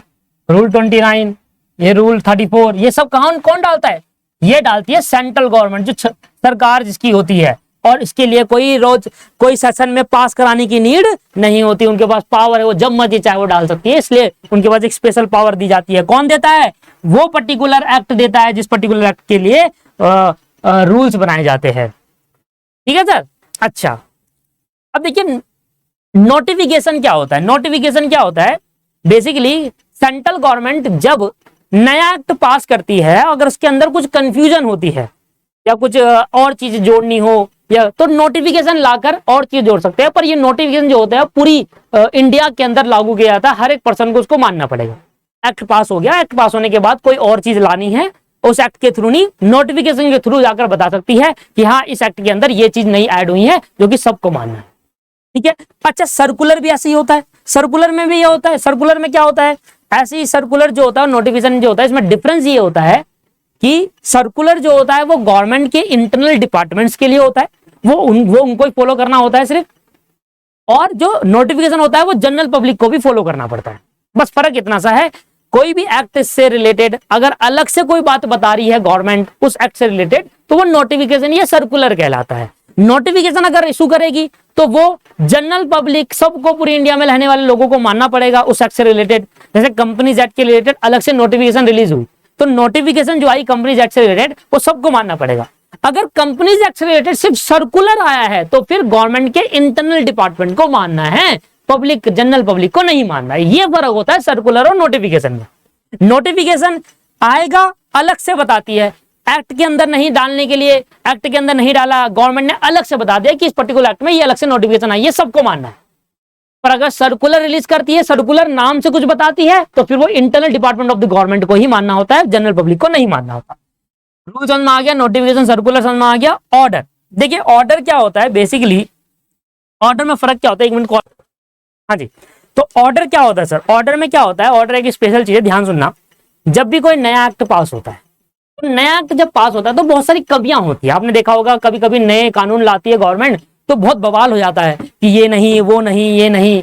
रूल 29, ये रूल 34, ये सब कौन डालता है? ये डालती है सेंट्रल गवर्नमेंट, जो सरकार जिसकी होती है। और इसके लिए कोई सेशन में पास कराने की नीड नहीं होती, उनके पास पावर है, वो जब मर्जी चाहे वो डाल सकती है। इसलिए उनके पास एक स्पेशल पावर दी जाती है। कौन देता है? वो पर्टिकुलर एक्ट देता है जिस पर्टिकुलर एक्ट के लिए रूल्स बनाए जाते हैं। ठीक है सर। अच्छा, अब देखिए नोटिफिकेशन क्या होता है। नोटिफिकेशन क्या होता है? बेसिकली सेंट्रल गवर्नमेंट जब नया एक्ट पास करती है, अगर उसके अंदर कुछ कंफ्यूजन होती है या कुछ और चीज जोड़नी हो, या तो नोटिफिकेशन लाकर और चीज जोड़ सकते हैं। पर ये नोटिफिकेशन जो होता है पूरी इंडिया के अंदर लागू किया जाता है, हर एक पर्सन को उसको मानना पड़ेगा। एक्ट पास हो गया, एक्ट पास होने के बाद कोई और चीज लानी है, उस एक्ट के थ्रू नहीं, नोटिफिकेशन के थ्रू जाकर बता सकती है कि हाँ इस एक्ट के अंदर ये चीज नई ऐड हुई है, जो कि सबको मानना है। ठीक है। अच्छा, सर्कुलर भी ऐसे ही होता है। सर्कुलर में भी ये होता है। सर्कुलर में क्या होता है? ऐसे ही सर्कुलर जो होता है, नोटिफिकेशन जो होता है, इसमें डिफरेंस ये होता है कि सर्कुलर जो होता है वो गवर्नमेंट के इंटरनल डिपार्टमेंट्स के लिए होता है, वो उनको ही फॉलो करना होता है सिर्फ। और जो नोटिफिकेशन होता है वो जनरल पब्लिक को भी फॉलो करना पड़ता है। बस फर्क इतना सा है, कोई भी एक्ट से रिलेटेड अगर अलग से कोई बात बता रही है गवर्नमेंट उस एक्ट से रिलेटेड, तो वो नोटिफिकेशन या सर्कुलर कहलाता है। नोटिफिकेशन अगर इशू करेगी तो वो जनरल पब्लिक, सबको, पूरी इंडिया में रहने वाले लोगों को मानना पड़ेगा उस एक्ट से रिलेटेड। जैसे कंपनीज एक्ट के रिलेटेड अलग से नोटिफिकेशन रिलीज हुई, तो नोटिफिकेशन जो आई कंपनीज एक्ट से रिलेटेड वो सबको मानना पड़ेगा। अगर कंपनीज एक्ट से रिलेटेड सिर्फ सर्कुलर आया है तो फिर गवर्नमेंट के इंटरनल डिपार्टमेंट को मानना है, पब्लिक जनरल पब्लिक को नहीं मानना है। ये फर्क होता है सर्कुलर और नोटिफिकेशन में। नोटिफिकेशन आएगा अलग से बताती है, एक्ट के अंदर नहीं डालने के लिए, एक्ट के अंदर नहीं डाला, गवर्नमेंट ने अलग से बता दिया कि इस पर्टिकुलर एक्ट में ये अलग से नोटिफिकेशन आई, ये सबको मानना है। पर अगर सर्कुलर रिलीज करती है, सर्कुलर नाम से कुछ बताती है, तो फिर वो internal department of the government को ही मानना होता है, जनरल पब्लिक को नहीं मानना होता। रूल समझ में आ गया, नोटिफिकेशन सर्कुलर समझ में आ गया। ऑर्डर, देखिए ऑर्डर क्या होता है, बेसिकली ऑर्डर में फर्क क्या होता है, एक मिनट, हाँ जी, तो ऑर्डर क्या होता है सर, ऑर्डर में क्या होता है, ऑर्डर एक स्पेशल चीज है, ध्यान सुनना। जब भी कोई नया एक्ट पास होता है, तो नया एक्ट जब पास होता है तो बहुत सारी कमियां होती है। आपने देखा होगा कभी कभी नए कानून लाती है गवर्नमेंट तो बहुत बवाल हो जाता है कि ये नहीं, वो नहीं, ये नहीं,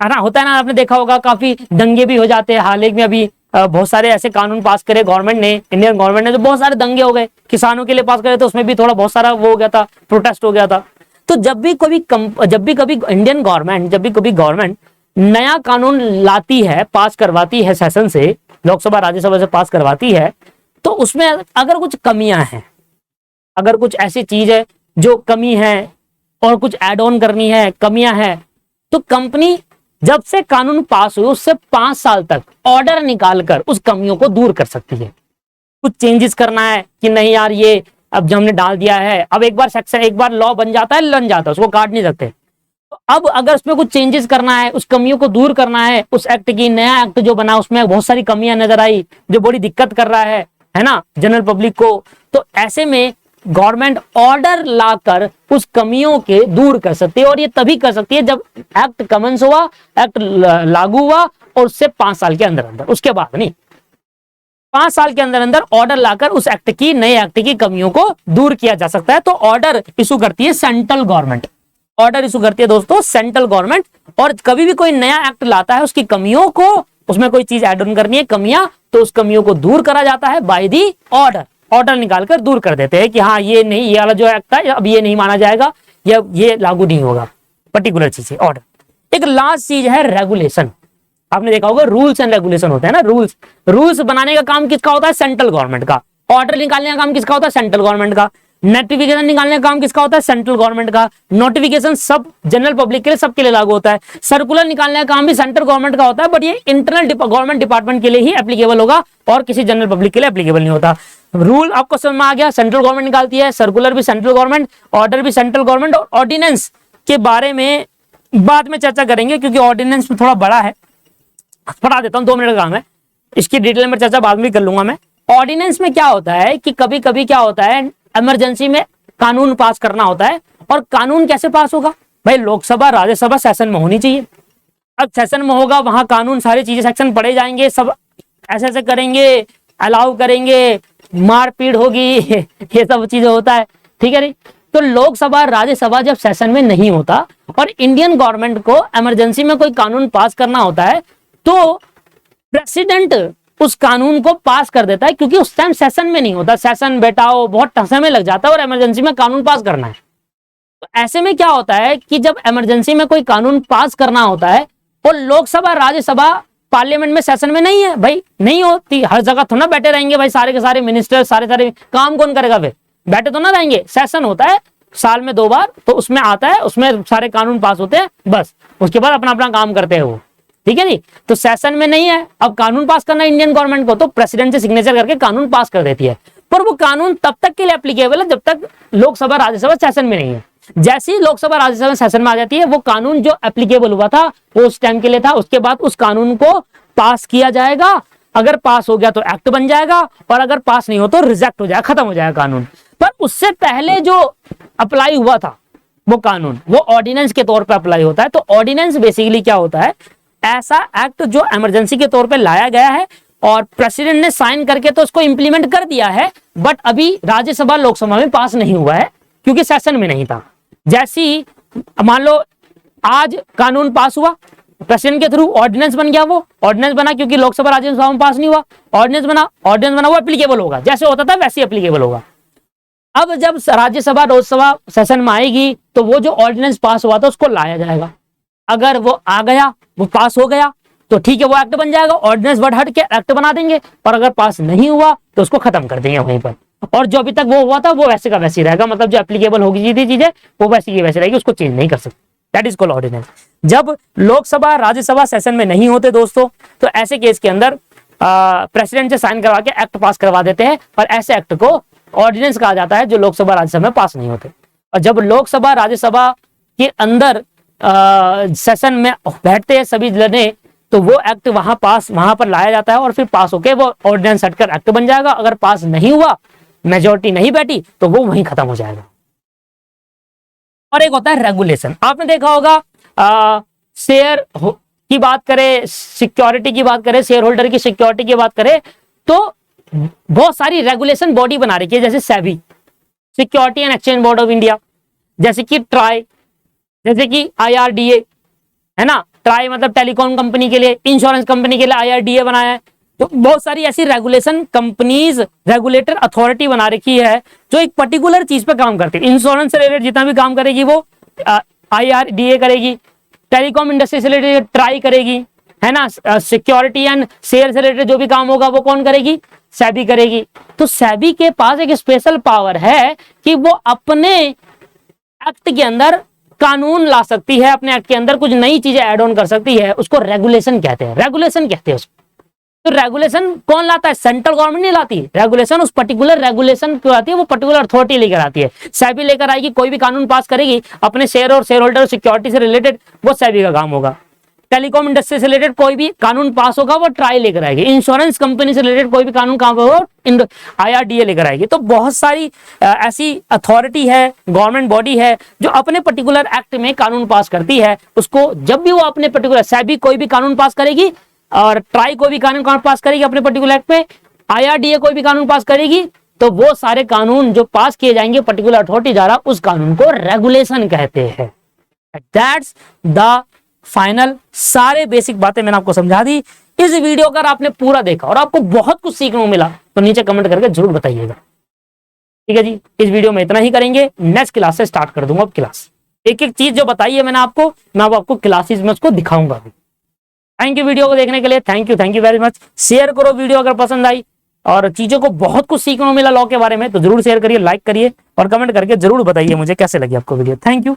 है ना, होता है ना। आपने देखा होगा काफी दंगे भी हो जाते हैं। हाल ही में अभी बहुत सारे ऐसे कानून पास करे गवर्नमेंट ने, इंडियन गवर्नमेंट ने, तो बहुत सारे दंगे हो गए। किसानों के लिए पास करे तो उसमें भी थोड़ा बहुत सारा वो हो गया था, प्रोटेस्ट हो गया था। तो जब भी कभी इंडियन गवर्नमेंट, जब भी कभी गवर्नमेंट नया कानून लाती है, पास करवाती है सेशन से, लोकसभा राज्यसभा से पास करवाती है, तो उसमें अगर कुछ कमियां हैं, अगर कुछ ऐसी चीज है जो कमी है और कुछ ऐड ऑन करनी है, कमियां हैं, तो कंपनी जब से कानून पास हुए उससे 5 साल तक ऑर्डर निकालकर उस कमियों को दूर कर सकती है। कुछ चेंजेस करना है कि नहीं यार ये अब जो हमने डाल दिया है, अब एक बार सेक्शन, एक बार लॉ बन जाता है, लन जाता है, उसको काट नहीं सकते। तो अब अगर उसमें कुछ चेंजेस करना है, उस कमियों को दूर करना है, उस एक्ट की, नया एक्ट जो बना उसमें बहुत सारी कमियां नजर आई जो बड़ी दिक्कत कर रहा है ना, जनरल पब्लिक को, तो ऐसे में गवर्नमेंट ऑर्डर लाकर उस कमियों के दूर कर सकती है। और ये तभी कर सकती है जब एक्ट कमेंस हुआ, एक्ट लागू हुआ और उससे 5 साल के अंदर अंदर, उसके बाद नहीं, 5 साल के अंदर अंदर ऑर्डर लाकर उस एक्ट की, नए एक्ट की कमियों को दूर किया जा सकता है। तो ऑर्डर इशू करती है सेंट्रल गवर्नमेंट, ऑर्डर इशू करती है दोस्तों सेंट्रल गवर्नमेंट। और कभी भी कोई नया एक्ट लाता है, उसकी कमियों को, उसमें कोई चीज ऐड ऑन करनी है, कमियां, तो उस कमियों को दूर करा जाता है बाय दी ऑर्डर। ऑर्डर निकालकर दूर कर देते हैं कि हाँ ये नहीं, ये वाला जो एक्ट है अब ये नहीं माना जाएगा या ये लागू नहीं होगा, पर्टिकुलर चीज है ऑर्डर। एक लास्ट चीज है रेगुलेशन। आपने देखा होगा रूल्स एंड रेगुलेशन होते हैं ना, रूल्स बनाने का काम किसका होता है, सेंट्रल गवर्नमेंट का। ऑर्डर निकालने का काम किसका होता है, सेंट्रल गवर्नमेंट का। नोटिफिकेशन निकालने का काम किसका होता है, सेंट्रल गवर्नमेंट का। नोटिफिकेशन सब जनरल पब्लिक के लिए, सबके लिए लागू होता है। सर्कुलर निकालने का काम भी सेंट्रल गवर्नमेंट का होता है, बट ये इंटरनल गवर्नमेंट डिपार्टमेंट के लिए ही एप्लीकेबल होगा और किसी जनरल पब्लिक के लिए एप्लीकेबल नहीं होता। रूल आपको समझ में आ गया, सेंट्रल गवर्नमेंट निकालती है, सर्कुलर भी सेंट्रल गवर्नमेंट, ऑर्डर भी सेंट्रल गवर्नमेंट। और ऑर्डिनेंस के बारे में बाद में चर्चा करेंगे क्योंकि ऑर्डिनेंस में थोड़ा बड़ा है, पढ़ा देता हूं, 2 मिनट का काम है, इसकी डिटेल में चर्चा बाद में कर लूंगा मैं। ऑर्डिनेंस में क्या होता है कि कभी कभी क्या होता है, इमरजेंसी में कानून पास करना होता है। और कानून कैसे पास होगा भाई, लोकसभा राज्यसभा सेशन में होनी चाहिए। अब सेशन में होगा, वहां कानून सारी चीजें सेक्शन पढ़े जाएंगे, सब ऐसे ऐसे करेंगे, अलाउ करेंगे, मारपीट होगी, ये सब चीजें होता है, ठीक है नहीं। तो लोकसभा राज्यसभा जब सेशन में नहीं होता और इंडियन गवर्नमेंट को इमरजेंसी में कोई कानून पास करना होता है, तो प्रेसिडेंट उस कानून को पास कर देता है, क्योंकि उस टाइम सेशन में नहीं होता, सेशन बैठाओ, बहुत समय लग जाता है और इमरजेंसी में कानून पास करना है। तो ऐसे में क्या होता है कि जब इमरजेंसी में कोई कानून पास करना होता है और लोकसभा राज्यसभा पार्लियामेंट में सेशन में नहीं है, भाई नहीं होती, हर जगह थोड़ा ना बैठे रहेंगे भाई, सारे के सारे मिनिस्टर, सारे काम कौन करेगा, फिर बैठे तो ना रहेंगे। सेशन होता है साल में 2 बार, तो उसमें आता है, उसमें सारे कानून पास होते हैं, बस उसके बाद अपना अपना काम करते हैं वो, ठीक है नहीं। तो सेशन में नहीं है, अब कानून पास करना है इंडियन गवर्नमेंट को, तो प्रेसिडेंट से सिग्नेचर करके कानून पास कर देती है। पर वो कानून तब तक के लिए एप्लीकेबल है जब तक लोकसभा राज्यसभा सेशन में नहीं है। जैसे ही लोकसभा राज्यसभा सेशन में आ जाती है, वो कानून जो एप्लीकेबल हुआ था वो उस टाइम के लिए था, उसके बाद उस कानून को पास किया जाएगा। अगर पास हो गया तो एक्ट बन जाएगा, और अगर पास नहीं हो तो रिजेक्ट हो जाएगा, खत्म हो जाएगा कानून। पर उससे पहले जो अप्लाई हुआ था वो कानून, वो ऑर्डिनेंस के तौर पर अप्लाई होता है। तो ऑर्डिनेंस बेसिकली क्या होता है, ऐसा एक्ट जो इमरजेंसी के तौर पे लाया गया है और प्रेसिडेंट ने साइन करके तो उसको इंप्लीमेंट कर दिया है, बट अभी राज्यसभा लोकसभा में पास नहीं हुआ है क्योंकि सेशन में नहीं था। जैसी मान लो आज कानून पास हुआ, प्रेसिडेंट के थ्रू ऑर्डिनेंस बन गया, वो ऑर्डिनेंस बना क्योंकि लोकसभा राज्यसभा में पास नहीं हुआ, ऑर्डिनेंस बना वो एप्लीकेबल होगा, जैसे होता था वैसे एप्लीकेबल होगा। अब जब राज्यसभा लोकसभा सेशन में आएगी तो वो जो ऑर्डिनेंस पास हुआ था उसको लाया जाएगा। अगर वो आ गया, वो पास हो गया तो ठीक है, वो एक्ट बन जाएगा, ऑर्डिनेंस बढ़ हट के एक्ट बना देंगे। और अगर पास नहीं हुआ तो उसको खत्म कर देंगे वहीं पर। और जो अभी तक वो हुआ था वो वैसे का वैसे ही रहेगा, मतलब जो एप्लीकेबल होगी चीजें वो वैसी की वैसे रहेगी, उसको चेंज नहीं कर सकते। That is called ordinance. जब लोकसभा राज्यसभा सेशन में नहीं होते दोस्तों, तो ऐसे केस के अंदर प्रेसिडेंट से साइन करवा के एक्ट पास करवा देते हैं, और ऐसे एक्ट को ऑर्डिनेंस कहा जाता है जो लोकसभा राज्यसभा में पास नहीं होते। और जब लोकसभा राज्यसभा के अंदर सेशन में बैठते हैं सभी जने, तो वो एक्ट वहां पर लाया जाता है, और फिर पास होके वो ऑर्डिनेंस हटकर एक्ट बन जाएगा। अगर पास नहीं हुआ, मेजोरिटी नहीं बैठी, तो वो वहीं खत्म हो जाएगा। और एक होता है रेगुलेशन। आपने देखा होगा शेयर की बात करें, सिक्योरिटी की बात करें, शेयर होल्डर की सिक्योरिटी की बात करें, तो बहुत सारी रेगुलेशन बॉडी बना रखी है, जैसे SEBI, security and exchange board of India, जैसे कि ट्राई, जैसे कि IRDA, है ना। ट्राई मतलब टेलीकॉम कंपनी के लिए, इंश्योरेंस कंपनी के लिए IRDA बनाया है। तो बहुत सारी ऐसी रेगुलेशन कंपनीज, रेगुलेटर अथॉरिटी बना रखी है जो एक पर्टिकुलर चीज पे काम करती है। इंश्योरेंस से रिलेटेड जितना भी काम करेगी वो IRDA करेगी, टेलीकॉम इंडस्ट्री से रिलेटेड ट्राई करेगी, है ना। सिक्योरिटी एंड शेयर से रिलेटेड जो भी काम होगा वो कौन करेगी, सेबी करेगी। तो सेबी के पास एक स्पेशल पावर है कि वो अपने एक्ट के अंदर कानून ला सकती है, अपने एक्ट के अंदर कुछ नई चीजें ऐड ऑन कर सकती है, उसको रेगुलेशन कहते हैं, रेगुलेशन कहते हैं उसको। तो रेगुलेशन कौन लाता है, सेंट्रल गवर्नमेंट नहीं लाती रेगुलेशन, उस पर्टिकुलर रेगुलेशन क्यों आती है, वो पर्टिकुलर अथॉरिटी लेकर आती है। सेबी लेकर आएगी, कोई भी कानून पास करेगी अपने शेयर और शेयर होल्डर सिक्योरिटी से रिलेटेड, वो सेबी का काम होगा। टेलीकॉम इंडस्ट्री से रिलेटेड कोई भी कानून पास होगा वो ट्राई लेकर आएगी। इंश्योरेंस कंपनी से रिलेटेड कोई भी कानून कहां पर होगा, IRDA लेकर आएगी। तो बहुत सारी ऐसी अथॉरिटी है, गवर्नमेंट बॉडी है जो अपने पर्टिकुलर एक्ट में कानून पास करती है। उसको जब भी वो अपने पर्टिकुलर, सेबी कोई भी कानून पास करेगी, और ट्राई कोई भी कानून पास करेगी अपने पर्टिकुलर एक्ट में, IRDA कोई भी कानून पास करेगी, तो वो सारे कानून जो पास किए जाएंगे पर्टिकुलर अथॉरिटी द्वारा, उस कानून को रेगुलेशन कहते हैं। That's the final. सारे बेसिक बातें मैंने आपको समझा दी। इस वीडियो अगर आपने पूरा देखा और आपको बहुत कुछ सीखने को मिला, तो नीचे कमेंट करके जरूर बताइएगा। ठीक है जी, इस वीडियो में इतना ही करेंगे। नेक्स्ट क्लास से स्टार्ट कर दूंगा अब क्लास। एक एक चीज जो बताई है मैंने आपको, मैं आपको क्लासेस में उसको दिखाऊंगा भी। थैंक यू वीडियो को देखने के लिए, thank you very much. Share करो वीडियो अगर पसंद आई और चीजों को बहुत कुछ सीखने को मिला लॉ के बारे में, तो जरूर शेयर करिए, लाइक करिए और कमेंट करके जरूर बताइए मुझे कैसे लगी आपको वीडियो। Thank you.